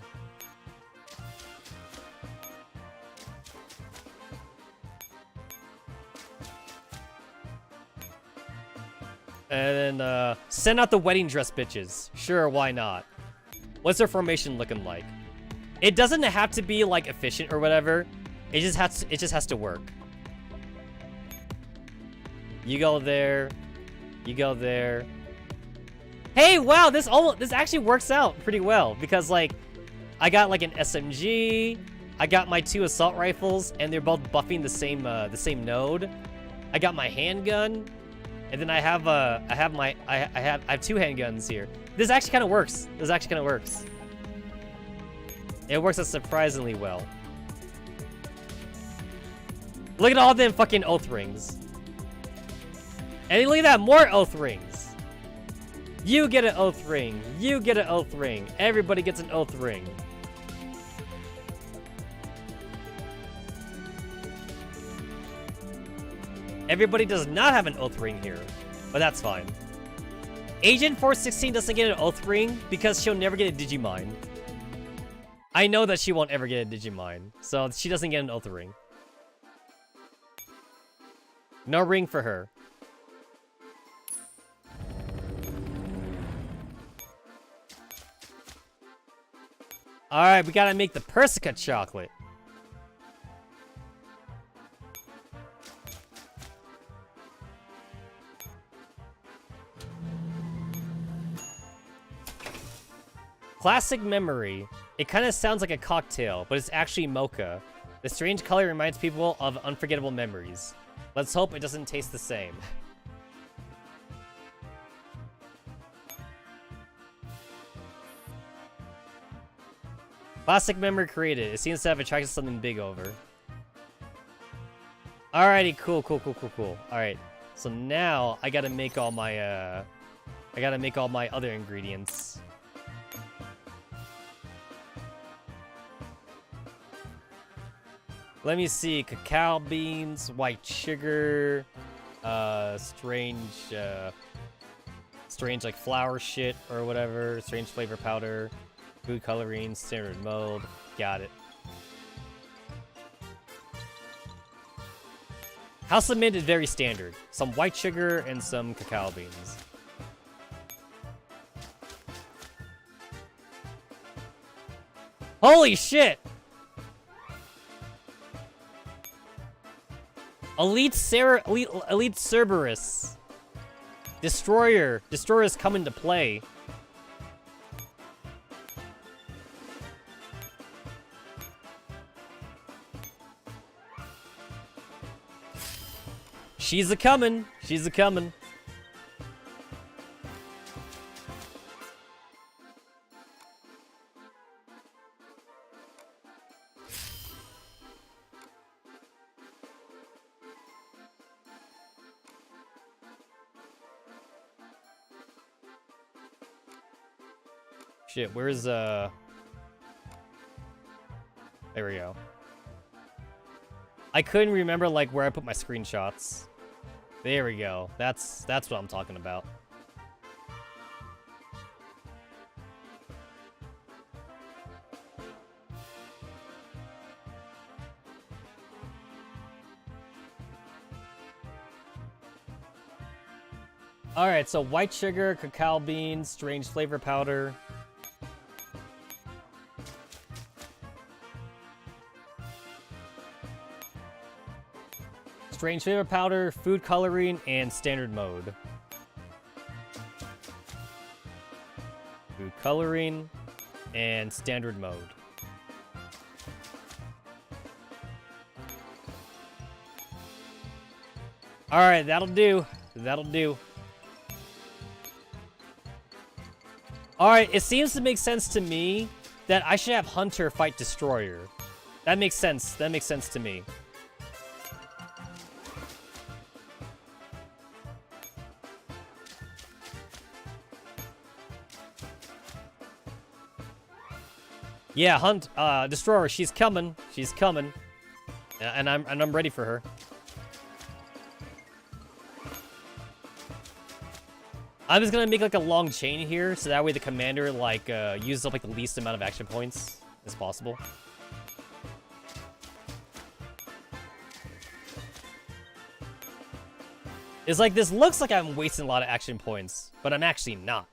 [SPEAKER 1] And then, send out the wedding dress bitches. Sure, why not? What's their formation looking like? It doesn't have to be, like, efficient or whatever. It just has to work. You go there. You go there. Hey, wow, this actually works out pretty well because like I got like an SMG, I got my 2 assault rifles and they're both buffing the same node. I got my handgun and then I have 2 handguns here. This actually kind of works. It works out surprisingly well. Look at all them fucking oath rings. And then look at that, more oath rings. You get an oath ring. You get an oath ring. Everybody gets an oath ring. Everybody does not have an oath ring here, but that's fine. Agent 416 doesn't get an oath ring because she'll never get a Digimine. I know that she won't ever get a Digimine, so she doesn't get an oath ring. No ring for her. Alright, we gotta make the Persica chocolate. Classic memory. It kind of sounds like a cocktail, but it's actually mocha. The strange color reminds people of unforgettable memories. Let's hope it doesn't taste the same. Plastic memory created. It seems to have attracted something big over. Alrighty, cool. Alright, so now I gotta make all my, other ingredients. Let me see, cacao beans, white sugar, strange like flour shit or whatever, strange flavor powder, food coloring, standard mode, got it. House of Mint is very standard. Some white sugar and some cacao beans. Holy shit! Elite Cerberus. Destroyer's coming to play. She's a-comin'. She's a-comin'. Shit, where's, there we go. I couldn't remember, like, where I put my screenshots. There we go. That's what I'm talking about. Alright, so white sugar, cacao beans, strange flavor powder. Strange flavor powder, food coloring, and standard mode. Food coloring and standard mode. Alright, that'll do. That'll do. Alright, it seems to make sense to me that I should have Hunter fight Destroyer. That makes sense. That makes sense to me. Yeah, Destroyer, she's coming. She's coming. And I'm ready for her. I'm just gonna make like a long chain here, so that way the commander like uses up like the least amount of action points as possible. It's like, this looks like I'm wasting a lot of action points, but I'm actually not.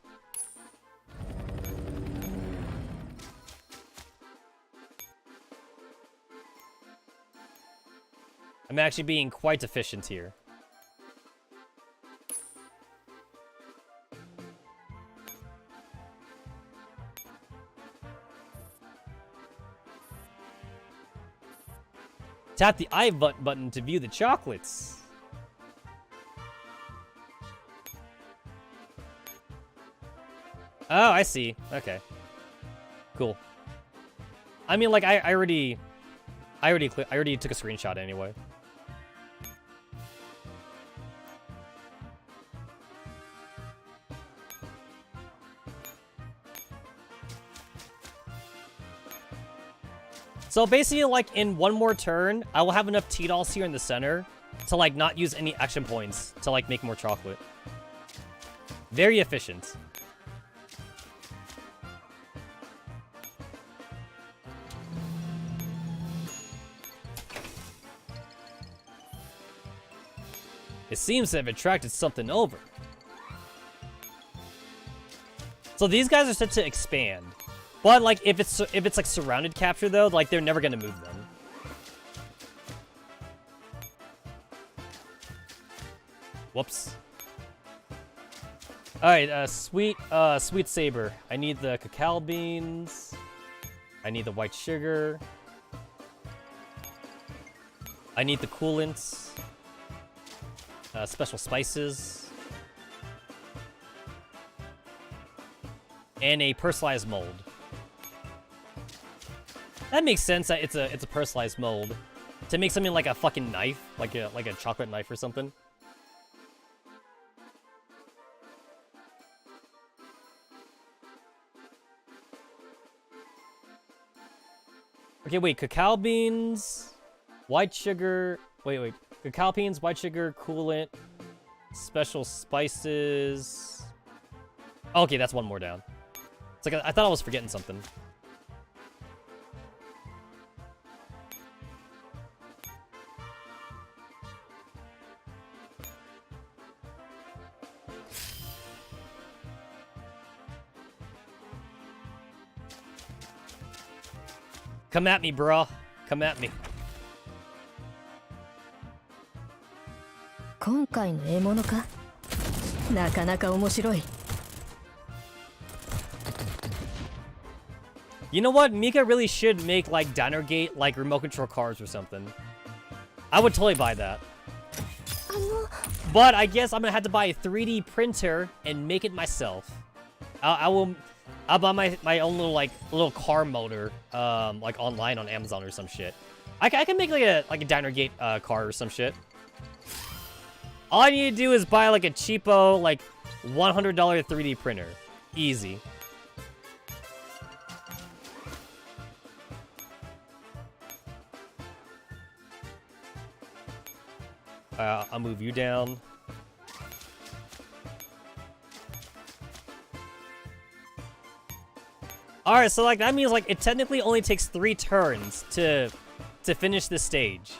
[SPEAKER 1] I'm actually being quite efficient here. Tap the I button to view the chocolates. Oh, I see. Okay. Cool. I mean, like, I already took a screenshot anyway. So basically, like, in one more turn, I will have enough T-Dolls here in the center to, like, not use any action points to, like, make more chocolate. Very efficient. It seems to have attracted something over. So these guys are set to expand. But, like, if it's like surrounded capture, though, like, they're never gonna move them. Whoops. Alright, Sweet Saber. I need the cacao beans. I need the white sugar. I need the coolants. Special spices. And a personalized mold. That makes sense that it's a personalized mold. To make something like a fucking knife, like a chocolate knife or something. Okay, wait, cacao beans, white sugar, wait, cacao beans, white sugar, coolant, special spices. Okay, that's one more down. It's like, I thought I was forgetting something. Come at me, bro. Come at me.
[SPEAKER 3] 今回の獲物かなかなか面白い
[SPEAKER 1] You know what? Mika really should make, like, Diner Gate, like, remote control cars or something. I would totally buy that. But I guess I'm gonna have to buy a 3D printer and make it myself. I'll buy my own little car motor, like online on Amazon or some shit. I can make like a Diner Gate car or some shit. All I need to do is buy like a cheapo like $100 3D printer. Easy. I'll move you down. Alright, so like that means like it technically only takes 3 turns to finish this stage.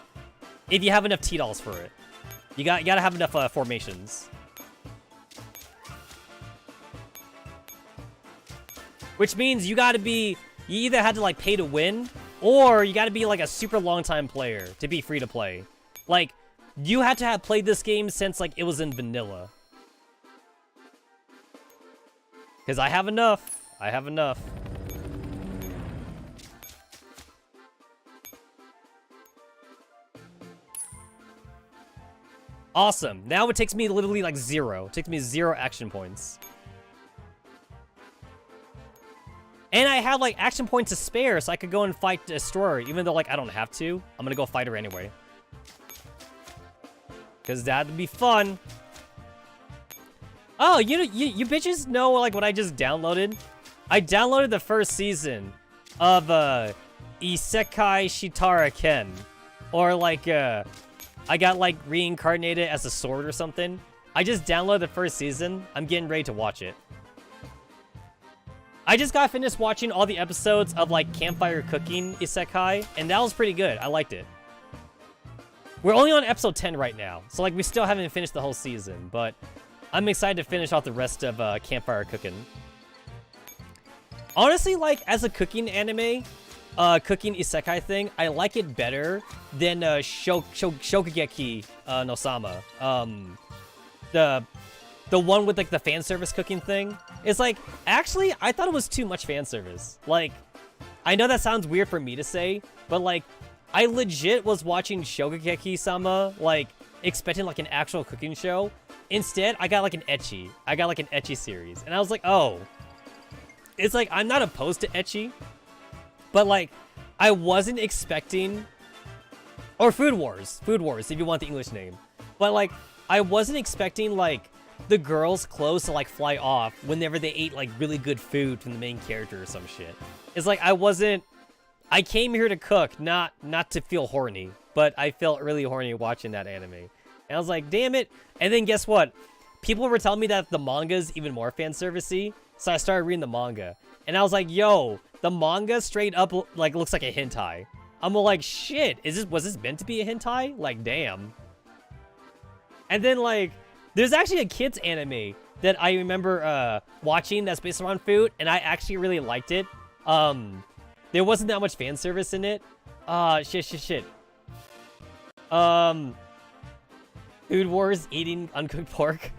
[SPEAKER 1] If you have enough T-dolls for it. You gotta have enough formations. Which means you either had to like pay to win, or you gotta be like a super long time player to be free to play. Like, you had to have played this game since like it was in vanilla. Cause I have enough. I have enough. Awesome. Now it takes me literally like 0. It takes me 0 action points. And I have like action points to spare, so I could go and fight Destroyer, even though like I don't have to. I'm gonna go fight her anyway. Cause that'd be fun. Oh, you bitches know like what I just downloaded? I downloaded the first season of Isekai Shitara Ken. Or like I got like reincarnated as a sword or something. I just downloaded the first season. I'm getting ready to watch it. I just got finished watching all the episodes of like Campfire Cooking Isekai, and that was pretty good. I liked it. We're only on episode 10 right now, so like we still haven't finished the whole season, but I'm excited to finish off the rest of Campfire Cooking. Honestly, like as a cooking anime, cooking isekai thing, I like it better than Shokugeki no Sama. The one with like the fan service cooking thing. It's like, actually, I thought it was too much fan service. Like, I know that sounds weird for me to say, but like, I legit was watching Shokugeki-sama, like, expecting like an actual cooking show. Instead, I got like an ecchi. I got like an ecchi series. And I was like, oh. It's like, I'm not opposed to ecchi. But like, I wasn't expecting... Or Food Wars. Food Wars, if you want the English name. But like, I wasn't expecting like, the girls' clothes to like fly off whenever they ate like really good food from the main character or some shit. It's like, I came here to cook, not to feel horny, but I felt really horny watching that anime. And I was like, damn it. And then guess what? People were telling me that the manga's even more fan servicey, so I started reading the manga. And I was like, yo, the manga straight up like looks like a hentai. I'm like, shit, was this meant to be a hentai? Like, damn. And then like, there's actually a kids anime that I remember watching that's based around food, and I actually really liked it. There wasn't that much fan service in it. Shit. Food Wars eating uncooked pork.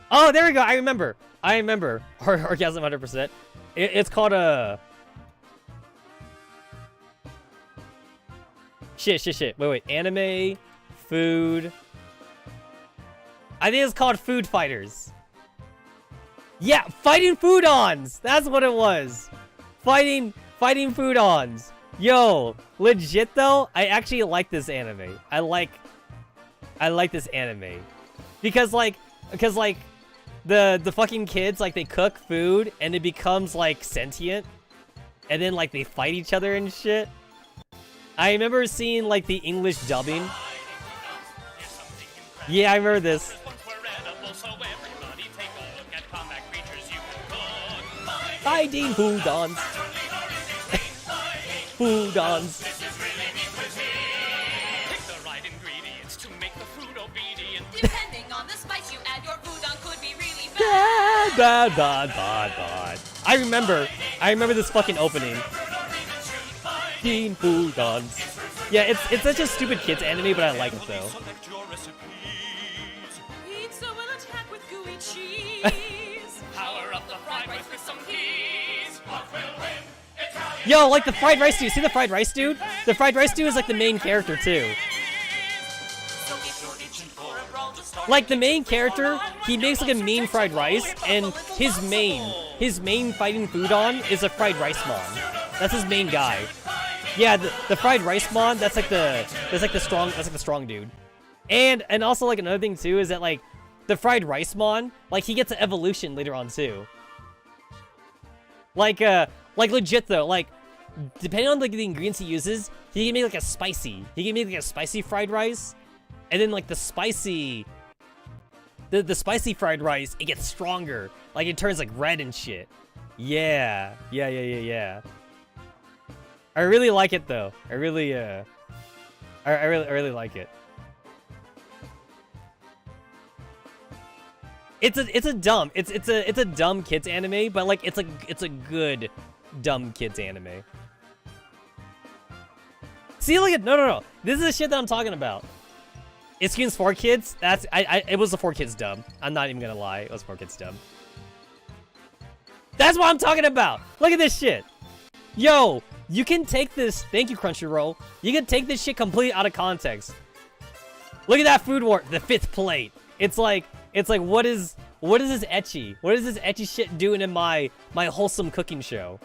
[SPEAKER 1] Oh, there we go. I remember. Orgasm 100%. It's called Shit. Wait. Anime, food. I think it's called Food Fighters. Yeah, fighting food-ons. That's what it was. Fighting food-ons. Yo, legit though, I actually like this anime. I like this anime. Because like the fucking kids, like, they cook food and it becomes like sentient. And then like they fight each other and shit. I remember seeing like the English dubbing. Yeah, I remember this. Fighting food-ons. Food-ons.
[SPEAKER 4] Pick the right ingredients to make the food obedient. Depending on the spice you add, your food-on could be really bad.
[SPEAKER 1] Bad. I remember this fucking opening. Fighting food-ons. Yeah, it's such a stupid kids anime, but I like it though.
[SPEAKER 4] Pizza will attack with gooey cheese. Power up the fried rice with some peas. What will win?
[SPEAKER 1] Yo, like the fried rice dude. See the fried rice dude? The fried rice dude is like the main character too. Like the main character, he makes like a mean fried rice, and his main fighting food on is a fried rice mon. That's his main guy. Yeah, the fried rice mon. That's like the strong dude. And also like another thing too is that like the fried rice mon, like he gets an evolution later on too. Like legit though, like depending on like the ingredients he uses, he can make like a spicy. He can make like a spicy fried rice, and then like the spicy fried rice, it gets stronger. Like it turns like red and shit. Yeah. I really like it though. I really like it. It's a dumb kids anime, but like it's a good dumb kids anime. See, look at no. This is the shit that I'm talking about. It's Games for Kids. It was a 4Kids dub. I'm not even gonna lie. It was 4Kids dub. That's what I'm talking about. Look at this shit. Yo, you can take this. Thank you, Crunchyroll. You can take this shit completely out of context. Look at that food war. The 5th plate. It's like what is this ecchi? What is this ecchi shit doing in my wholesome cooking show?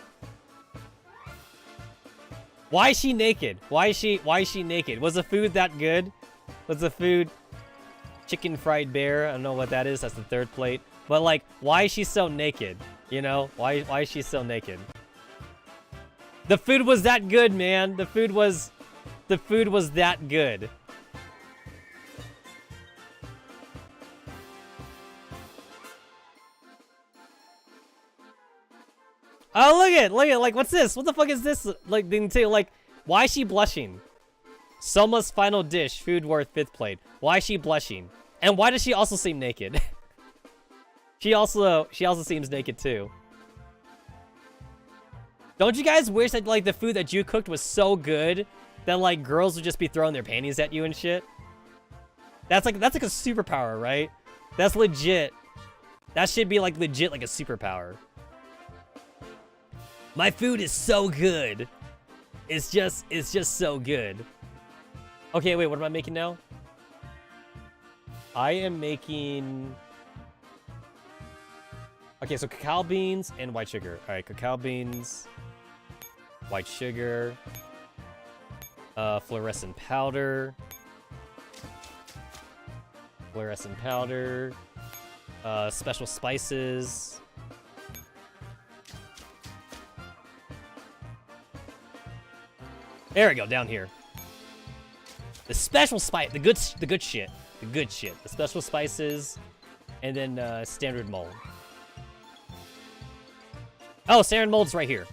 [SPEAKER 1] Why is she naked? Why is she naked? Was the food that good? Was the food chicken fried bear? I don't know what that is. That's the 3rd plate. But like, why is she so naked? You know? Why is she so naked? The food was that good, man. The food was that good. Oh, look at, like, what's this? What the fuck is this? Like, like, why is she blushing? Soma's final dish, food worth 5th plate. Why is she blushing? And why does she also seem naked? she also seems naked too. Don't you guys wish that, like, the food that you cooked was so good that, like, girls would just be throwing their panties at you and shit? That's like a superpower, right? That's legit. That should be, like, legit, like, a superpower. My food is so good. It's just so good. Okay, wait, what am I making now? I am making... Okay, so cacao beans and white sugar. All right, cacao beans, white sugar, fluorescent powder, special spices. There we go, down here. The special spice, the good shit. The special spices, and then standard mold. Oh, standard mold's right here.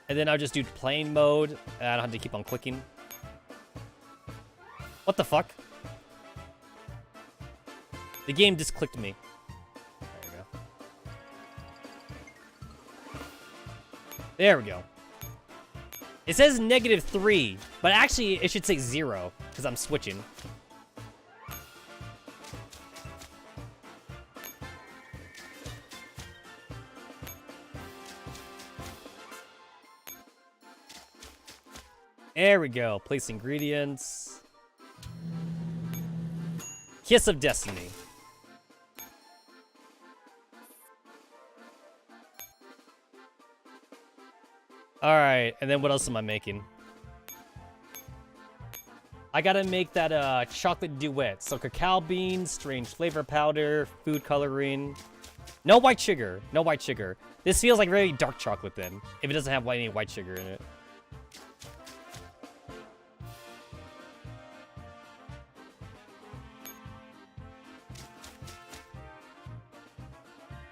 [SPEAKER 1] And then I'll just do plain mode. I don't have to keep on clicking. What the fuck? The game just clicked me. There we go. It says -3, but actually it should say 0, because I'm switching. There we go. Place ingredients. Kiss of Destiny. Alright, and then what else am I making? I gotta make that chocolate duet. So cacao beans, strange flavor powder, food coloring. No white sugar. No white sugar. This feels like very dark chocolate then, if it doesn't have any white sugar in it.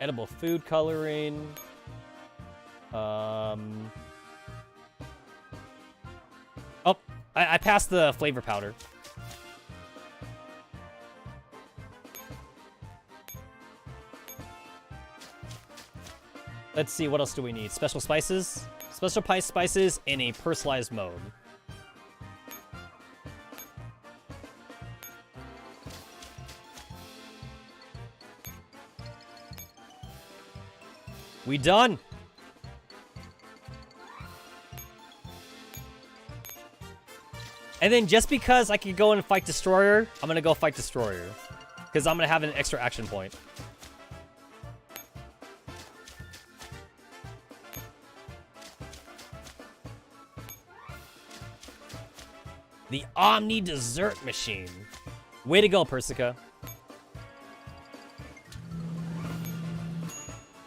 [SPEAKER 1] Edible food coloring. Oh, I passed the flavor powder. Let's see, what else do we need? Special spices? Special spices in a personalized mode. We done! And then just because I could go and fight Destroyer, I'm gonna go fight Destroyer. Because I'm gonna have an extra action point. The Omni Dessert Machine. Way to go, Persica.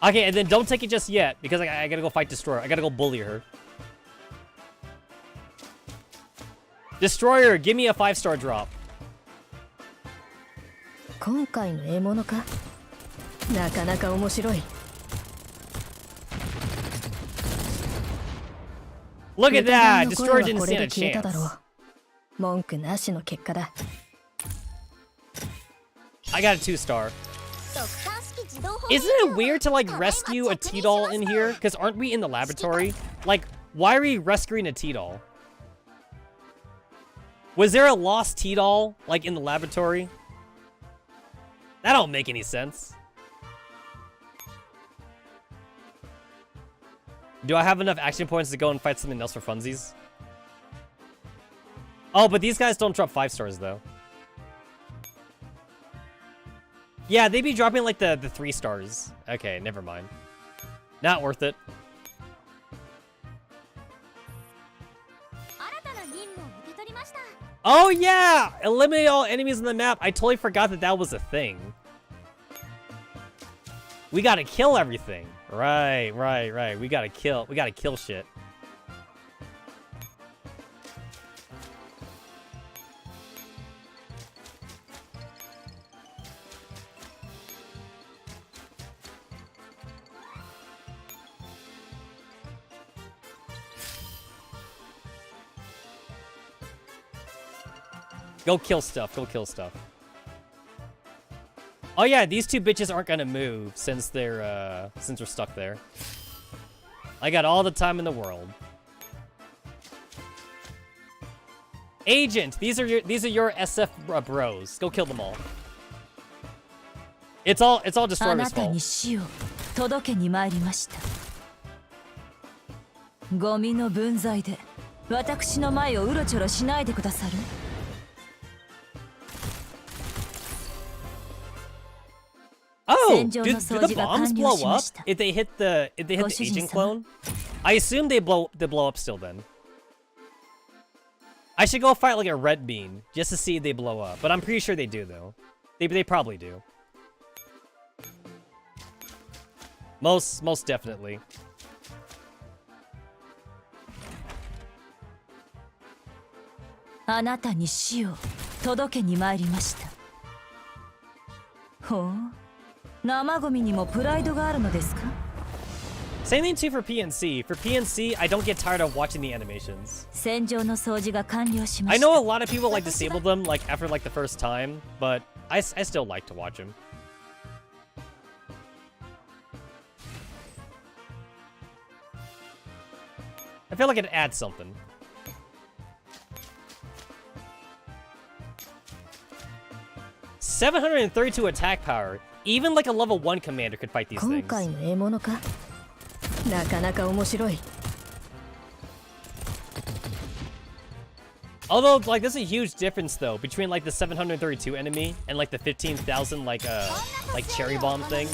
[SPEAKER 1] Okay, and then don't take it just yet, because I gotta go fight Destroyer. I gotta go bully her. Destroyer, give me a 5-star drop.
[SPEAKER 3] 今回の獲物かなかなか面白い
[SPEAKER 1] Look at that! Destroyer didn't stand a chance.
[SPEAKER 3] 文句なしの結果だ
[SPEAKER 1] I got a 2-star. Isn't it weird to like rescue a T-doll in here? Because aren't we in the laboratory? Like, why are we rescuing a T-doll? Was there a lost T-doll, like, in the laboratory? That don't make any sense. Do I have enough action points to go and fight something else for funsies? Oh, but these guys don't drop 5 stars, though. Yeah, they be dropping, like, the 3 stars. Okay, never mind. Not worth it. Oh yeah! Eliminate all enemies on the map. I totally forgot that that was a thing. We gotta kill everything. Right. We gotta kill shit. Go kill stuff. Go kill stuff. Oh yeah, these two bitches aren't gonna move since they're stuck there. I got all the time in the world. Agent, these are your SF bros. Go kill them all. It's all Destroyer's fault.
[SPEAKER 5] 届けに参りました。ゴミの分際で私の前をうろちょろしないでくださる。
[SPEAKER 1] Oh, do the bombs blow up if they hit the agent clone? I assume they blow up still then. I should go fight like a red bean just to see if they blow up, but I'm pretty sure they do though. They probably do. Most definitely.
[SPEAKER 5] "あなたに死を届けに参りました." ほう、生ゴミにもプライドがあるのですか?
[SPEAKER 1] Same thing too for PNC. For PNC, I don't get tired of watching the animations.
[SPEAKER 5] 戦場の掃除が完了しま
[SPEAKER 1] I
[SPEAKER 5] した。
[SPEAKER 1] know a lot of people like disable them like after like the first time, but I still like to watch them. I feel like it adds something. $732 attack power. Even like a level 1 commander could fight these
[SPEAKER 3] 今
[SPEAKER 1] things.
[SPEAKER 3] 回の獲物かなかなか面白い
[SPEAKER 1] Although, like, there's a huge difference though between like the 732 enemy and like the 15,000 like cherry bomb thing.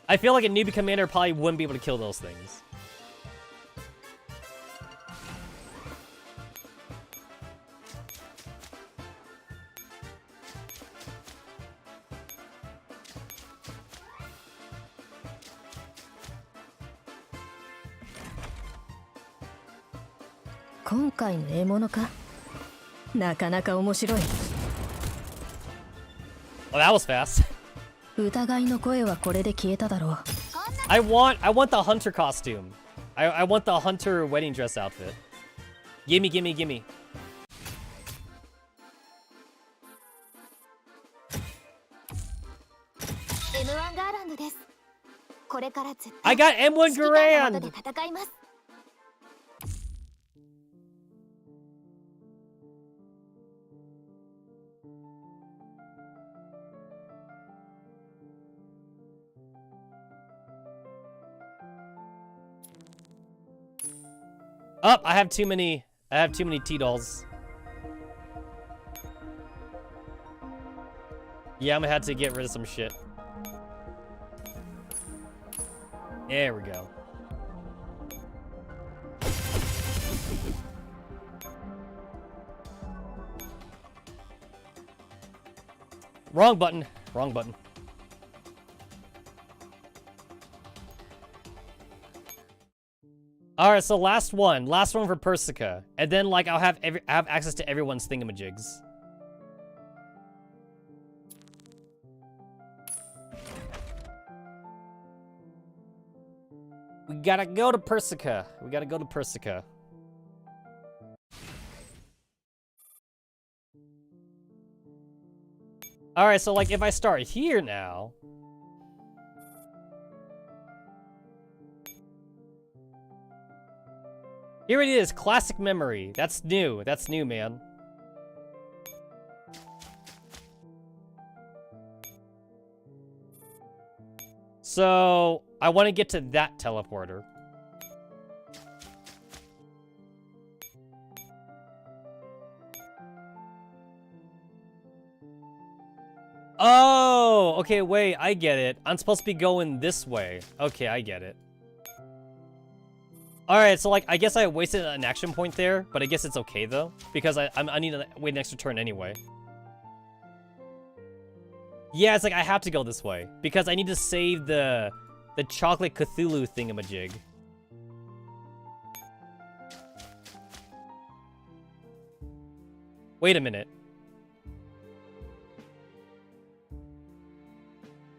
[SPEAKER 1] I feel like a newbie commander probably wouldn't be able to kill those things. Oh, that was fast. I want the hunter costume. I want the hunter wedding dress outfit. Gimme, gimme, gimme. I got M1 Grand! Oh, I have too many T-dolls. Yeah, I'm gonna have to get rid of some shit. There we go. Wrong button. Wrong button. All right, so last one for Persica, and then like I'll have access to everyone's thingamajigs. We gotta go to Persica. We gotta go to Persica. All right, so like if I start here now. Here it is, classic memory. That's new. That's new, man. So, I want to get to that teleporter. Oh, okay, wait, I get it. I'm supposed to be going this way. Okay, I get it. Alright, so like, I guess I wasted an action point there, but I guess it's okay though, because I need to wait an extra turn anyway. Yeah, it's like I have to go this way, because I need to save the chocolate Cthulhu thingamajig. Wait a minute.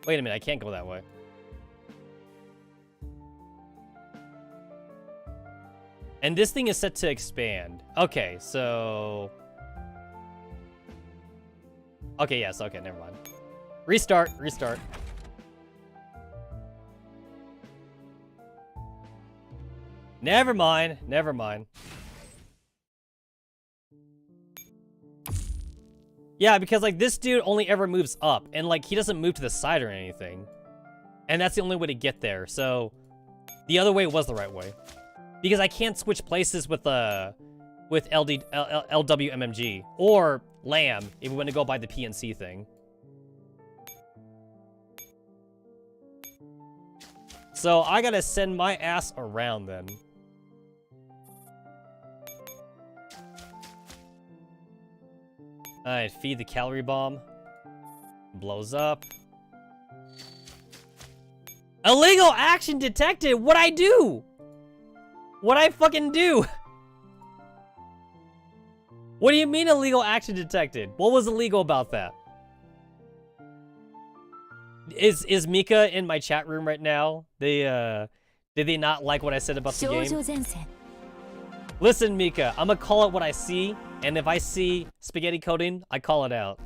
[SPEAKER 1] Wait a minute, I can't go that way. And this thing is set to expand. Okay, so... Okay, yes, okay, never mind. Restart, restart. Never mind, never mind. Yeah, because like this dude only ever moves up, and like he doesn't move to the side or anything. And that's the only way to get there, so... The other way was the right way. Because I can't switch places with LWMMG or Lamb if we want to go by the PNC thing. So I gotta send my ass around then. Alright, feed the calorie bomb. Blows up. Illegal action detected! What'd I do? What'd I fucking do? What do you mean illegal action detected? What was illegal about that? Is Mika in my chat room right now? Did they not like what I said about the game? Listen, Mika, I'm gonna call it what I see, and if I see spaghetti coating, I call it out.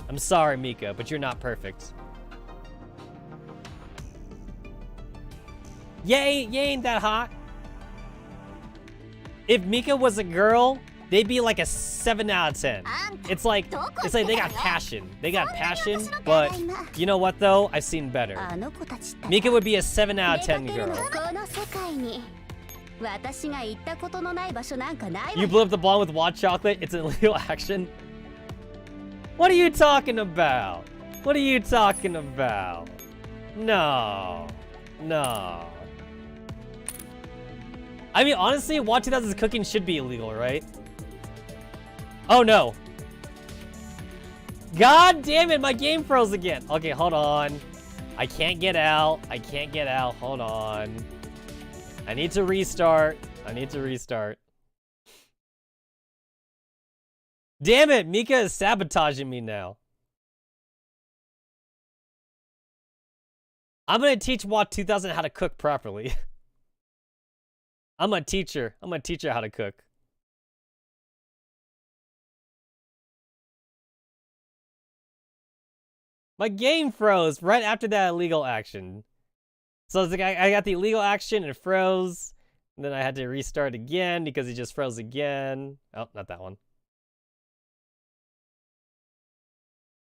[SPEAKER 1] I'm sorry, Mika, but you're not perfect. Yay, you ain't that hot. If Mika was a girl, they'd be like a 7 out of 10. It's like they got passion. They got passion, but you know what though? I've seen better. Mika would be a 7 out of 10 girl.
[SPEAKER 2] 私が行ったことのない場所なんかないわ
[SPEAKER 1] You blew up the bomb with hot chocolate? It's an illegal action? What are you talking about? What are you talking about? No. No. I mean, honestly, WOT 2000's cooking should be illegal, right? Oh, no. God damn it, my game froze again. Okay, hold on. I can't get out. I can't get out. Hold on. I need to restart. I need to restart. Damn it, Mika is sabotaging me now. I'm gonna teach WOT 2000 how to cook properly. I'm a teacher. I'm gonna teach her how to cook. My game froze right after that illegal action. So it's like I got the illegal action and it froze. And then I had to restart again because it just froze again. Oh, not that one.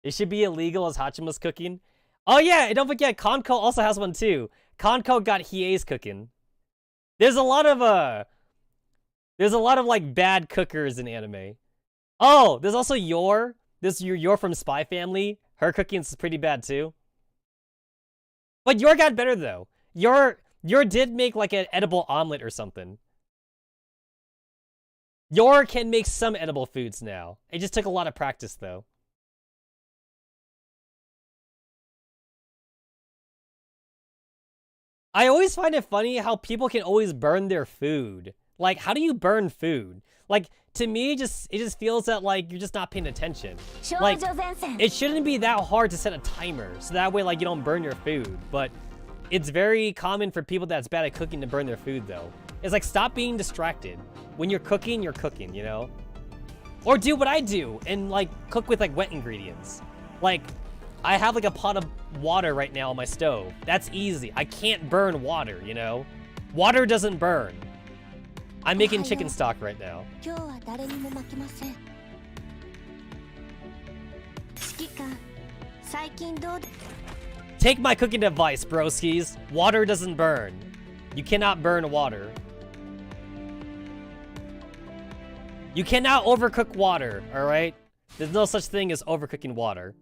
[SPEAKER 1] It should be illegal as Hachima's cooking. Oh yeah, and don't forget, Konko also has one too. Konko got Hiei's cooking. There's a lot of like bad cookers in anime. Oh, there's also Yor. This Yor from Spy Family. Her cooking is pretty bad too. But Yor got better though. Yor did make like an edible omelet or something. Yor can make some edible foods now. It just took a lot of practice though. I always find it funny how people can always burn their food. Like, how do you burn food? Like, to me, it just feels that, like, you're just not paying attention. Like, it shouldn't be that hard to set a timer, so that way, like, you don't burn your food. But it's very common for people that's bad at cooking to burn their food, though. It's like, stop being distracted. When you're cooking, you know? Or do what I do and, like, cook with, like, wet ingredients. Like, I have, like, a pot of water right now on my stove. That's easy. I can't burn water, you know? Water doesn't burn. I'm making chicken stock right now. Take my cooking advice, broskies. Water doesn't burn. You cannot burn water. You cannot overcook water, alright? There's no such thing as overcooking water.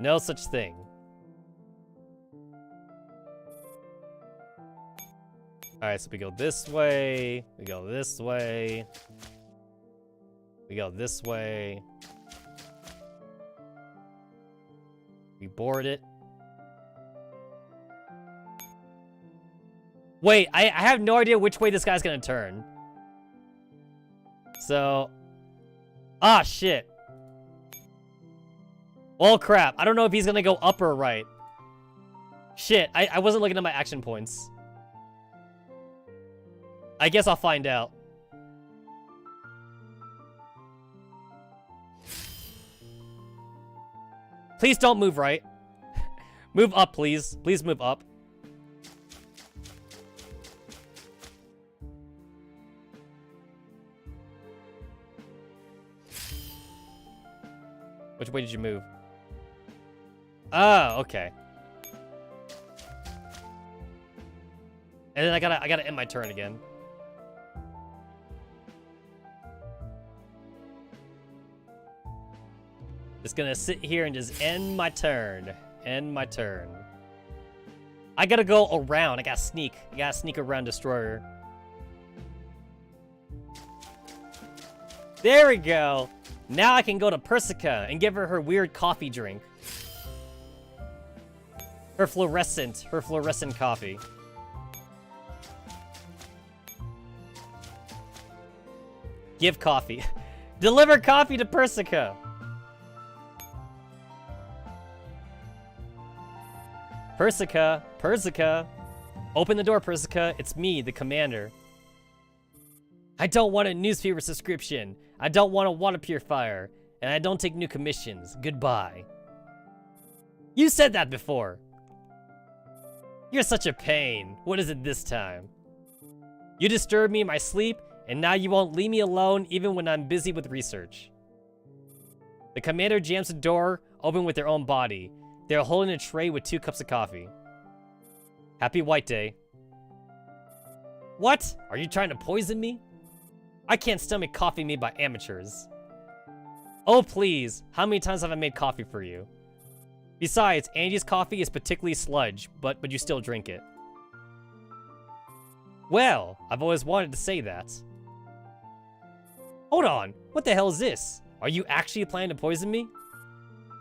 [SPEAKER 1] No such thing. Alright, so we go this way. We go this way. We go this way. We board it. Wait, I have no idea which way this guy's gonna turn. So... Ah, shit. Oh crap, I don't know if he's gonna go up or right. Shit, I wasn't looking at my action points. I guess I'll find out. Please don't move right. Move up, please. Please move up. Which way did you move? Oh, okay. And then I gotta end my turn again. Just gonna sit here and just end my turn. End my turn. I gotta go around. I gotta sneak. I gotta sneak around Destroyer. There we go. Now I can go to Persica and give her her weird coffee drink. Her fluorescent coffee. Give coffee. Deliver coffee to Persica. Persica. Open the door, Persica. It's me, the commander. I don't want a newspaper subscription. I don't want a water purifier. And I don't take new commissions. Goodbye. You said that before. You're such a pain. What is it this time? You disturb me in my sleep, and now you won't leave me alone even when I'm busy with research. The commander jams the door open with their own body. They're holding a tray with 2 cups of coffee. Happy White Day. What? Are you trying to poison me? I can't stomach coffee made by amateurs. Oh, please. How many times have I made coffee for you? Besides, Andy's coffee is particularly sludge, but you still drink it. Well, I've always wanted to say that. Hold on. What the hell is this? Are you actually planning to poison me?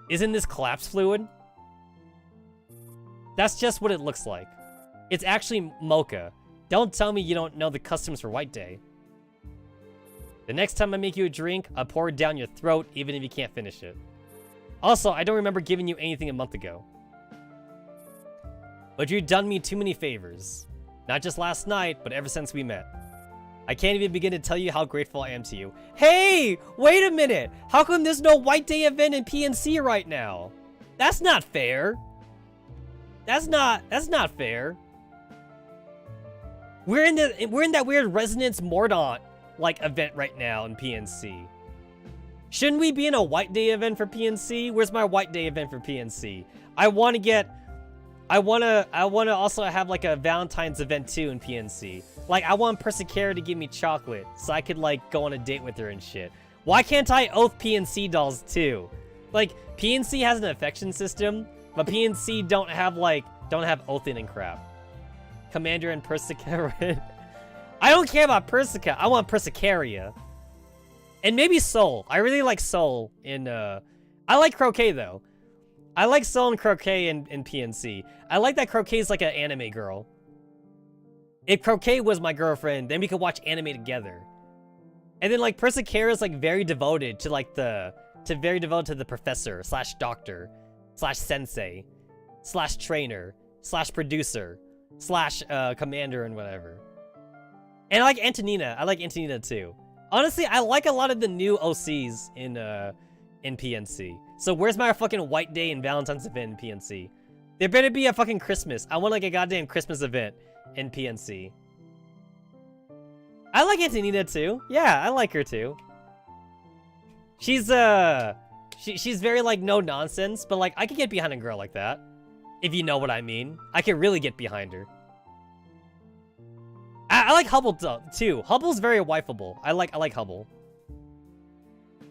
[SPEAKER 1] Isn't this collapse fluid? That's just what it looks like. It's actually mocha. Don't tell me you don't know the customs for White Day. The next time I make you a drink, I'll pour it down your throat even if you can't finish it. Also, I don't remember giving you anything a month ago. But you've done me too many favors. Not just last night, but ever since we met. I can't even begin to tell you how grateful I am to you. Hey! Wait a minute! How come there's no White Day event in PNC right now? That's not fair. That's not fair. We're in that weird Resonance Mordaunt like event right now in PNC. Shouldn't we be in a White Day event for PNC? Where's my White Day event for PNC? I want to also have like a Valentine's event too in PNC. Like I want Persicera to give me chocolate so I could like go on a date with her and shit. Why can't I oath PNC dolls too? Like PNC has an affection system, but PNC don't have oathing and crap. Commander and Persicera. I don't care about Persica. I want Persicaria. And maybe Soul. I really like Soul in, I like Croquet, though. I like Soul and Croquet in PNC. I like that Croquet's like an anime girl. If Croquet was my girlfriend, then we could watch anime together. And then, like, Persicara's, like, very devoted to, like, the professor, slash doctor, slash sensei, slash trainer, slash producer, slash, commander and whatever. And I like Antonina. I like Antonina, too. Honestly, I like a lot of the new OCs in PNC. So where's my fucking White Day and Valentine's event in PNC? There better be a fucking Christmas. I want like a goddamn Christmas event in PNC. I like Antonina too. Yeah, I like her too. She's she's very like no nonsense, but like I could get behind a girl like that. If you know what I mean. I can really get behind her. I like Hubble too. Hubble's very wifeable. I like Hubble.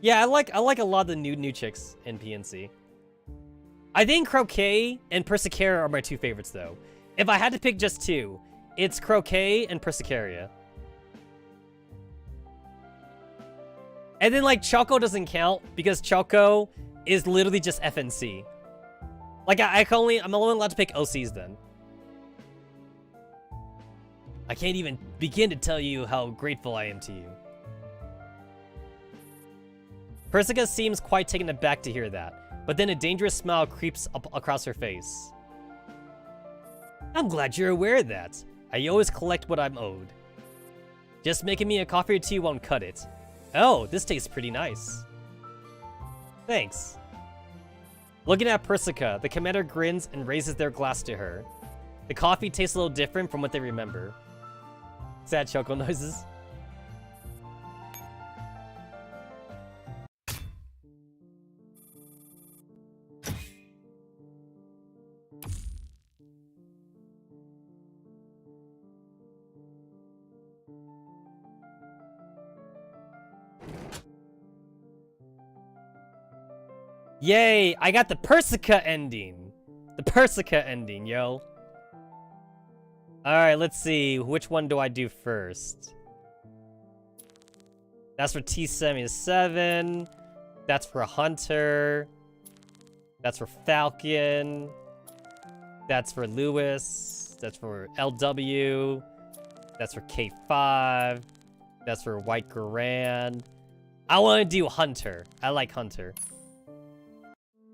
[SPEAKER 1] Yeah, I like a lot of the new chicks in PNC. I think Croquet and Persicara are my 2 favorites though. If I had to pick just 2, it's Croquet and Persicaria. And then like Choco doesn't count because Choco is literally just FNC. Like I'm only allowed to pick OCs then. I can't even begin to tell you how grateful I am to you. Persica seems quite taken aback to hear that, but then a dangerous smile creeps up across her face. I'm glad you're aware of that. I always collect what I'm owed. Just making me a coffee or 2 won't cut it. Oh, this tastes pretty nice. Thanks. Looking at Persica, the commander grins and raises their glass to her. The coffee tastes a little different from what they remember. Sad Choco noises. Yay, I got the Persica ending. The Persica ending, yo. Alright, let's see. Which one do I do first? That's for T77. That's for Hunter. That's for Falcon. That's for Lewis. That's for LW. That's for K5. That's for White Grand. I want to do Hunter. I like Hunter.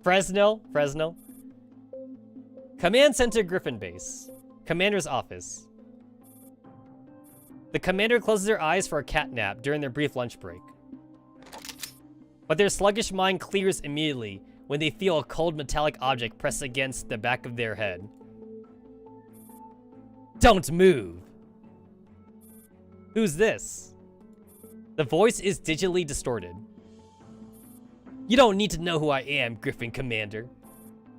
[SPEAKER 1] Fresno. Command Center Griffin Base. Commander's office. The commander closes their eyes for a cat nap during their brief lunch break. But their sluggish mind clears immediately when they feel a cold metallic object press against the back of their head. Don't move! Who's this? The voice is digitally distorted. You don't need to know who I am, Griffin Commander.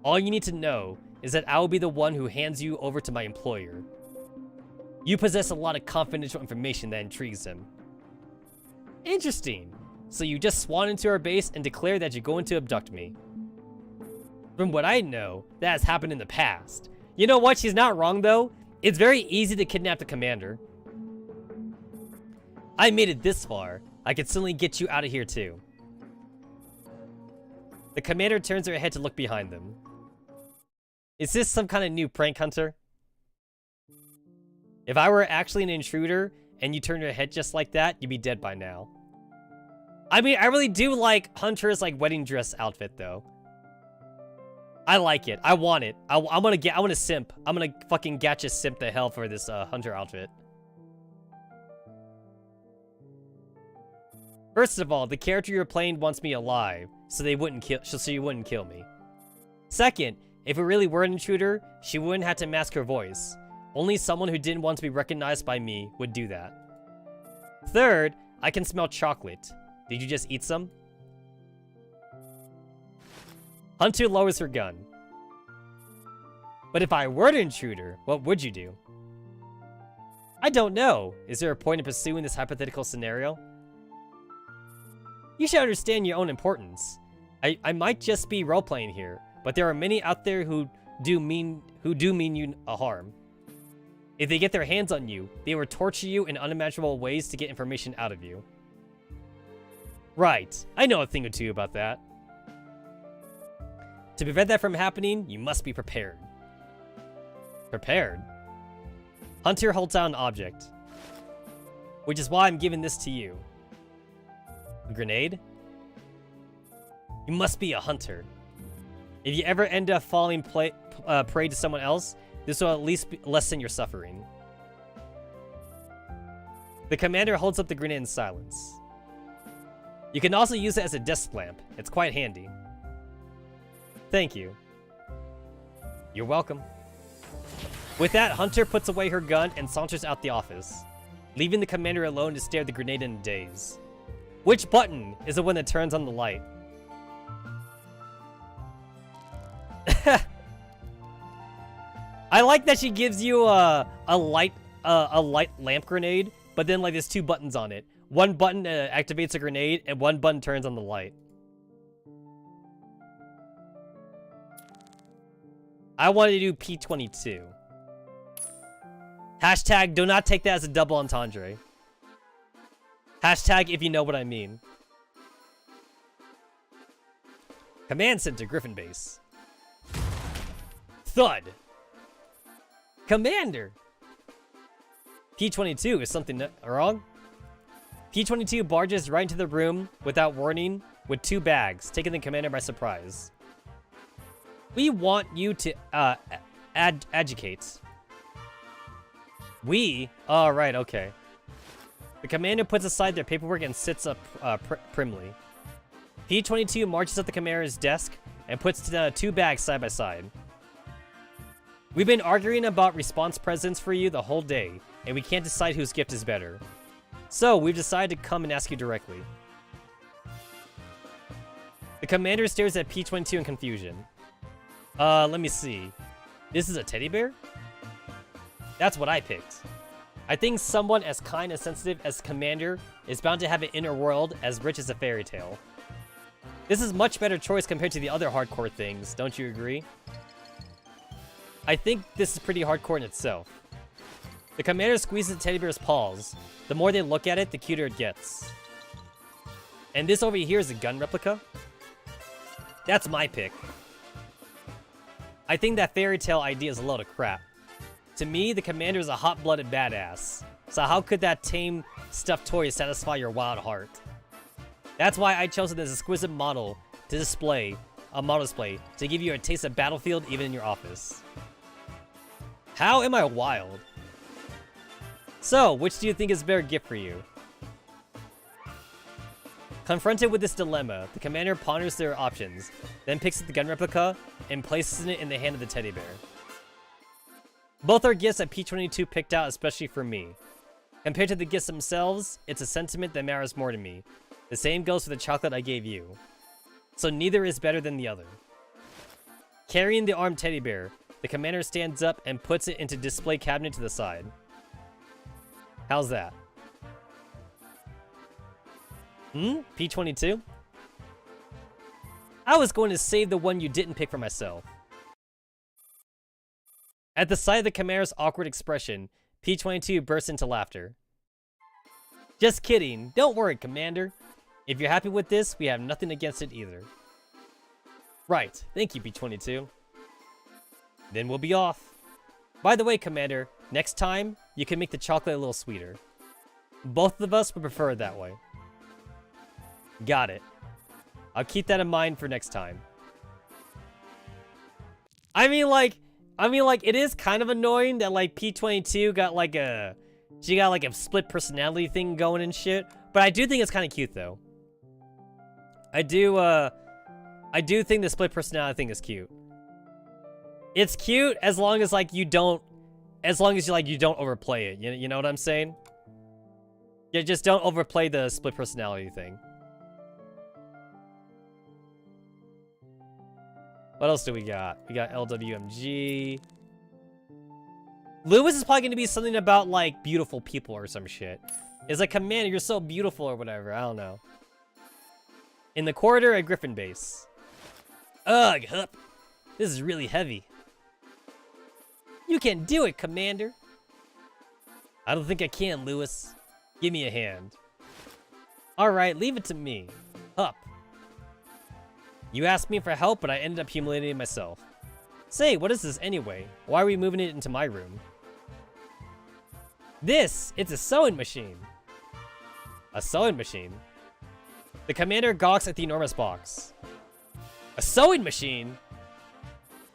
[SPEAKER 1] All you need to know is that I will be the one who hands you over to my employer. You possess a lot of confidential information that intrigues him. Interesting. So you just swan into our base and declare that you're going to abduct me. From what I know, that has happened in the past. You know what? She's not wrong, though. It's very easy to kidnap the commander. I made it this far. I can certainly get you out of here, too. The commander turns her head to look behind them. Is this some kind of new prank, Hunter? If I were actually an intruder and you turned your head just like that, you'd be dead by now. I mean, I really do like Hunter's like wedding dress outfit, though. I like it. I want it. I want to simp. I'm gonna fucking gacha simp the hell for this Hunter outfit. First of all, the character you're playing wants me alive, so you wouldn't kill me. Second, if it really were an intruder, she wouldn't have to mask her voice. Only someone who didn't want to be recognized by me would do that. Third, I can smell chocolate. Did you just eat some? Hunter lowers her gun. But if I were an intruder, what would you do? I don't know. Is there a point in pursuing this hypothetical scenario? You should understand your own importance. I might just be role-playing here, but there are many out there who do mean you a harm. If they get their hands on you, they will torture you in unimaginable ways to get information out of you. Right, I know a thing or two about that. To prevent that from happening, you must be prepared. Prepared? Hunter holds out an object. Which is why I'm giving this to you. A grenade? You must be a hunter. If you ever end up falling prey to someone else, this will at least lessen your suffering. The commander holds up the grenade in silence. You can also use it as a desk lamp. It's quite handy. Thank you. You're welcome. With that, Hunter puts away her gun and saunters out the office, leaving the commander alone to stare at the grenade in a daze. Which button is the one that turns on the light? I like that she gives you a light lamp grenade, but then like there's two buttons on it. One button activates a grenade, and one button turns on the light. I wanted to do P22. Hashtag do not take that as a double entendre. Hashtag if you know what I mean. Command Center, Griffin Base. Thud. Commander. P22 is something wrong? P22 barges right into the room without warning with two bags, taking the commander by surprise. We want you to educate. We? Oh, right, okay. The commander puts aside their paperwork and sits up primly. P22 marches up the commander's desk and puts two bags side by side. We've been arguing about response presents for you the whole day, and we can't decide whose gift is better. So, we've decided to come and ask you directly. The commander stares at P22 in confusion. Let me see. This is a teddy bear? That's what I picked. I think someone as kind and sensitive as Commander is bound to have an inner world as rich as a fairy tale. This is a much better choice compared to the other hardcore things, don't you agree? I think this is pretty hardcore in itself. The commander squeezes the teddy bear's paws. The more they look at it, the cuter it gets. And this over here is a gun replica? That's my pick. I think that fairy tale idea is a load of crap. To me, the commander is a hot-blooded badass. So how could that tame stuffed toy satisfy your wild heart? That's why I chose this exquisite model to display, a model display, to give you a taste of Battlefield even in your office. How am I wild? So, which do you think is a better gift for you? Confronted with this dilemma, the commander ponders their options, then picks up the gun replica and places it in the hand of the teddy bear. Both are gifts that P22 picked out especially for me. Compared to the gifts themselves, it's a sentiment that matters more to me. The same goes for the chocolate I gave you. so neither is better than the other. Carrying the armed teddy bear, the commander stands up and puts it into display cabinet to the side. How's that? P22? I was going to save the one you didn't pick for myself. At the sight of the commander's awkward expression, P22 bursts into laughter. Just kidding. Don't worry, Commander. If you're happy with this, we have nothing against it either. Right. Thank you, P22. Then we'll be off. By the way, Commander, next time, you can make the chocolate a little sweeter. Both of us would prefer it that way. Got it. I'll keep that in mind for next time. I mean, like, it is kind of annoying that, like, P22 got, like, she got, like, a split personality thing going and shit. But I do think it's kind of cute, though. I do think the split personality thing is cute. It's cute as long as, like, you don't overplay it. You know what I'm saying? Yeah, just don't overplay the split personality thing. What else do we got? We got LWMG. Lewis is probably going to be something about, like, beautiful people or some shit. It's like, Commander, you're so beautiful or whatever. I don't know. In the corridor, a Griffin base. Ugh, hup. This is really heavy. You can do it, Commander. I don't think I can, Lewis. Give me a hand. Alright, leave it to me. Hup. You asked me for help, but I ended up humiliating myself. Say, what is this anyway? Why are we moving it into my room? It's a sewing machine. A sewing machine? The commander gawks at the enormous box. A sewing machine?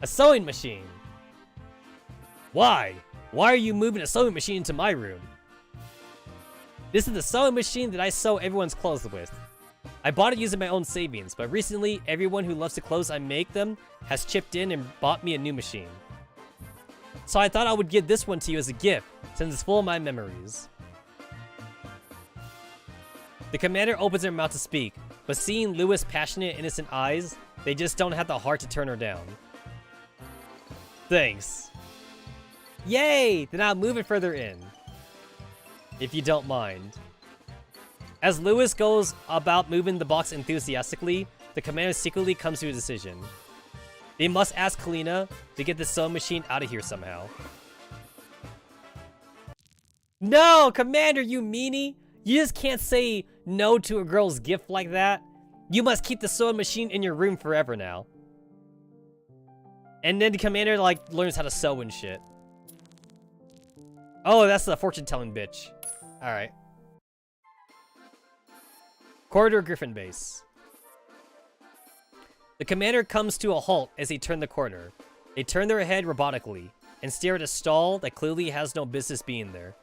[SPEAKER 1] A sewing machine. Why? Why are you moving a sewing machine into my room? This is the sewing machine that I sew everyone's clothes with. I bought it using my own savings, but recently, everyone who loves the clothes I make them has chipped in and bought me a new machine. So I thought I would give this one to you as a gift, since it's full of my memories. The commander opens her mouth to speak, but seeing Lewis' passionate, innocent eyes, they just don't have the heart to turn her down. Thanks. Yay! Then I'll move it further in. If you don't mind. As Lewis goes about moving the box enthusiastically, the commander secretly comes to a decision. They must ask Kalina to get the sewing machine out of here somehow. No, Commander, you meanie! You just can't say no to a girl's gift like that. You must keep the sewing machine in your room forever now. And then the commander, like, learns how to sew and shit. Oh, that's the fortune-telling bitch. Alright. Corridor Griffin base. The commander comes to a halt as they turn the corner. They turn their head robotically and stare at a stall that clearly has no business being there.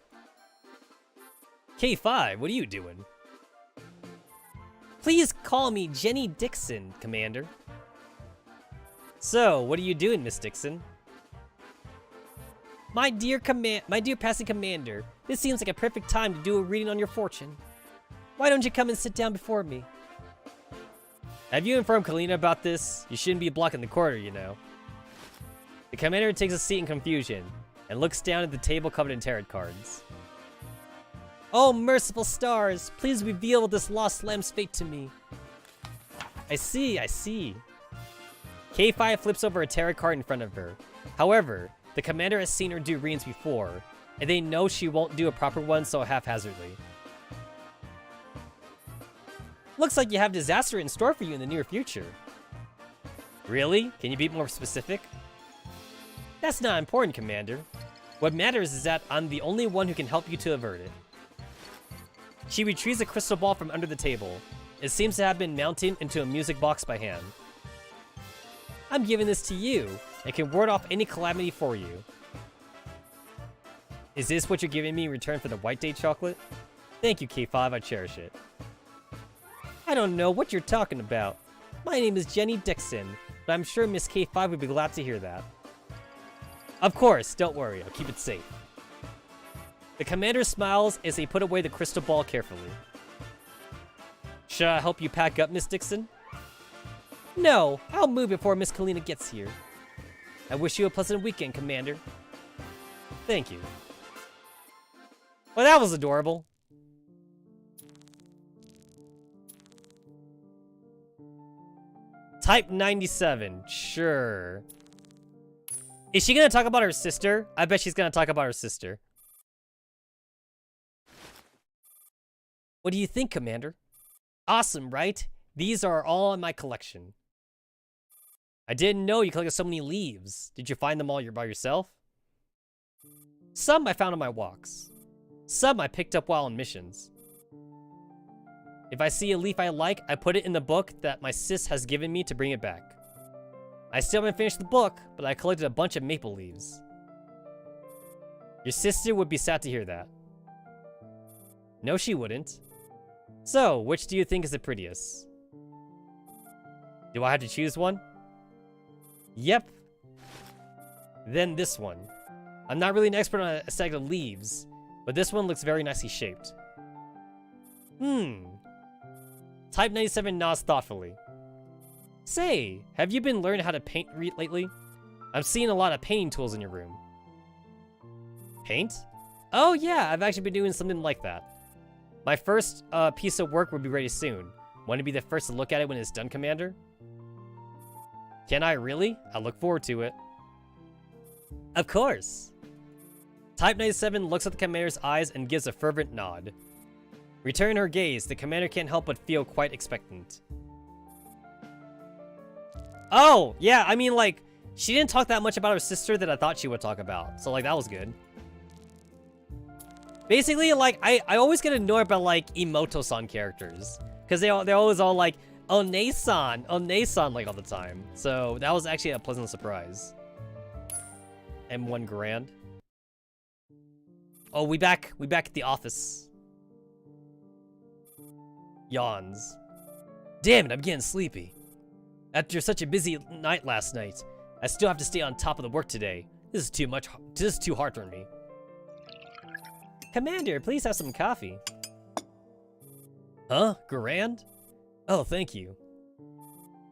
[SPEAKER 1] K5, what are you doing? Please call me Jenny Dixon, Commander. So, what are you doing, Miss Dixon? My dear passing commander, this seems like a perfect time to do a reading on your fortune. Why don't you come and sit down before me? Have you informed Kalina about this? You shouldn't be blocking the corridor, you know. The commander takes a seat in confusion and looks down at the table covered in tarot cards. Oh, merciful stars, please reveal this lost lamb's fate to me. I see. K5 flips over a tarot card in front of her. However, the commander has seen her do readings before, and they know she won't do a proper one so haphazardly. Looks like you have disaster in store for you in the near future. Really? Can you be more specific? That's not important, Commander. What matters is that I'm the only one who can help you to avert it. She retrieves a crystal ball from under the table. It seems to have been mounted into a music box by hand. I'm giving this to you, and can ward off any calamity for you. Is this what you're giving me in return for the White Day chocolate? Thank you, K5, I cherish it. I don't know what you're talking about. My name is Jenny Dixon, but I'm sure Miss K5 would be glad to hear that. Of course, don't worry, I'll keep it safe. The commander smiles as they put away the crystal ball carefully. Should I help you pack up, Miss Dixon? No, I'll move before Miss Kalina gets here. I wish you a pleasant weekend, Commander. Thank you. Well, that was adorable. Type 97, sure. Is she gonna talk about her sister? I bet she's gonna talk about her sister. What do you think, Commander? Awesome, right? These are all in my collection. I didn't know you collected so many leaves. Did you find them all by yourself? Some I found on my walks. Some I picked up while on missions. If I see a leaf I like, I put it in the book that my sis has given me to bring it back. I still haven't finished the book, but I collected a bunch of maple leaves. Your sister would be sad to hear that. No, she wouldn't. So, which do you think is the prettiest? Do I have to choose one? Yep. Then this one. I'm not really an expert on a stack of leaves, but this one looks very nicely shaped. Type 97 nods thoughtfully. Say, have you been learning how to paint lately? I'm seeing a lot of painting tools in your room. Paint? Oh yeah, I've actually been doing something like that. My first piece of work will be ready soon. Want to be the first to look at it when it's done, Commander? Can I really? I look forward to it. Of course. Type 97 looks at the Commander's eyes and gives a fervent nod. Returning her gaze, the Commander can't help but feel quite expectant. Oh, yeah, I mean, like, she didn't talk that much about her sister that I thought she would talk about. So, like, that was good. Basically, like, I always get annoyed by, like, Emoto-san characters. Because they're always all like, oh, Nei-san, like, all the time. So, that was actually a pleasant surprise. M1 grand. Oh, we back at the office. Yawns. Damn it, I'm getting sleepy. After such a busy night last night, I still have to stay on top of the work today. This is too much. This is too hard for me. Commander, please have some coffee. Huh? Grand? Oh, thank you.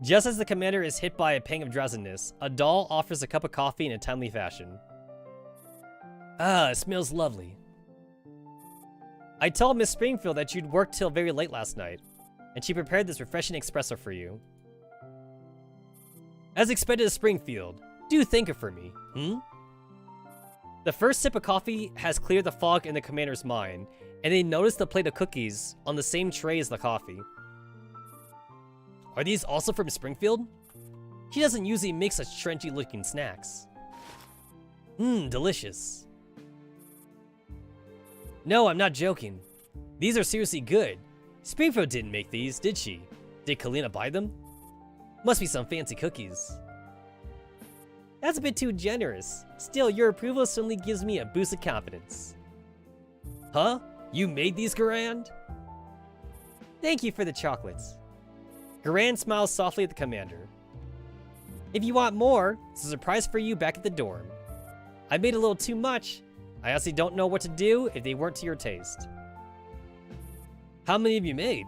[SPEAKER 1] Just as the Commander is hit by a pang of drowsiness, a doll offers a cup of coffee in a timely fashion. Ah, it smells lovely. I told Miss Springfield that you'd worked till very late last night, and she prepared this refreshing espresso for you. As expected of Springfield, do thank her for me, The first sip of coffee has cleared the fog in the Commander's mind, and they notice the plate of cookies on the same tray as the coffee. Are these also from Springfield? She doesn't usually make such trendy looking snacks. Delicious. No, I'm not joking. These are seriously good. Springfield didn't make these, did she? Did Kalina buy them? Must be some fancy cookies. That's a bit too generous. Still, your approval certainly gives me a boost of confidence. Huh? You made these, Garand? Thank you for the chocolates. Garand smiles softly at the Commander. If you want more, it's a surprise for you back at the dorm. I made a little too much. I honestly don't know what to do if they weren't to your taste. How many have you made?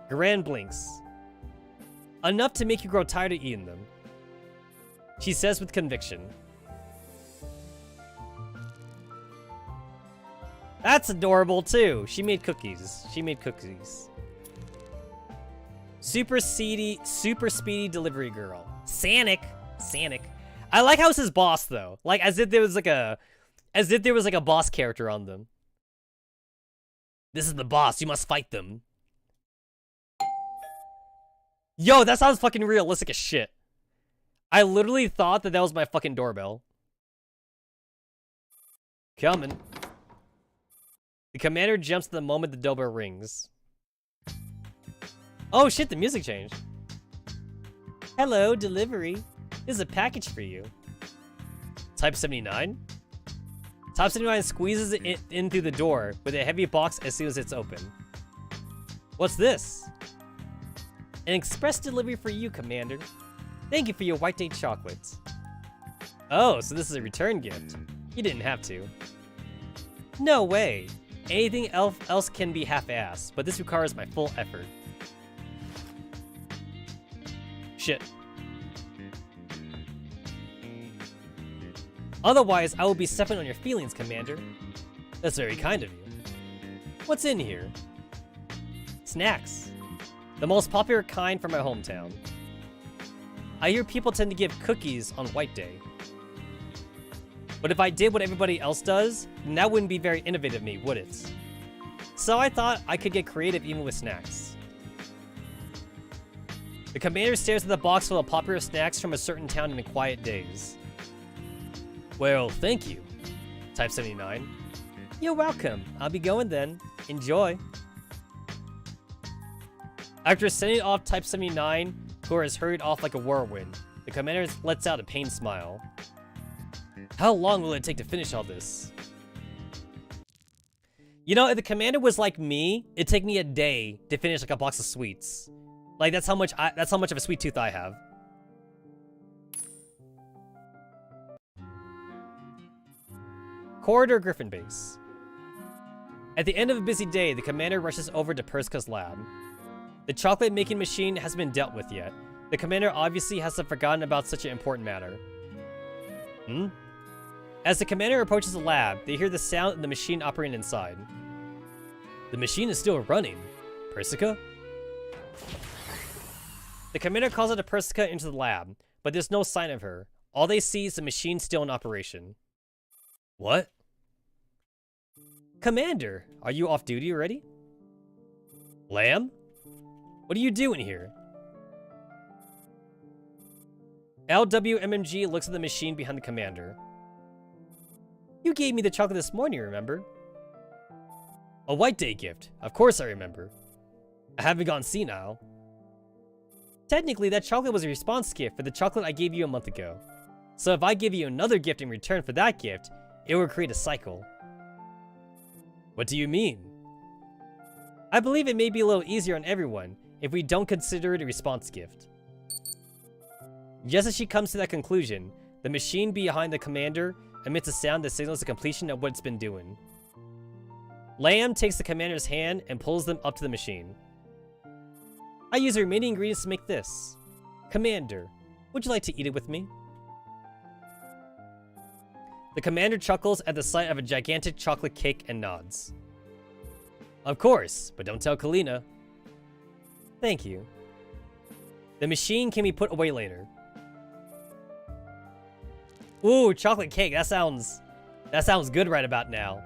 [SPEAKER 1] Garand blinks. Enough to make you grow tired of eating them. She says with conviction. That's adorable too. She made cookies. Super speedy delivery girl. Sanic. I like how it's his boss though. Like as if there was like a boss character on them. This is the boss. You must fight them. Yo, that sounds fucking realistic as shit. I literally thought that was my fucking doorbell. Coming. The Commander jumps at the moment the doorbell rings. Oh shit, the music changed. Hello, delivery. There's a package for you. Type 79? Type 79 squeezes it in through the door with a heavy box as soon as it's open. What's this? An express delivery for you, Commander. Thank you for your white date chocolates. Oh, so this is a return gift. You didn't have to. No way. Anything else can be half-assed, but this requires my full effort. shit. Otherwise, I will be stepping on your feelings, Commander. That's very kind of you. What's in here? Snacks. The most popular kind from my hometown. I hear people tend to give cookies on White Day. But if I did what everybody else does, then that wouldn't be very innovative of me, would it? So I thought I could get creative even with snacks. The commander stares at the box full of popular snacks from a certain town in the quiet days. Well, thank you, Type 79. You're welcome. I'll be going then. Enjoy. After sending off Type 79, who has hurried off like a whirlwind, the commander lets out a pained smile. How long will it take to finish all this? You know, if the commander was like me, it'd take me a day to finish like a box of sweets. Like that's how much of a sweet tooth I have. Corridor Griffin Base. At the end of a busy day, the commander rushes over to Perska's lab. The chocolate making machine hasn't been dealt with yet. The commander obviously hasn't forgotten about such an important matter. As the commander approaches the lab, they hear the sound of the machine operating inside. The machine is still running. Persica? The commander calls out to Persica into the lab, but there's no sign of her. All they see is the machine still in operation. What? Commander, are you off duty already? Lamb? What are you doing here? LWMMG looks at the machine behind the commander. You gave me the chocolate this morning, remember? A White Day gift. Of course I remember. I haven't gone senile. Technically, that chocolate was a response gift for the chocolate I gave you a month ago. So if I give you another gift in return for that gift, it will create a cycle. What do you mean? I believe it may be a little easier on everyone if we don't consider it a response gift. Just as she comes to that conclusion, the machine behind the commander emits a sound that signals the completion of what it's been doing. Lamb takes the commander's hand and pulls them up to the machine. I use the remaining ingredients to make this. Commander, would you like to eat it with me? The commander chuckles at the sight of a gigantic chocolate cake and nods. Of course, but don't tell Kalina. Thank you. The machine can be put away later. Ooh, chocolate cake. That sounds good right about now.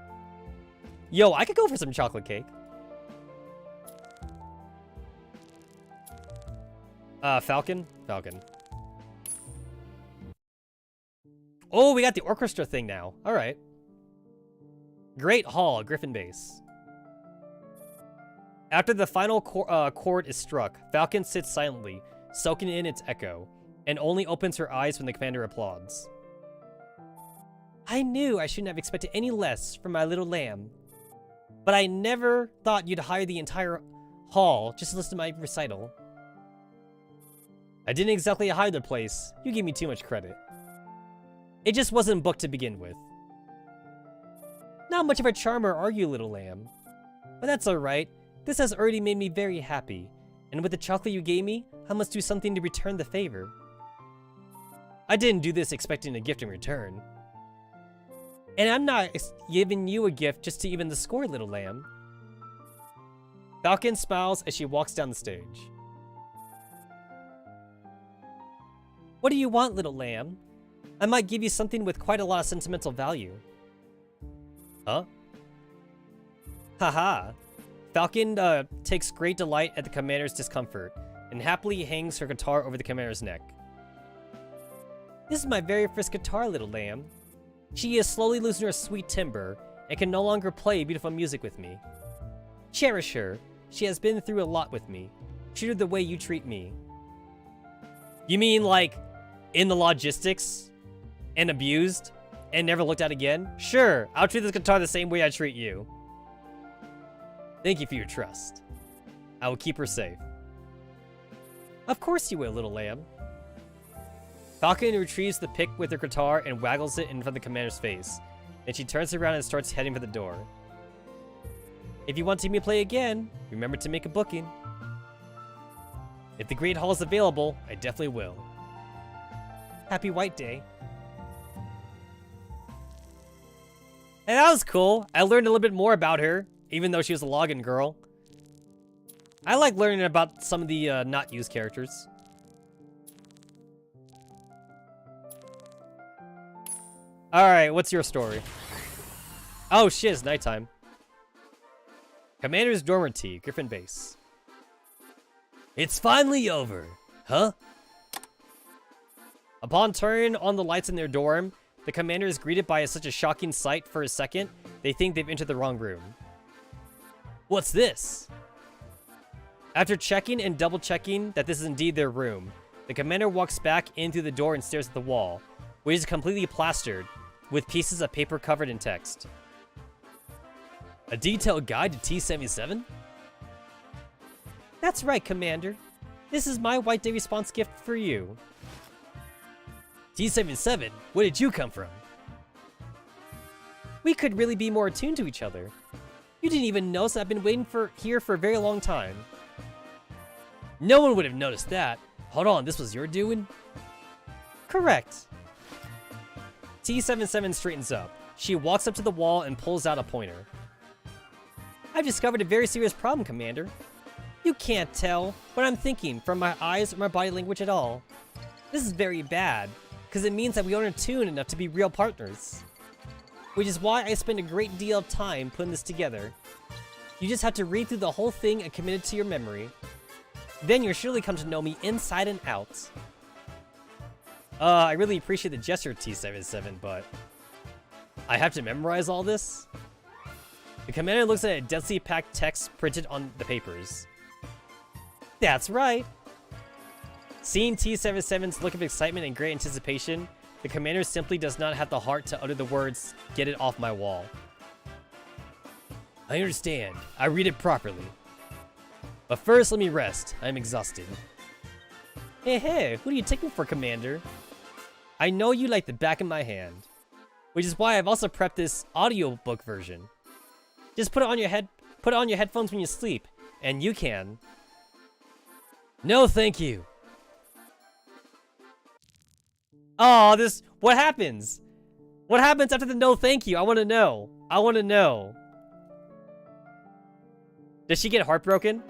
[SPEAKER 1] Yo, I could go for some chocolate cake. Falcon? Falcon. Oh, we got the orchestra thing now. Alright. Great Hall, Griffin Base. After the final chord is struck, Falcon sits silently, soaking in its echo, and only opens her eyes when the commander applauds. I knew I shouldn't have expected any less from my little lamb. But I never thought you'd hire the entire hall just to listen to my recital. I didn't exactly hire the place. You gave me too much credit. It just wasn't booked to begin with. Not much of a charmer, are you, little lamb? But that's alright. This has already made me very happy. And with the chocolate you gave me, I must do something to return the favor. I didn't do this expecting a gift in return. And I'm not giving you a gift just to even the score, little lamb. Falcon smiles as she walks down the stage. What do you want, little lamb? I might give you something with quite a lot of sentimental value. Huh? Haha. Falcon takes great delight at the commander's discomfort and happily hangs her guitar over the commander's neck. This is my very first guitar, little lamb. She is slowly losing her sweet timbre and can no longer play beautiful music with me. Cherish her. She has been through a lot with me. Treat her the way you treat me. You mean like in the logistics and abused and never looked at again? Sure, I'll treat this guitar the same way I treat you. Thank you for your trust. I will keep her safe. Of course you will, little lamb. Falcon retrieves the pick with her guitar and waggles it in front of the commander's face. Then she turns around and starts heading for the door. If you want to hear me play again, remember to make a booking. If the Great Hall is available, I definitely will. Happy White Day. And that was cool. I learned a little bit more about her, even though she was a login girl. I like learning about some of the not used characters. Alright, what's your story? Oh shit, it's nighttime. Commander's Dormancy, Griffin Base. It's finally over, huh? Upon turning on the lights in their dorm, the commander is greeted by such a shocking sight. For a second, they think they've entered the wrong room. What's this? After checking and double-checking that this is indeed their room, the commander walks back in through the door and stares at the wall, which is completely plastered, with pieces of paper covered in text. A detailed guide to T-77? That's right, Commander. This is my White Day response gift for you. T-77, where did you come from? We could really be more attuned to each other. You didn't even notice I've been waiting here for a very long time. No one would have noticed that. Hold on, this was your doing? Correct. T-77 straightens up. She walks up to the wall and pulls out a pointer. I've discovered a very serious problem, Commander. You can't tell what I'm thinking from my eyes or my body language at all. This is very bad, because it means that we aren't attuned enough to be real partners. Which is why I spend a great deal of time putting this together. You just have to read through the whole thing and commit it to your memory. Then you'll surely come to know me inside and out. I really appreciate the gesture, T-77, but I have to memorize all this? The commander looks at a densely packed text printed on the papers. That's right. Seeing T-77's look of excitement and great anticipation, the commander simply does not have the heart to utter the words, "Get it off my wall." I understand. I read it properly. But first, let me rest. I'm exhausted. Hey, who do you take me for, Commander? I know you like the back of my hand. Which is why I've also prepped this audiobook version. Just put it on your headphones when you sleep, and you can. No, thank you. Oh, what happens? What happens after the no thank you? I want to know. I want to know. Does she get heartbroken?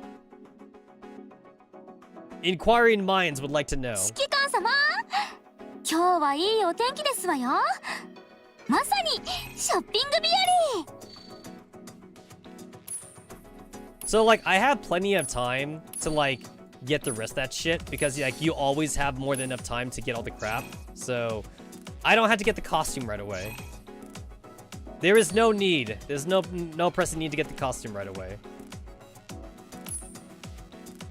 [SPEAKER 1] Inquiring minds would like to know.
[SPEAKER 2] 指揮官様、今日はいいお天気ですわよ。まさにショッピング日和。
[SPEAKER 1] So like, I have plenty of time to like get the rest of that shit because like you always have more than enough time to get all the crap. So I don't have to get the costume right away. There is no need. There's no pressing need to get the costume right away.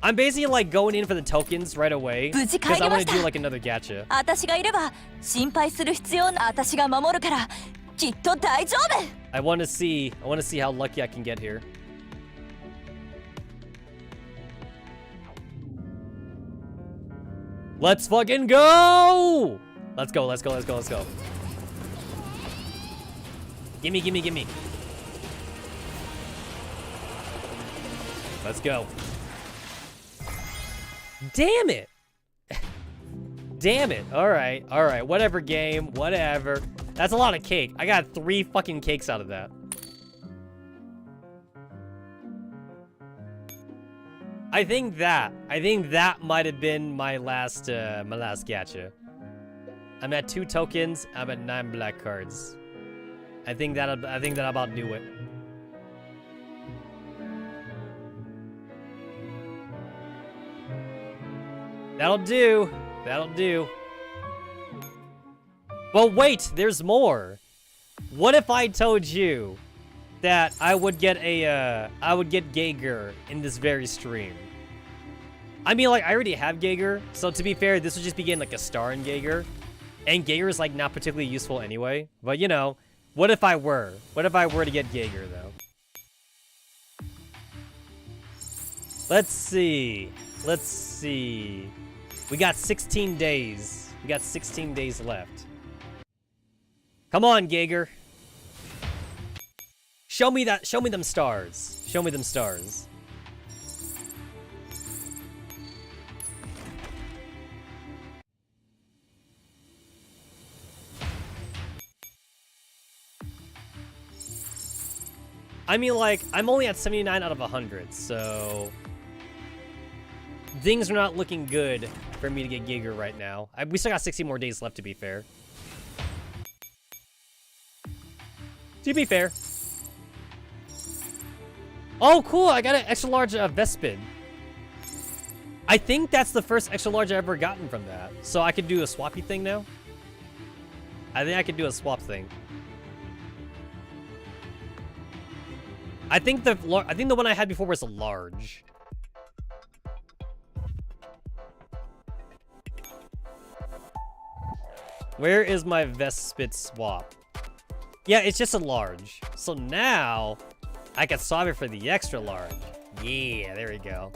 [SPEAKER 1] I'm basically like going in for the tokens right away because I want to do like another gacha.
[SPEAKER 5] 私がいれば心配する必要な私が守るからきっと大丈夫。
[SPEAKER 1] I want to see how lucky I can get here. Let's fucking go! Let's go. Gimme. Let's go. Damn it! Damn it. Alright. Whatever, game. Whatever. That's a lot of cake. I got 3 fucking cakes out of that. I think that might have been my last gacha. I'm at 2 tokens. I'm at 9 black cards. I think that about do it. That'll do. But wait, there's more. What if I told you that I would get Geiger in this very stream? I mean, like, I already have Geiger, so to be fair, this would just be getting like a star in Geiger. And Geiger is like not particularly useful anyway. But you know, what if I were? What if I were to get Geiger though? Let's see. We got 16 days. We got 16 days left. Come on, Geiger. Show me them stars. Show me them stars. I mean, like, I'm only at 79 out of 100, so things are not looking good for me to get Giger right now. We still got 60 more days left, to be fair. To be fair. Oh, cool! I got an extra large Vespid. I think that's the first extra large I've ever gotten from that. So I could do a swappy thing now? I think I could do a swap thing. I think the one I had before was a large. Where is my Vespid swap? Yeah, it's just a large. So now I can swap it for the extra large. Yeah, there we go.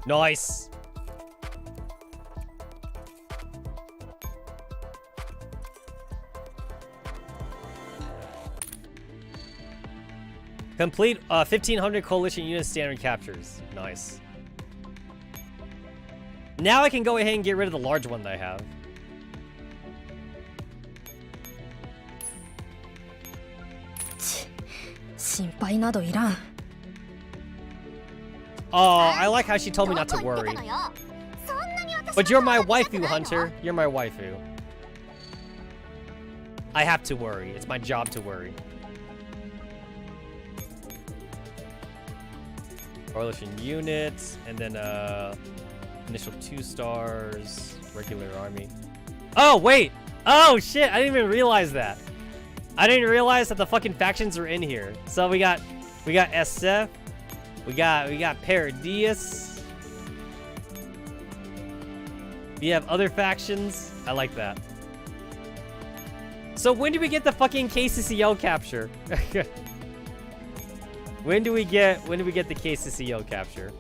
[SPEAKER 1] Nice. Complete 1,500 coalition unit standard captures. Nice. Now I can go ahead and get rid of the large one that I have. Oh, I like how she told me not to worry. But you're my waifu, Hunter. You're my waifu. I have to worry. It's my job to worry. Coalition units, and then initial 2 stars, regular army. Oh wait! Oh shit! I didn't even realize that. I didn't realize that the fucking factions are in here. So we got SF, we got Paradius. We have other factions. I like that. So when do we get the fucking KCCO capture? When do we get the KCCO capture?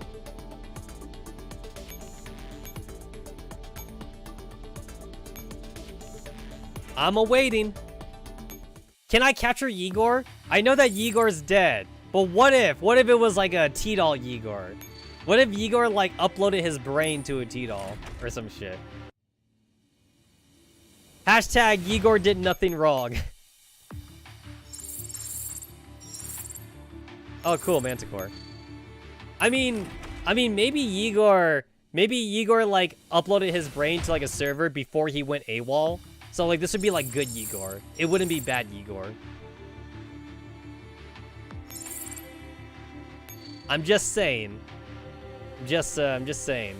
[SPEAKER 1] I'm awaiting. Can I capture Igor? I know that Igor's dead, but what if it was like a T-doll Igor? What if Igor like uploaded his brain to a T-doll or some shit? Hashtag Igor did nothing wrong. Oh, cool, Manticore. I mean, maybe Igor like uploaded his brain to like a server before he went AWOL. So like this would be like good Igor. It wouldn't be bad Igor. I'm just saying. I'm just saying.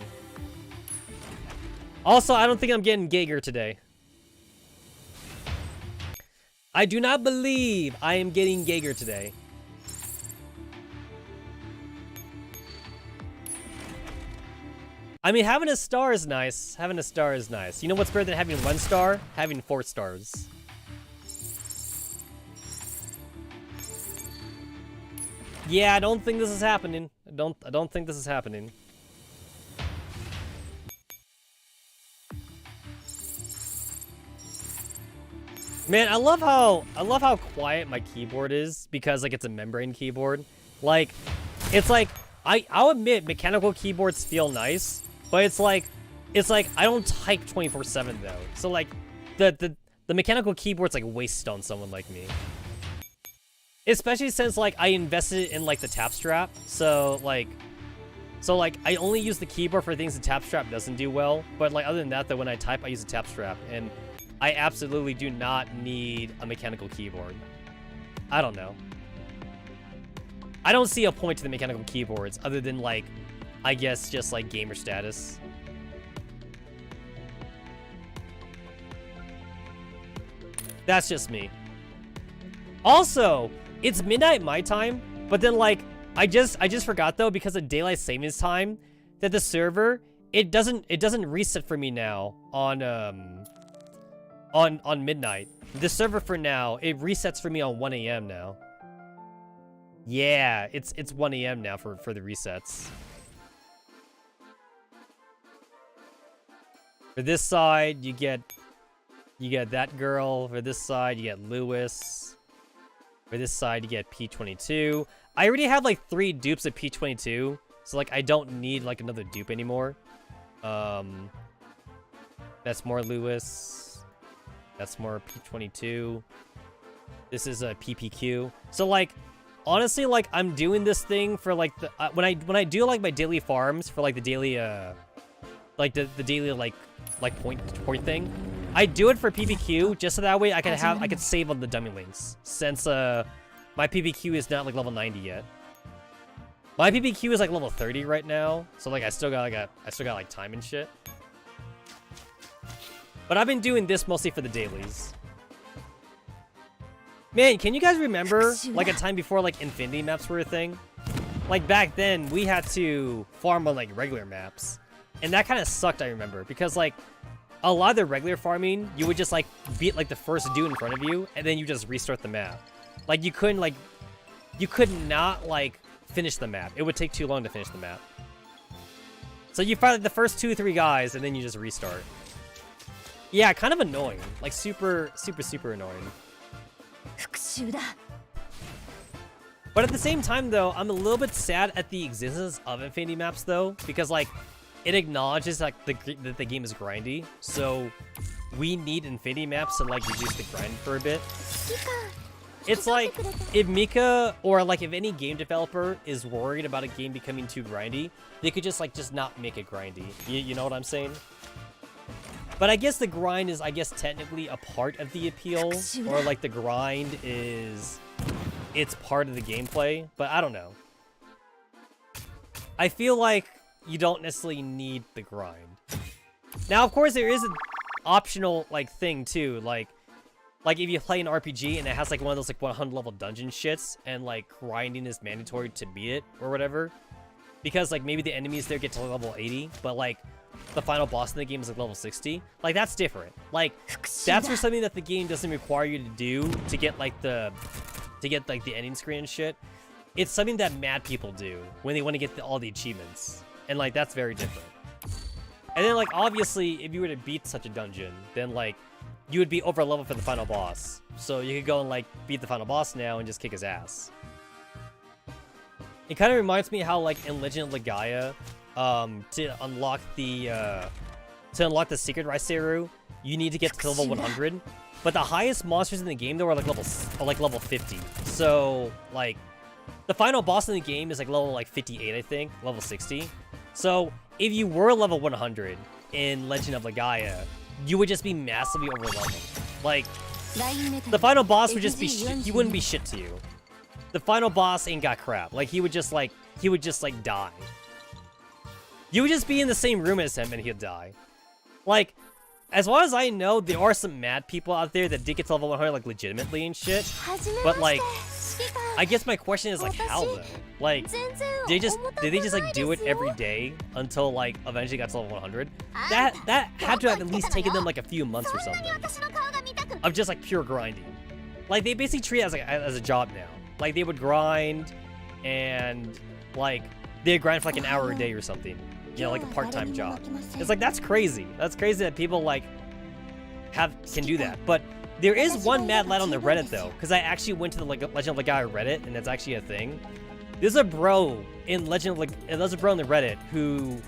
[SPEAKER 1] Also, I don't think I'm getting Giger today. I do not believe I am getting Giger today. I mean, having a star is nice. Having a star is nice. You know what's better than having 1 star? Having 4 stars. Yeah, I don't think this is happening. I don't think this is happening. Man, I love how quiet my keyboard is because like it's a membrane keyboard. Like, it's like I'll admit mechanical keyboards feel nice, but it's like I don't type 24/7 though. So like the mechanical keyboard's like wasted on someone like me. Especially since like I invested in like the tap strap. So like I only use the keyboard for things the tap strap doesn't do well. But like other than that though, when I type I use a tap strap, and I absolutely do not need a mechanical keyboard. I don't know. I don't see a point to the mechanical keyboards other than like, I guess just like gamer status. That's just me. Also, it's midnight my time, but then like I just forgot though, because of daylight savings time, that the server it doesn't reset for me now on midnight. The server for now, it resets for me on 1 AM now. Yeah, it's 1 AM now for the resets. For this side, you get that girl. For this side, you get Lewis. For this side, you get P22. I already have like 3 dupes of P22, so like I don't need like another dupe anymore. That's more Lewis. That's more P22. This is a PPQ. So like, honestly, like I'm doing this thing for like the when I do like my daily farms for like the daily like the daily like point thing. I do it for PPQ just so that way I could save on the dummy links since my PPQ is not like level 90 yet. My PPQ is like level 30 right now, so like I still got like time and shit. But I've been doing this mostly for the dailies. Man, can you guys remember like a time before like infinity maps were a thing? Like back then we had to farm on like regular maps. And that kind of sucked, I remember, because like a lot of the regular farming, you would just like beat like the first dude in front of you and then you just restart the map. Like you could not like finish the map. It would take too long to finish the map. So you fight like the first 2-3 guys and then you just restart. Yeah, kind of annoying. Like super annoying. But at the same time though, I'm a little bit sad at the existence of infinity maps though, because like it acknowledges like that the game is grindy, so we need infinity maps to like reduce the grind for a bit. It's like if Mika or like if any game developer is worried about a game becoming too grindy, they could just not make it grindy. You know what I'm saying? But I guess the grind is, I guess, technically a part of the appeal, or like the grind is, it's part of the gameplay, but I don't know. I feel like you don't necessarily need the grind. Now, of course, there is an optional like thing too, like if you play an RPG and it has like one of those like 100 level dungeon shits, and like grinding is mandatory to beat it or whatever, because like maybe the enemies there get to level 80, but like the final boss in the game is like level 60. Like that's different. Like that's for something that the game doesn't require you to do to get like the ending screen and shit. It's something that mad people do when they want to get all the achievements, and like that's very different. And then like obviously if you were to beat such a dungeon, then like you would be over leveled for the final boss, so you could go and like beat the final boss now and just kick his ass. It kind of reminds me how like in Legend of Legaia, to unlock the secret Raiseru, you need to get to level 100. But the highest monsters in the game though are like level 50. So like the final boss in the game is like level like 58, I think, level 60. So if you were level 100 in Legend of Legaia, you would just be massively over leveled. Like the final boss would just be he wouldn't be shit to you. The final boss ain't got crap. Like he would just like die. You would just be in the same room as him and he'd die. Like, as far as I know, there are some mad people out there that did get to level 100 like legitimately and shit. But like, I guess my question is like how though? Like, did they just like do it every day until like eventually got to level 100? That had to have at least taken them like a few months or something of just like pure grinding. Like they basically treat it as a job now. Like they would grind and like they'd grind for like an hour a day or something. You know, like a part-time job. It's like, that's crazy. That's crazy that people like can do that. But there is one mad lad on the Reddit though, because I actually went to the Legend of Legaia Reddit, and that's actually a thing. There's a bro in there's a bro on the Reddit who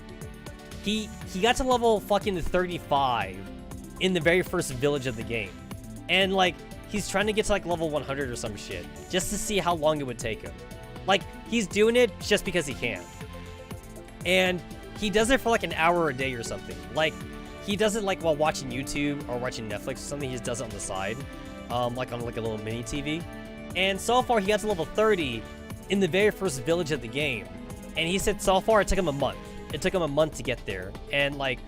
[SPEAKER 1] he got to level fucking 35 in the very first village of the game, and like he's trying to get to like level 100 or some shit just to see how long it would take him. Like he's doing it just because he can, and he does it for like an hour a day or something. Like, he does it like while watching YouTube or watching Netflix or something. He just does it on the side, like on like a little mini TV. And so far, he got to level 30 in the very first village of the game. And he said so far it took him a month. It took him a month to get there. And like,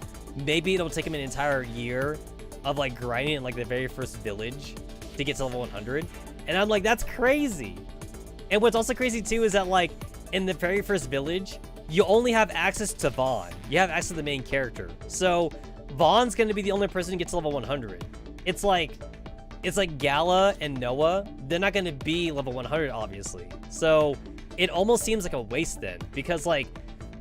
[SPEAKER 1] maybe it'll take him an entire year of like grinding in like the very first village to get to level 100. And I'm like, that's crazy. And what's also crazy too is that like in the very first village, you only have access to Vaughn. You have access to the main character. So Vaughn's going to be the only person who gets to level 100. It's like Gala and Noah. They're not going to be level 100, obviously. So it almost seems like a waste then. Because like,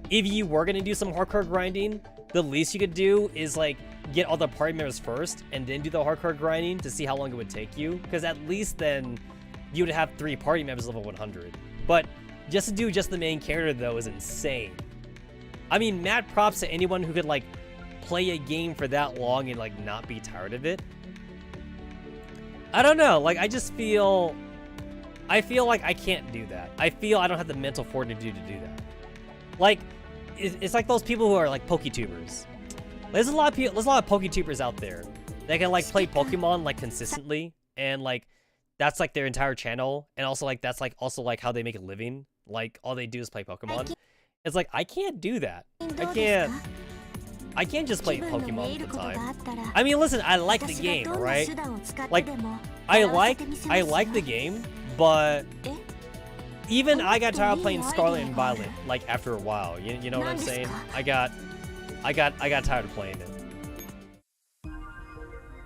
[SPEAKER 1] if you were going to do some hardcore grinding, the least you could do is like get all the party members first and then do the hardcore grinding to see how long it would take you. Because at least then you would have 3 party members level 100. But just to do just the main character though is insane. I mean, mad props to anyone who could like play a game for that long and like not be tired of it. I don't know. Like, I just feel... I feel like I can't do that. I feel I don't have the mental fortitude to do that. Like, it's like those people who are like Poketubers. There's a lot of people, there's a lot of Poketubers out there that can like play Pokemon like consistently, and like that's like their entire channel, and also like that's like also like how they make a living. Like all they do is play Pokemon. It's like I can't do that. I can't just play Pokemon all the time. I mean, listen, I like the game, right? Like I like the game, but even I got tired of playing Scarlet and Violet like after a while. You know what I'm saying? I got tired of playing it.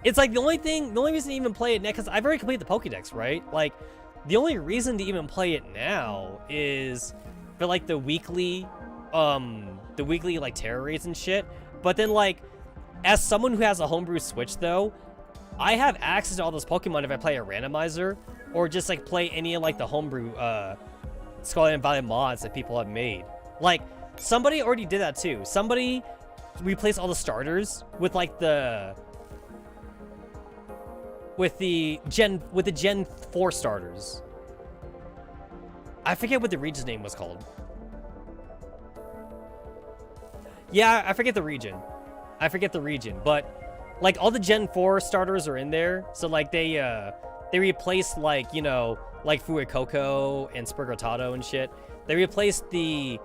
[SPEAKER 1] It's like the only reason to even play it now, because I've already completed the Pokédex, right? Like the only reason to even play it now is for like the weekly like terror raids and shit. But then like, as someone who has a homebrew Switch though, I have access to all those Pokemon if I play a randomizer or just like play any of like the homebrew Scarlet and Violet mods that people have made. Like somebody already did that too. Somebody replaced all the starters with like the Gen 4 starters. I forget what the region's name was called. Yeah, I forget the region. But like all the Gen 4 starters are in there. So like they replaced like, you know, like Fuecoco and Sprigatito and shit. They replaced the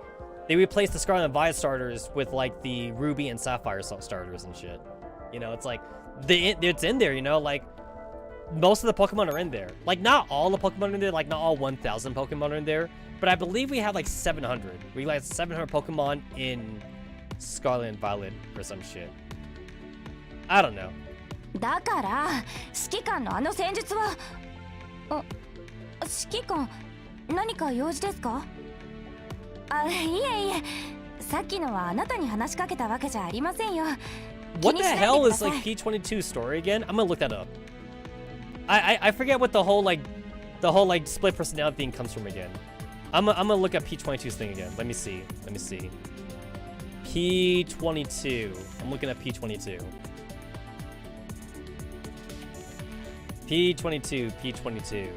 [SPEAKER 1] Scarlet and Violet starters with like the Ruby and Sapphire starters and shit. You know, it's like it's in there, you know, like most of the Pokemon are in there. Like not all the Pokemon are in there, like not all 1,000 Pokemon are in there, but I believe we have like 700. We like 700 Pokemon in Scarlet and Violet or some shit. I don't know.
[SPEAKER 5] だから指揮官のあの戦術は指揮官何か用事ですか？いえいえ、さっきのはあなたに話しかけたわけじゃありませんよ。
[SPEAKER 1] What the hell is like P22 story again? I'm gonna look that up. I forget what the whole like split personality thing comes from again. I'm gonna look up P22's thing again. Let me see. P22. I'm looking at P22. P22.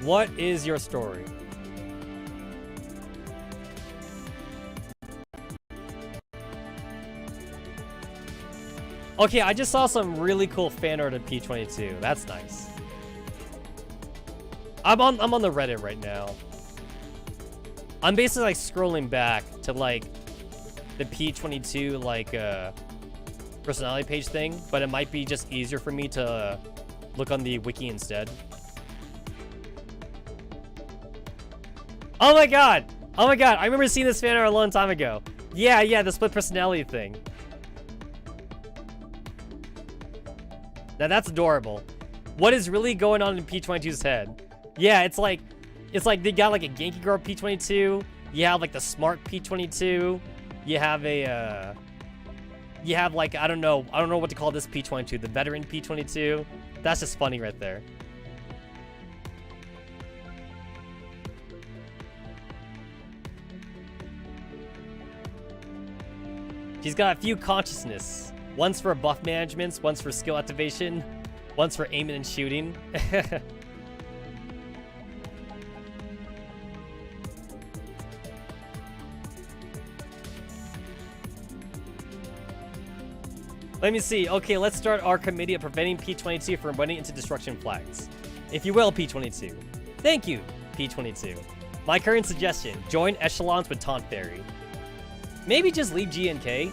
[SPEAKER 1] What is your story? Okay, I just saw some really cool fan art of P22. That's nice. I'm on the Reddit right now. I'm basically like scrolling back to like the P22 like personality page thing, but it might be just easier for me to look on the wiki instead. Oh my god! I remember seeing this fan art a long time ago. Yeah, the split personality thing. Now that's adorable. What is really going on in P22's head? Yeah, it's like they got like a Genki Girl P22. You have like the smart P22. You have a you have like I don't know what to call this P22, the veteran P22. That's just funny right there. She's got a few consciousness. One's for buff management, one's for skill activation, one's for aiming and shooting. Let me see. Okay, let's start our committee of preventing P22 from running into destruction flags. If you will, P22. Thank you, P22. My current suggestion, join echelons with Taunt Fairy. Maybe just leave G and K.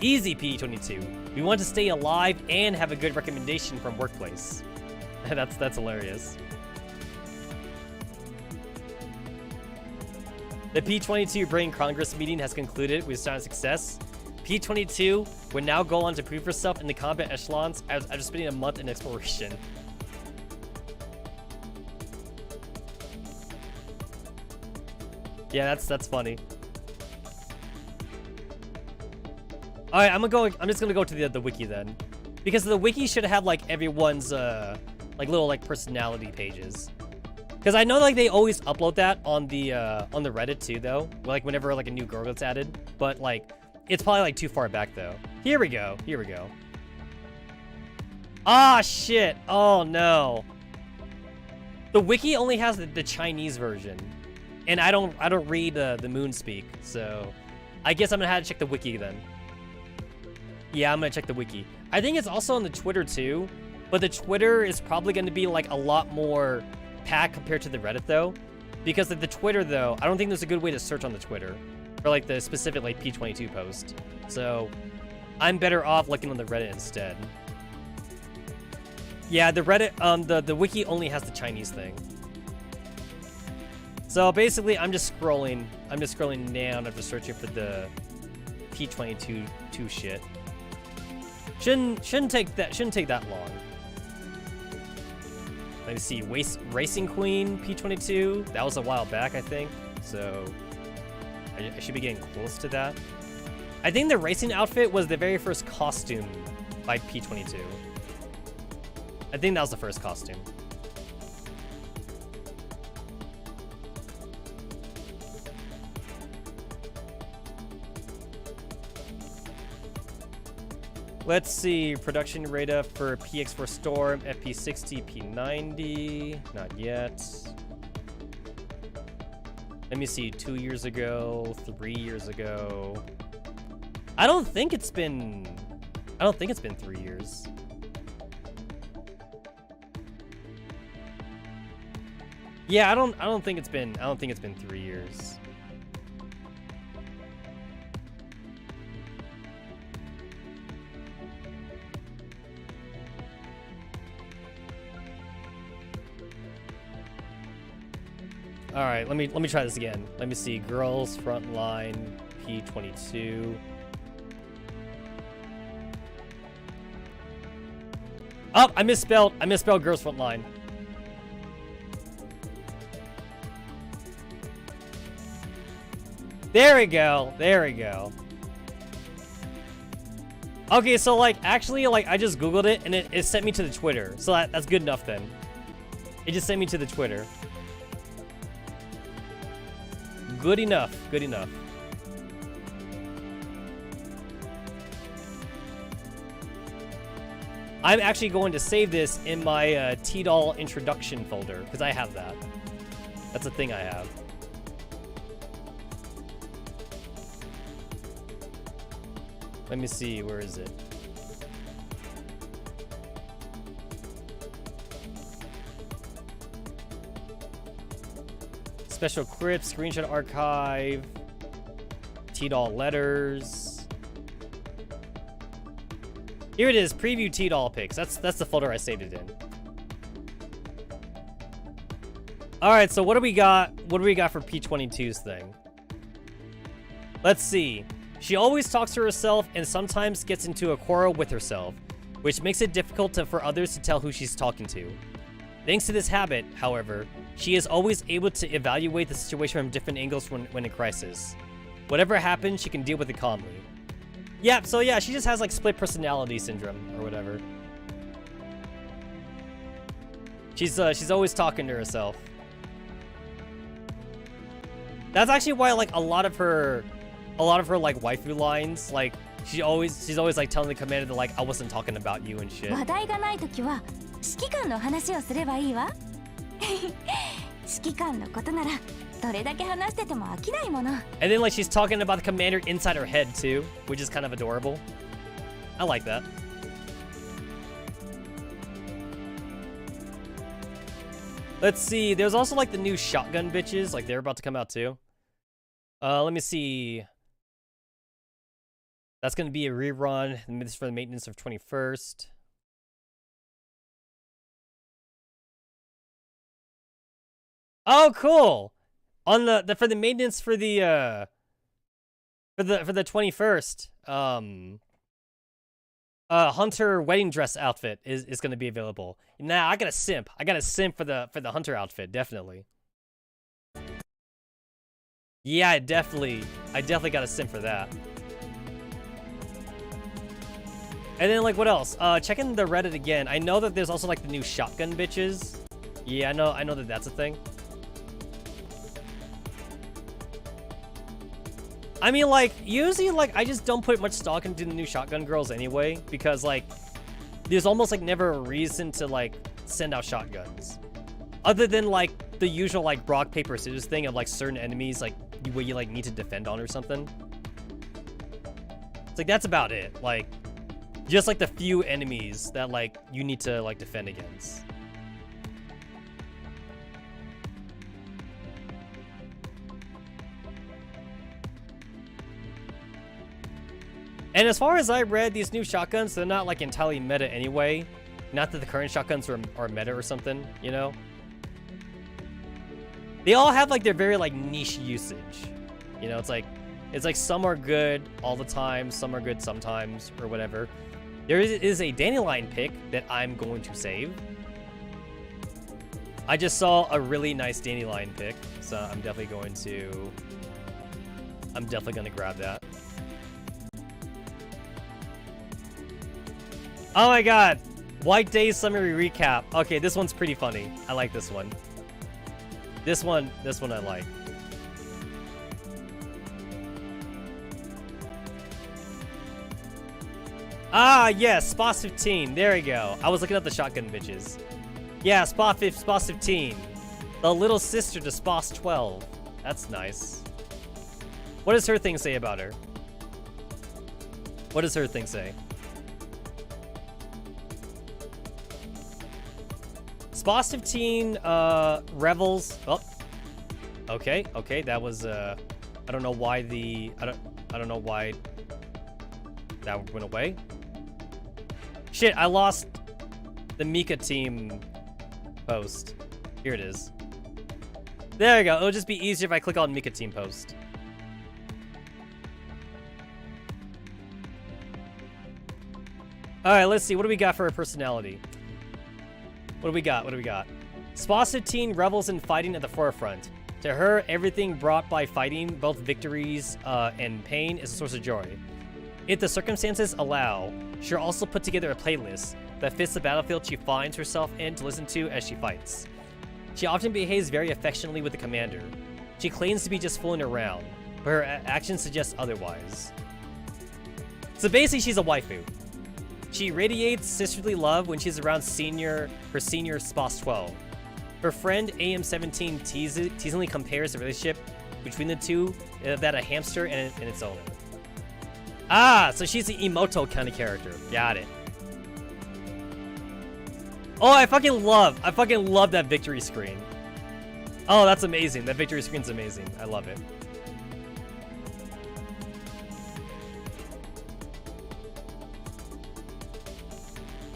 [SPEAKER 1] Easy, P22. We want to stay alive and have a good recommendation from workplace. That's hilarious. The P22 Brain Congress meeting has concluded with silent success. P22 would now go on to prove herself in the combat echelons after spending a month in exploration. Yeah, that's funny. All right, I'm just gonna go to the wiki then, because the wiki should have like everyone's like little like personality pages. Because I know like they always upload that on the Reddit too though, like whenever like a new girl gets added. But like it's probably like too far back though. Here we go. Here we go. Ah, shit. Oh no. The wiki only has the Chinese version, and I don't read the Moonspeak, so I guess I'm gonna have to check the wiki then. Yeah, I'm gonna check the wiki. I think it's also on the Twitter too, but the Twitter is probably gonna be like a lot more packed compared to the Reddit though, because the Twitter though, I don't think there's a good way to search on the Twitter for like the specific like P22 post. So I'm better off looking on the Reddit instead. Yeah, the Reddit, the wiki only has the Chinese thing. So basically, I'm just scrolling down after searching for the P22 shit. Shouldn't take that long. Let me see, Racing Queen P22. That was a while back, I think. So I should be getting close to that. I think the racing outfit was the very first costume by P22. I think that was the first costume. Let's see, production rate up for PX4 Storm, FP60, P90, not yet. Let me see, 2 years ago, 3 years ago. I don't think it's been 3 years. Yeah, I don't think it's been 3 years. All right, let me try this again. Let me see, girls Frontline P22. Oh, I misspelled girls Frontline. There we go. There we go. Okay, so like actually like I just Googled it and it sent me to the Twitter. So that's good enough then. It just sent me to the Twitter. Good enough. Good enough. I'm actually going to save this in my T-Doll introduction folder because I have that. That's a thing I have. Let me see, where is it? Special Crypt, Screenshot Archive, T-Doll Letters. Here it is, Preview T-Doll Pics. That's the folder I saved it in. Alright, so what do we got? What do we got for P22's thing? Let's see. She always talks to herself and sometimes gets into a quarrel with herself, which makes it difficult for others to tell who she's talking to. Thanks to this habit, however, she is always able to evaluate the situation from different angles when in crisis. Whatever happens, she can deal with it calmly. Yeah, so yeah, she just has like split personality syndrome or whatever. She's always talking to herself. That's actually why like a lot of her like waifu lines, like she's always like telling the commander that like I wasn't talking about you and shit.
[SPEAKER 5] 話題がないときは指揮官の話をすればいいわ。指揮官のことならどれだけ話してても飽きないもの。
[SPEAKER 1] And then like she's talking about the commander inside her head too, which is kind of adorable. I like that. Let's see, there's also like the new shotgun bitches, like they're about to come out too. Let me see. That's going to be a rerun. This is for the maintenance of 21st. Oh, cool! On the for the maintenance for the 21st, Hunter wedding dress outfit is going to be available. Nah, I got a simp. I got a simp for the Hunter outfit, definitely. Yeah, I definitely got a simp for that. And then like what else? Checking the Reddit again. I know that there's also like the new shotgun bitches. Yeah, I know that that's a thing. I mean, like, usually, like, I just don't put much stock into the new shotgun girls anyway, because, like, there's almost, like, never a reason to, like, send out shotguns. Other than, like, the usual, like, rock, paper, scissors thing of, like, certain enemies, like, where you, like, need to defend on or something. It's like, that's about it. Like, just, like, the few enemies that, like, you need to, like, defend against. And as far as I read, these new shotguns, they're not, like, entirely meta anyway. Not that the current shotguns are meta or something, you know? They all have, like, their very, like, niche usage. You know, it's like some are good all the time, some are good sometimes, or whatever. There is a dandelion pick that I'm going to save. I just saw a really nice dandelion pick, so I'm definitely going to grab that. Oh my god! White Day summary recap. Okay, this one's pretty funny. I like this one. This one I like. Ah, yes, Sposs 15. There we go. I was looking up the shotgun bitches. Yeah, Sposs 15. The little sister to Sposs 12. That's nice. What does her thing say about her? What does her thing say? Sposs 15 revels. Oh. Okay, that was I don't know why I don't know why that went away. Shit, I lost the Mika team post. Here it is. There we go. It'll just be easier if I click on Mika team post. Alright, let's see. What do we got for her personality? What do we got? Sposs 15 revels in fighting at the forefront. To her, everything brought by fighting, both victories and pain, is a source of joy. If the circumstances allow, she'll also put together a playlist that fits the battlefield she finds herself in to listen to as she fights. She often behaves very affectionately with the commander. She claims to be just fooling around, but her actions suggest otherwise. So basically, she's a waifu. She radiates sisterly love when she's around her senior Sposs 12. Her friend AM17 teasingly compares the relationship between the two that a hamster and its owner. Ah, so she's the Emoto kind of character. Got it. Oh, I fucking love that victory screen. Oh, that's amazing. That victory screen's amazing. I love it.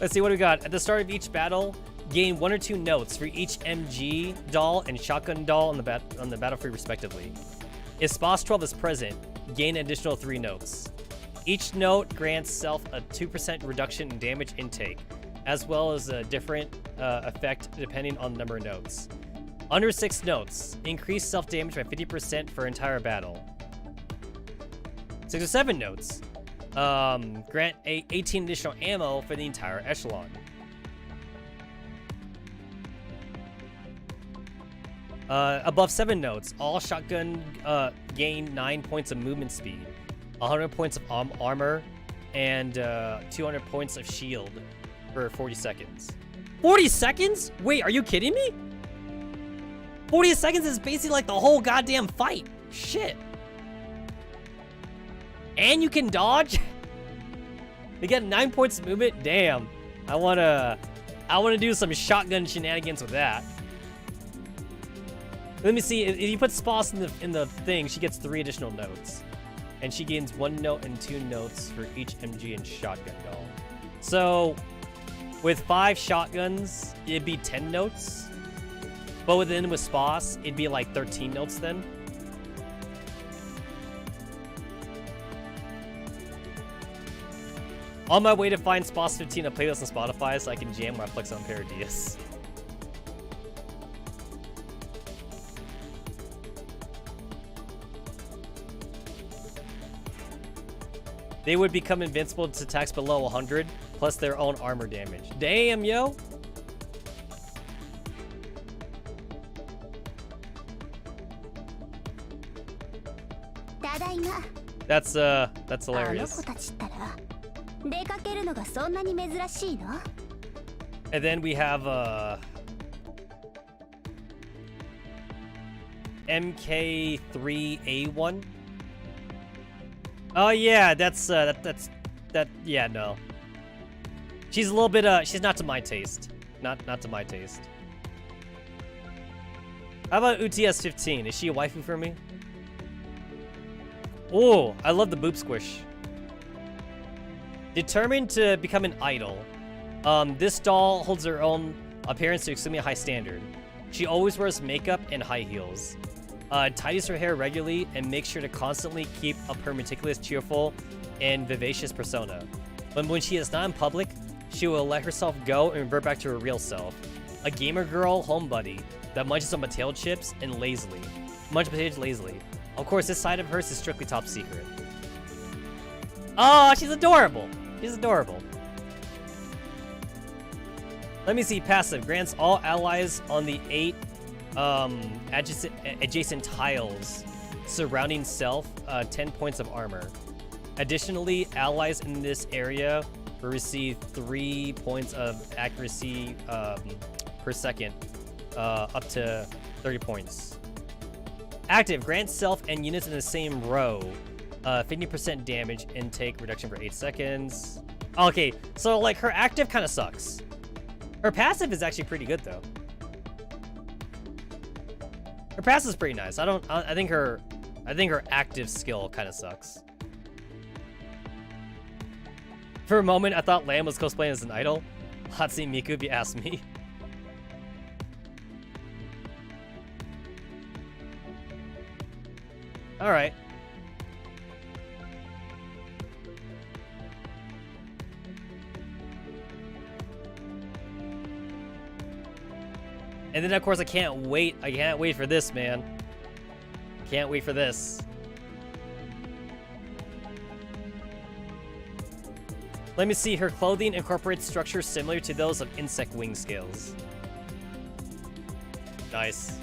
[SPEAKER 1] Let's see what we got. At the start of each battle, gain 1 or 2 notes for each MG doll and shotgun doll on the battlefield respectively. If Sposs 12 is present, gain an additional 3 notes. Each note grants self a 2% reduction in damage intake, as well as a different effect depending on the number of notes. Under 6 notes, increase self-damage by 50% for entire battle. 6 or 7 notes, grant 18 additional ammo for the entire echelon. Above 7 notes, all shotgun gain 9 points of movement speed, 100 points of armor, and 200 points of shield for 40 seconds. 40 seconds? Wait, are you kidding me? 40 seconds is basically like the whole goddamn fight. Shit. And you can dodge? They get 9 points of movement? Damn. I wanna do some shotgun shenanigans with that. Let me see, if you put Sposs in the thing, she gets 3 additional notes. And she gains 1 note and 2 notes for each MG and shotgun doll. So, with 5 shotguns, it'd be 10 notes. But with Sposs, it'd be like 13 notes then. On my way to find Sposs 15 a playlist on Spotify so I can jam my Flex on Paradius. They would become invincible to attacks below 100, plus their own armor damage. Damn, yo!
[SPEAKER 2] だいま。
[SPEAKER 1] That's
[SPEAKER 2] あの
[SPEAKER 1] hilarious.
[SPEAKER 2] 子たちったら出かけるのがそんなに珍しいの？
[SPEAKER 1] And then we have MK3A1. Oh yeah, that's yeah, no. She's a little bit she's not to my taste. Not to my taste. How about UTS-15? Is she a waifu for me? Oh, I love the boob squish. Determined to become an idol. This doll holds her own appearance to extremely high standard. She always wears makeup and high heels. Tidies her hair regularly and makes sure to constantly keep up her meticulous, cheerful, and vivacious persona. But when she is not in public, she will let herself go and revert back to her real self. A gamer girl home buddy that munches on potato chips and lazily. Of course, this side of hers is strictly top secret. Oh, she's adorable. She's adorable. Let me see. Passive grants all allies on the 8 adjacent tiles surrounding self 10 points of armor. Additionally, allies in this area will receive 3 points of accuracy per second, up to 30 points. Active grants self and units in the same row 50% damage intake reduction for 8 seconds. Okay, so like her active kind of sucks. Her passive is actually pretty good though. Her passive is pretty nice. I think her active skill kind of sucks. For a moment, I thought Lamb was cosplaying as an idol. Hatsune Miku, if you ask me. All right. And then, of course, I can't wait. I can't wait for this, man. Can't wait for this. Let me see. Her clothing incorporates structures similar to those of insect wing scales. Nice.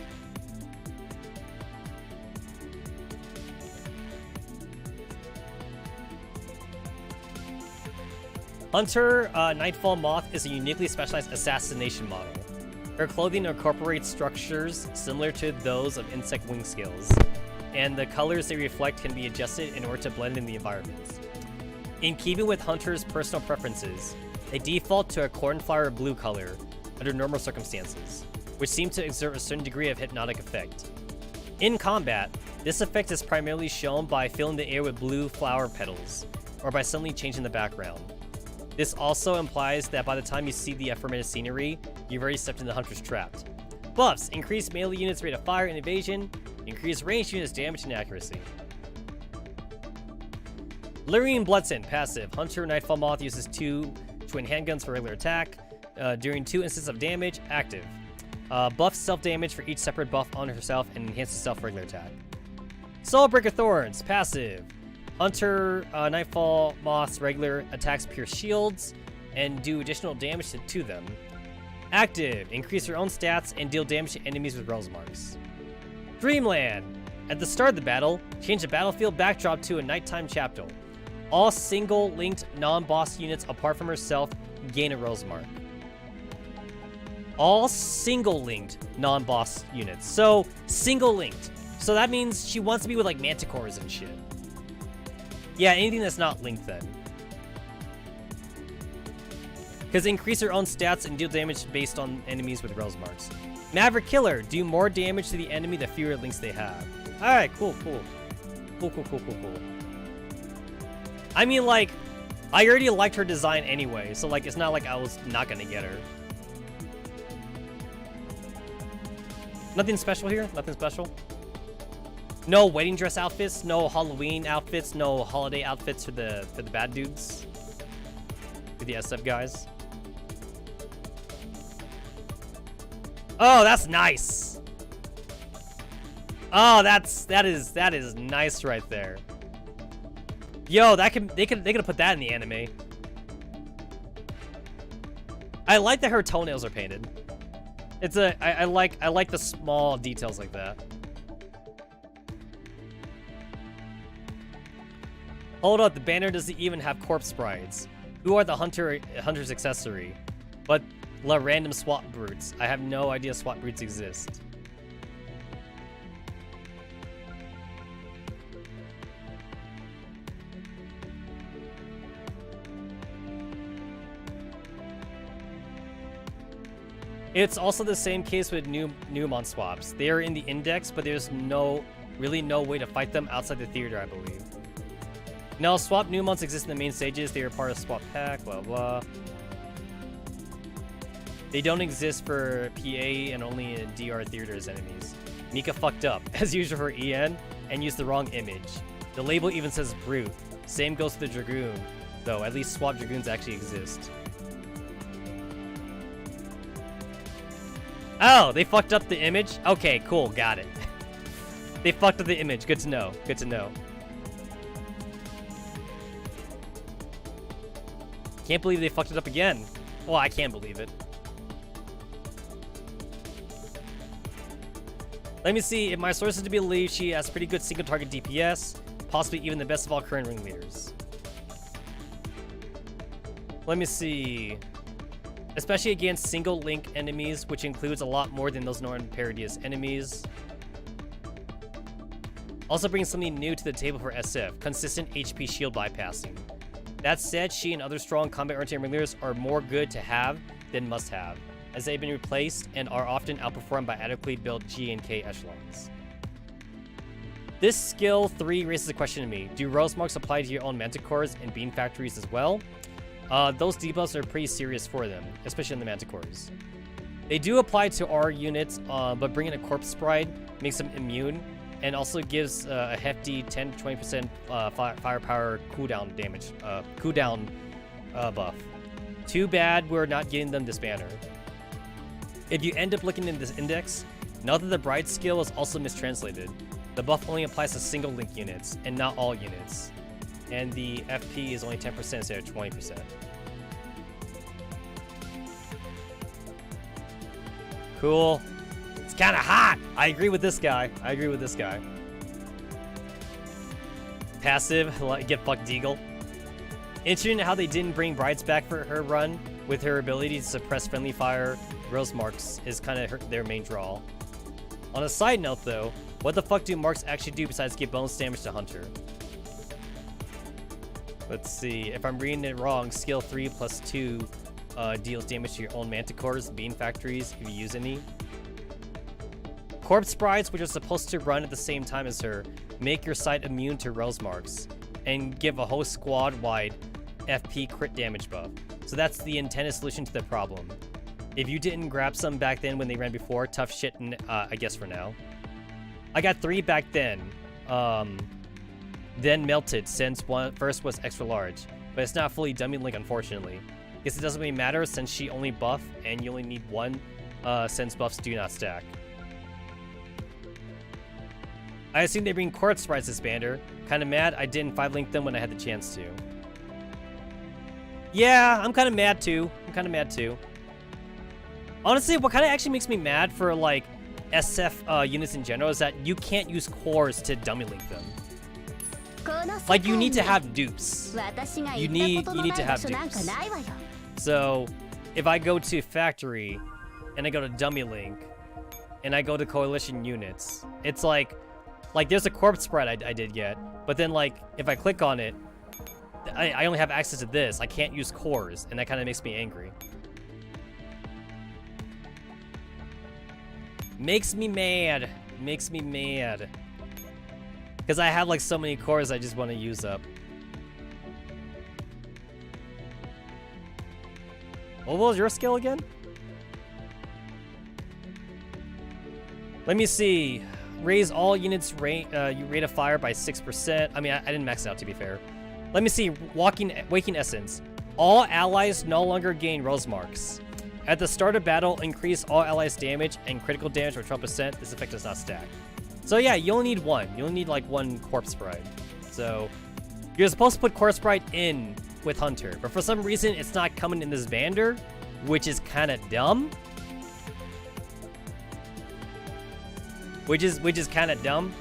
[SPEAKER 1] Hunter Nightfall Moth is a uniquely specialized assassination model. Her clothing incorporates structures similar to those of insect wing scales, and the colors they reflect can be adjusted in order to blend in the environment. In keeping with Hunter's personal preferences, they default to a cornflower blue color under normal circumstances, which seem to exert a certain degree of hypnotic effect. In combat, this effect is primarily shown by filling the air with blue flower petals, or by suddenly changing the background. This also implies that by the time you see the aforementioned scenery, you've already stepped into the Hunter's trap. Buffs: increase melee units' rate of fire and evasion, increase ranged units' damage and accuracy. Lyrian Bloodscent, passive. Hunter Nightfall Moth uses 2 twin handguns for regular attack. During 2 instances of damage, active. Buffs self-damage for each separate buff on herself and enhances self-regular attack. Soulbreaker Thorns, passive. Hunter Nightfall Moth's regular attacks pierce shields and do additional damage to them. Active, increase her own stats and deal damage to enemies with rose marks. Dreamland, at the start of the battle, change the battlefield backdrop to a nighttime chapel. All single-linked non-boss units apart from herself gain a rose mark. All single-linked non-boss units. So, single-linked. So that means she wants to be with like manticores and shit. Yeah, anything that's not linked then. Because increase her own stats and deal damage based on enemies with rose marks. Maverick Killer, do more damage to the enemy the fewer links they have. Alright, cool. I mean, like, I already liked her design anyway, so like, it's not like I was not gonna get her. Nothing special here? Nothing special? No wedding dress outfits, no Halloween outfits, no holiday outfits for the bad dudes, for the SF guys. Oh, that's nice. Oh, that is nice right there. Yo, they could have put that in the anime. I like that her toenails are painted. It's I like the small details like that. Hold up, the banner doesn't even have corpse sprites. Who are the hunter's accessory? But random swap brutes. I have no idea swap brutes exist. It's also the same case with Newmon swaps. They are in the index, but there's really no way to fight them outside the theater, I believe. No, swap Newmons exist in the main stages. They are part of swap pack, blah blah. They don't exist for PA and only in DR theaters enemies. Mika fucked up, as usual for EN, and used the wrong image. The label even says brute. Same goes to the Dragoon, though at least swap Dragoons actually exist. Oh, they fucked up the image? Okay, cool, got it. They fucked up the image, good to know, good to know. Can't believe they fucked it up again. Well, I can't believe it. Let me see, if my sources to be believed, she has pretty good single target DPS, possibly even the best of all current ringleaders. Let me see. Especially against single link enemies, which includes a lot more than those non-parodious enemies. Also brings something new to the table for SF, consistent HP shield bypassing. That said, she and other strong combat-oriented ringleaders are more good to have than must have, as they've been replaced and are often outperformed by adequately built G and K echelons. This skill 3 raises a question to me. Do rose marks apply to your own manticores and bean factories as well? Those debuffs are pretty serious for them, especially in the manticores. They do apply to our units, but bringing a corpse sprite makes them immune, and also gives a hefty 10 to 20% firepower cooldown damage, buff. Too bad we're not getting them this banner. If you end up looking in this index, note that the Bride skill is also mistranslated. The buff only applies to single link units, and not all units. And the FP is only 10% instead of 20%. Cool. It's kind of hot. I agree with this guy. Passive, get fucked Deagle. Interesting how they didn't bring Brides back for her run, with her ability to suppress friendly fire. Rose marks is kind of their main draw. On a side note though, what the fuck do marks actually do besides give bonus damage to Hunter? Let's see, if I'm reading it wrong, skill 3 plus 2 deals damage to your own manticores, bean factories, if you use any. Corpse sprites, which are supposed to run at the same time as her, make your site immune to rose marks, and give a whole squad-wide FP crit damage buff. So that's the intended solution to the problem. If you didn't grab some back then when they ran before, tough shit, I guess for now. I got 3 back then. Then melted since first was extra large, but it's not fully dummy link unfortunately. Guess it doesn't really matter since she only buff and you only need 1 since buffs do not stack. I assume they bring quartz sprites this banner. Kinda mad I didn't 5-link them when I had the chance to. Yeah, I'm kinda mad too. Honestly, what kinda actually makes me mad for like SF units in general is that you can't use cores to dummy link them. Like, you need to have dupes. You need to have dupes. So, if I go to factory, and I go to dummy link, and I go to coalition units, it's like there's a corpse sprite I did get, but then like, if I click on it, I only have access to this. I can't use cores, and that kind of makes me angry. Makes me mad. Because I have like so many cores I just want to use up. What was your skill again? Let me see. Raise all units rate of fire by 6%. I mean, I didn't max it out to be fair. Let me see. Waking Essence. All allies no longer gain rose marks. At the start of battle, increase all allies' damage and critical damage by 12%. This effect does not stack. So yeah, you only need 1. You only need like 1 corpse sprite. So you're supposed to put corpse sprite in with Hunter, but for some reason it's not coming in this banner, which is kind of dumb. Which is kind of dumb.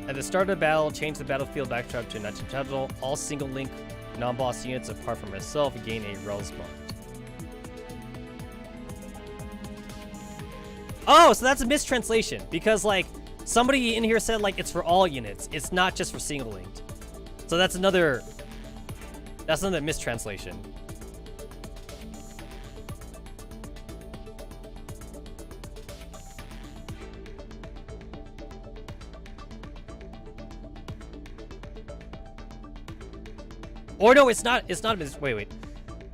[SPEAKER 1] At the start of the battle, change the battlefield backdrop to not title. All single link non-boss units apart from myself gain a Rel's mark. Oh, so that's a mistranslation because like somebody in here said like it's for all units. It's not just for single linked. So that's another mistranslation. Or no, it's not. It's not. Wait.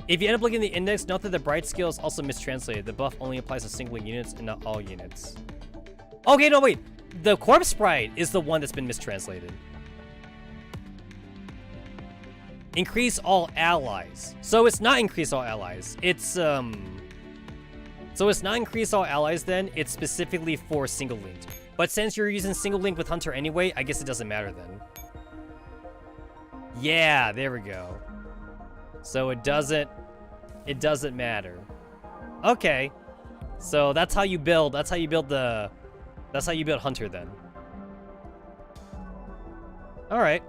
[SPEAKER 1] If you end up looking at the index, note that the bright skill is also mistranslated. The buff only applies to single units and not all units. Okay, no, wait. The corpse sprite is the one that's been mistranslated. Increase all allies. So it's not increase all allies. It's So it's not increase all allies then. It's specifically for single linked. But since you're using single link with Hunter anyway, I guess it doesn't matter then. Yeah, there we go. So it doesn't matter. Okay. So that's how you build Hunter then. All right.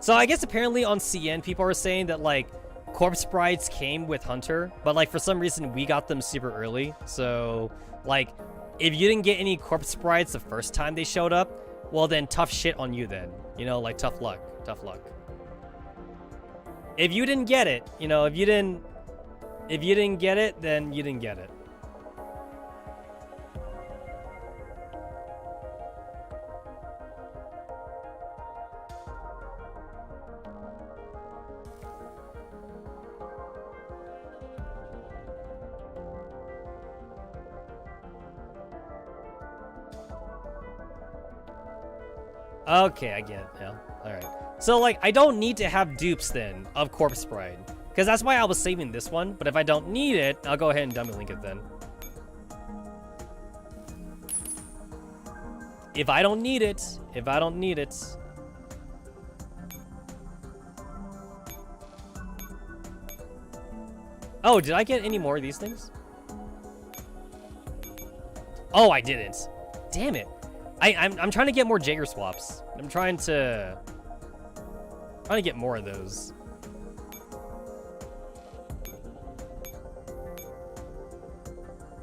[SPEAKER 1] So I guess apparently on CN people are saying that like corpse sprites came with Hunter, but like for some reason we got them super early. So like if you didn't get any corpse sprites the first time they showed up, well then tough shit on you then. You know, like tough luck. If you didn't get it, you know, if you didn't get it, then you didn't get it. Okay, I get it now. Alright. So, like, I don't need to have dupes, then, of Corpse Sprite. Because that's why I was saving this one. But if I don't need it, I'll go ahead and dummy link it, then. If I don't need it. Oh, did I get any more of these things? Oh, I didn't. Damn it. I'm trying to get more Jaeger swaps. I'm trying to get more of those.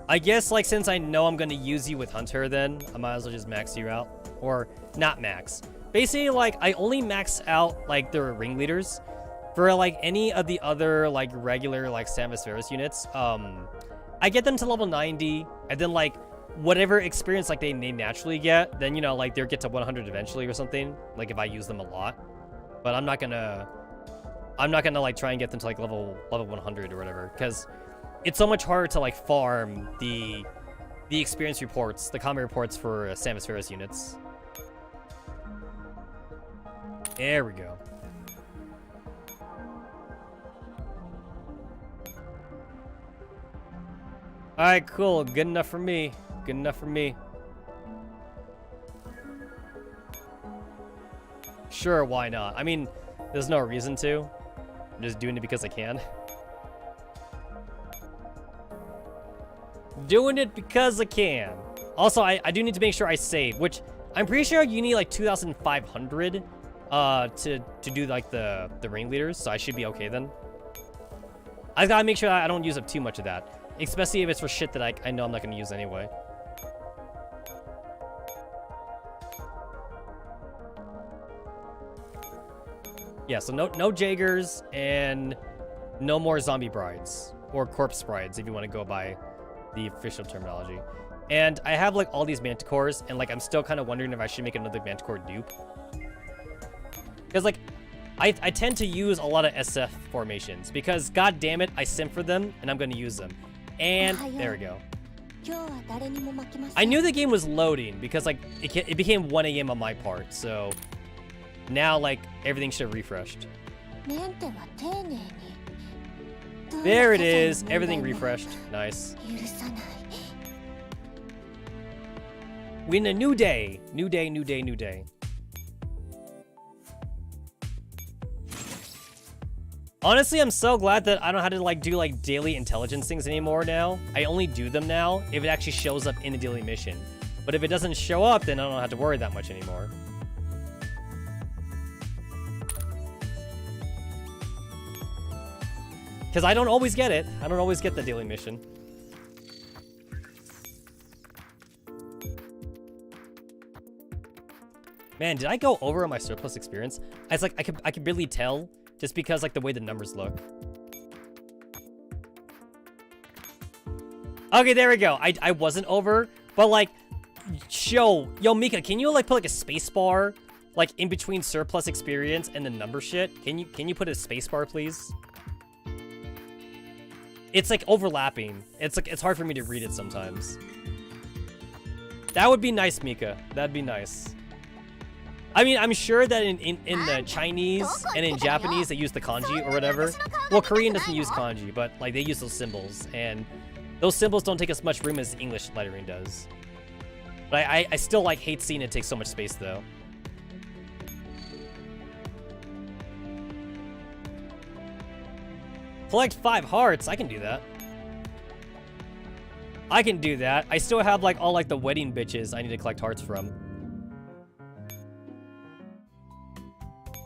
[SPEAKER 1] I guess, like, since I know I'm going to use you with Hunter, then I might as well just max you out. Or not max. Basically, like, I only max out, like, the ringleaders. For, like, any of the other, like, regular, like, Samus Ferris units, I get them to level 90, and then, like, whatever experience like they naturally get, then, you know, like they'll get to 100 eventually or something, like if I use them a lot. But I'm not gonna like try and get them to like level 100 or whatever, because it's so much harder to like farm the experience reports, the combat reports for Samus Ferris units. There we go. Alright, cool. Good enough for me. Good enough for me. Sure, why not? I mean, there's no reason to. I'm just doing it because I can. Doing it because I can. Also, I do need to make sure I save, which I'm pretty sure you need like 2,500 to do like the ringleaders, so I should be okay then. I gotta make sure I don't use up too much of that, especially if it's for shit that I know I'm not gonna use anyway. Yeah, so no Jaegers and no more zombie brides or corpse brides if you want to go by the official terminology. And I have like all these manticores, and like I'm still kind of wondering if I should make another manticore dupe. Because like I tend to use a lot of SF formations because god damn it, I simp for them and I'm going to use them. And there we go. I knew the game was loading because like it became 1 AM on my part, so now like everything should have refreshed. There it is, everything refreshed. Nice. We in a new day. New day. Honestly, I'm so glad that I don't have to like do like daily intelligence things anymore now. I only do them now if it actually shows up in the daily mission. But if it doesn't show up, then I don't have to worry that much anymore. Because I don't always get it. I don't always get the daily mission. Man, did I go over on my surplus experience? It's like I could really tell just because like the way the numbers look. Okay, there we go. I wasn't over, but like, yo, Mika, can you like put like a space bar like in between surplus experience and the number shit? Can you put a space bar, please? It's like overlapping. It's like it's hard for me to read it sometimes. That would be nice, Mika. That'd be nice. I mean, I'm sure that in the Chinese and in Japanese they use the kanji or whatever. Well, Korean doesn't use kanji, but like they use those symbols, and those symbols don't take as much room as English lettering does. But I still like hate seeing it take so much space though. Collect 5 hearts. I can do that. I can do that. I still have like all like the wedding bitches I need to collect hearts from.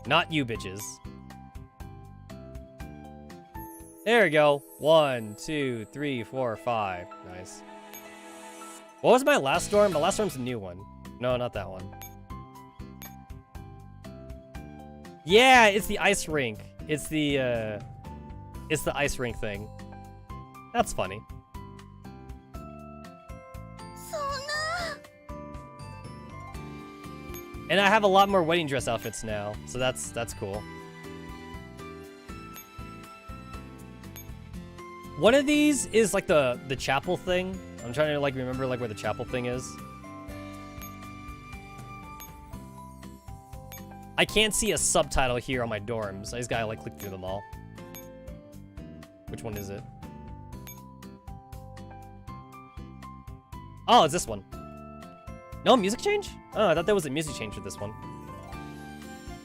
[SPEAKER 1] Not you bitches. There we go. 1, 2, 3, 4, 5. Nice. What was my last storm? My last storm's a new one. No, not that one. Yeah, it's the ice rink. It's the ice rink thing. That's funny. And I have a lot more wedding dress outfits now, so that's cool. One of these is like the chapel thing. I'm trying to like remember like where the chapel thing is. I can't see a subtitle here on my dorms. I just gotta like click through them all. Which one is it? Oh, it's this one. No music change? Oh, I thought there was a music change for this one.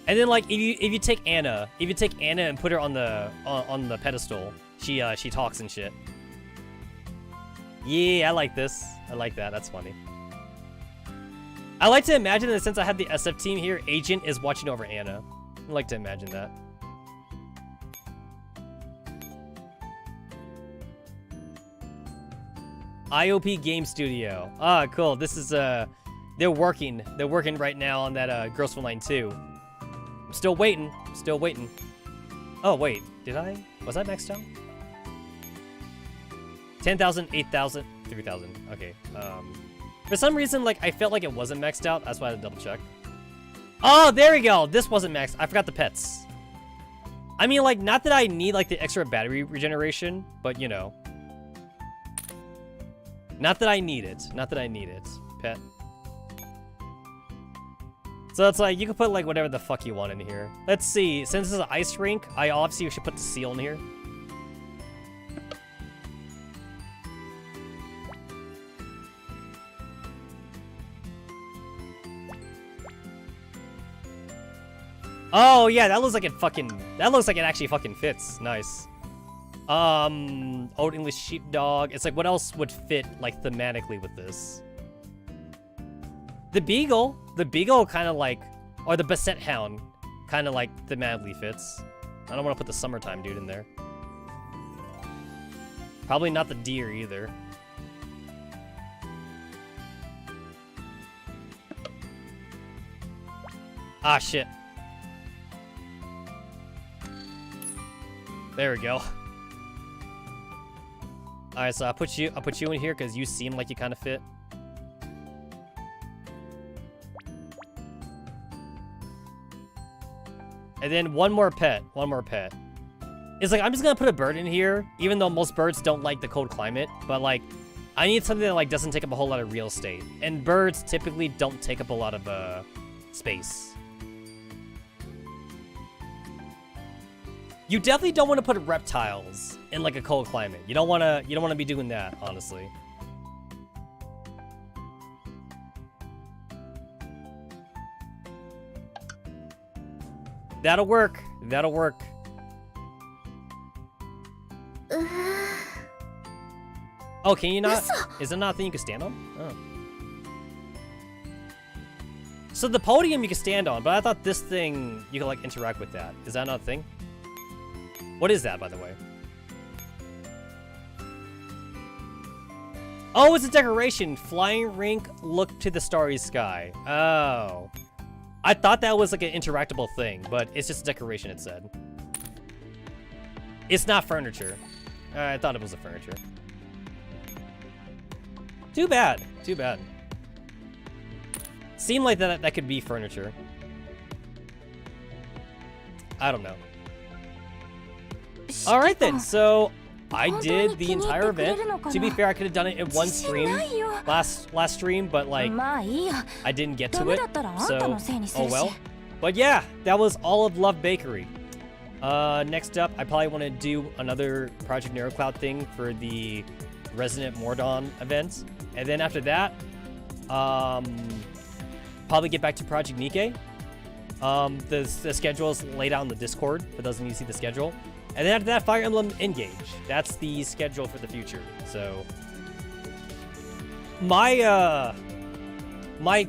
[SPEAKER 1] And then like if you take Anna and put her on the pedestal, she talks and shit. Yeah, I like this. I like that. That's funny. I like to imagine that since I have the SF team here, Agent is watching over Anna. I like to imagine that. IOP Game Studio. Ah, cool. This is they're working right now on that Girls Frontline 2. I'm still waiting. Oh wait, was I maxed out? 10,000, 8,000, 3,000. Okay. For some reason, like I felt like it wasn't maxed out. That's why I had to double check. Oh, there we go. This wasn't maxed. I forgot the pets. I mean, like, not that I need like the extra battery regeneration, but you know. Not that I need it. Pet. So it's like, you can put like whatever the fuck you want in here. Let's see. Since this is an ice rink, I obviously should put the seal in here. Oh yeah, that looks like it actually fucking fits. Nice. Old English Sheepdog. It's like, what else would fit, like, thematically with this? The Beagle. The Beagle kind of like, or the Basset Hound kind of like thematically fits. I don't want to put the summertime dude in there. Probably not the deer either. Ah, shit. There we go. Alright, so I'll put you in here because you seem like you kind of fit. And then one more pet. It's like, I'm just gonna put a bird in here, even though most birds don't like the cold climate, but like, I need something that like doesn't take up a whole lot of real estate. And birds typically don't take up a lot of space. You definitely don't want to put reptiles in like a cold climate. You don't want to be doing that, honestly. That'll work. Oh, can you not? Is it not a thing you can stand on? Oh. So the podium you can stand on, but I thought this thing, you can like interact with that. Is that not a thing? What is that, by the way? Oh, it's a decoration. Flying rink, look to the starry sky. Oh. I thought that was like an interactable thing, but it's just a decoration, it said. It's not furniture. I thought it was a furniture. Too bad. Too bad. Seemed like that could be furniture. I don't know. Alright then, so I did the entire event. To be fair, I could have done it in one stream last stream, but like I didn't get to it, so oh well. But yeah, that was all of Love Bakery. Next up, I probably want to do another Project NeuroCloud thing for the Resident Mordon event, and then after that, probably get back to Project Nikke. The schedule is laid out in the Discord for those of you who see the schedule. And then after that, Fire Emblem Engage. That's the schedule for the future. So my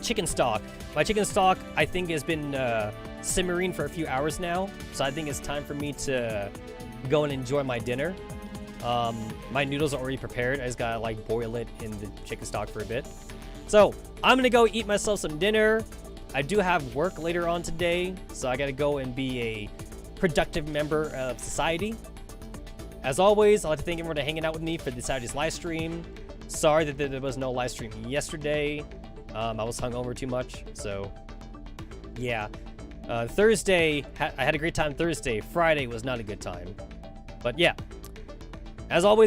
[SPEAKER 1] chicken stock, I think has been simmering for a few hours now. So I think it's time for me to go and enjoy my dinner. My noodles are already prepared. I just gotta like boil it in the chicken stock for a bit. So I'm gonna go eat myself some dinner. I do have work later on today, so I gotta go and be a productive member of society. As always, I'd like to thank everyone for hanging out with me for the Saturday's live stream. Sorry that there was no live stream yesterday. I was hungover too much, so yeah. Thursday, I had a great time Thursday. Friday was not a good time. But yeah, as always,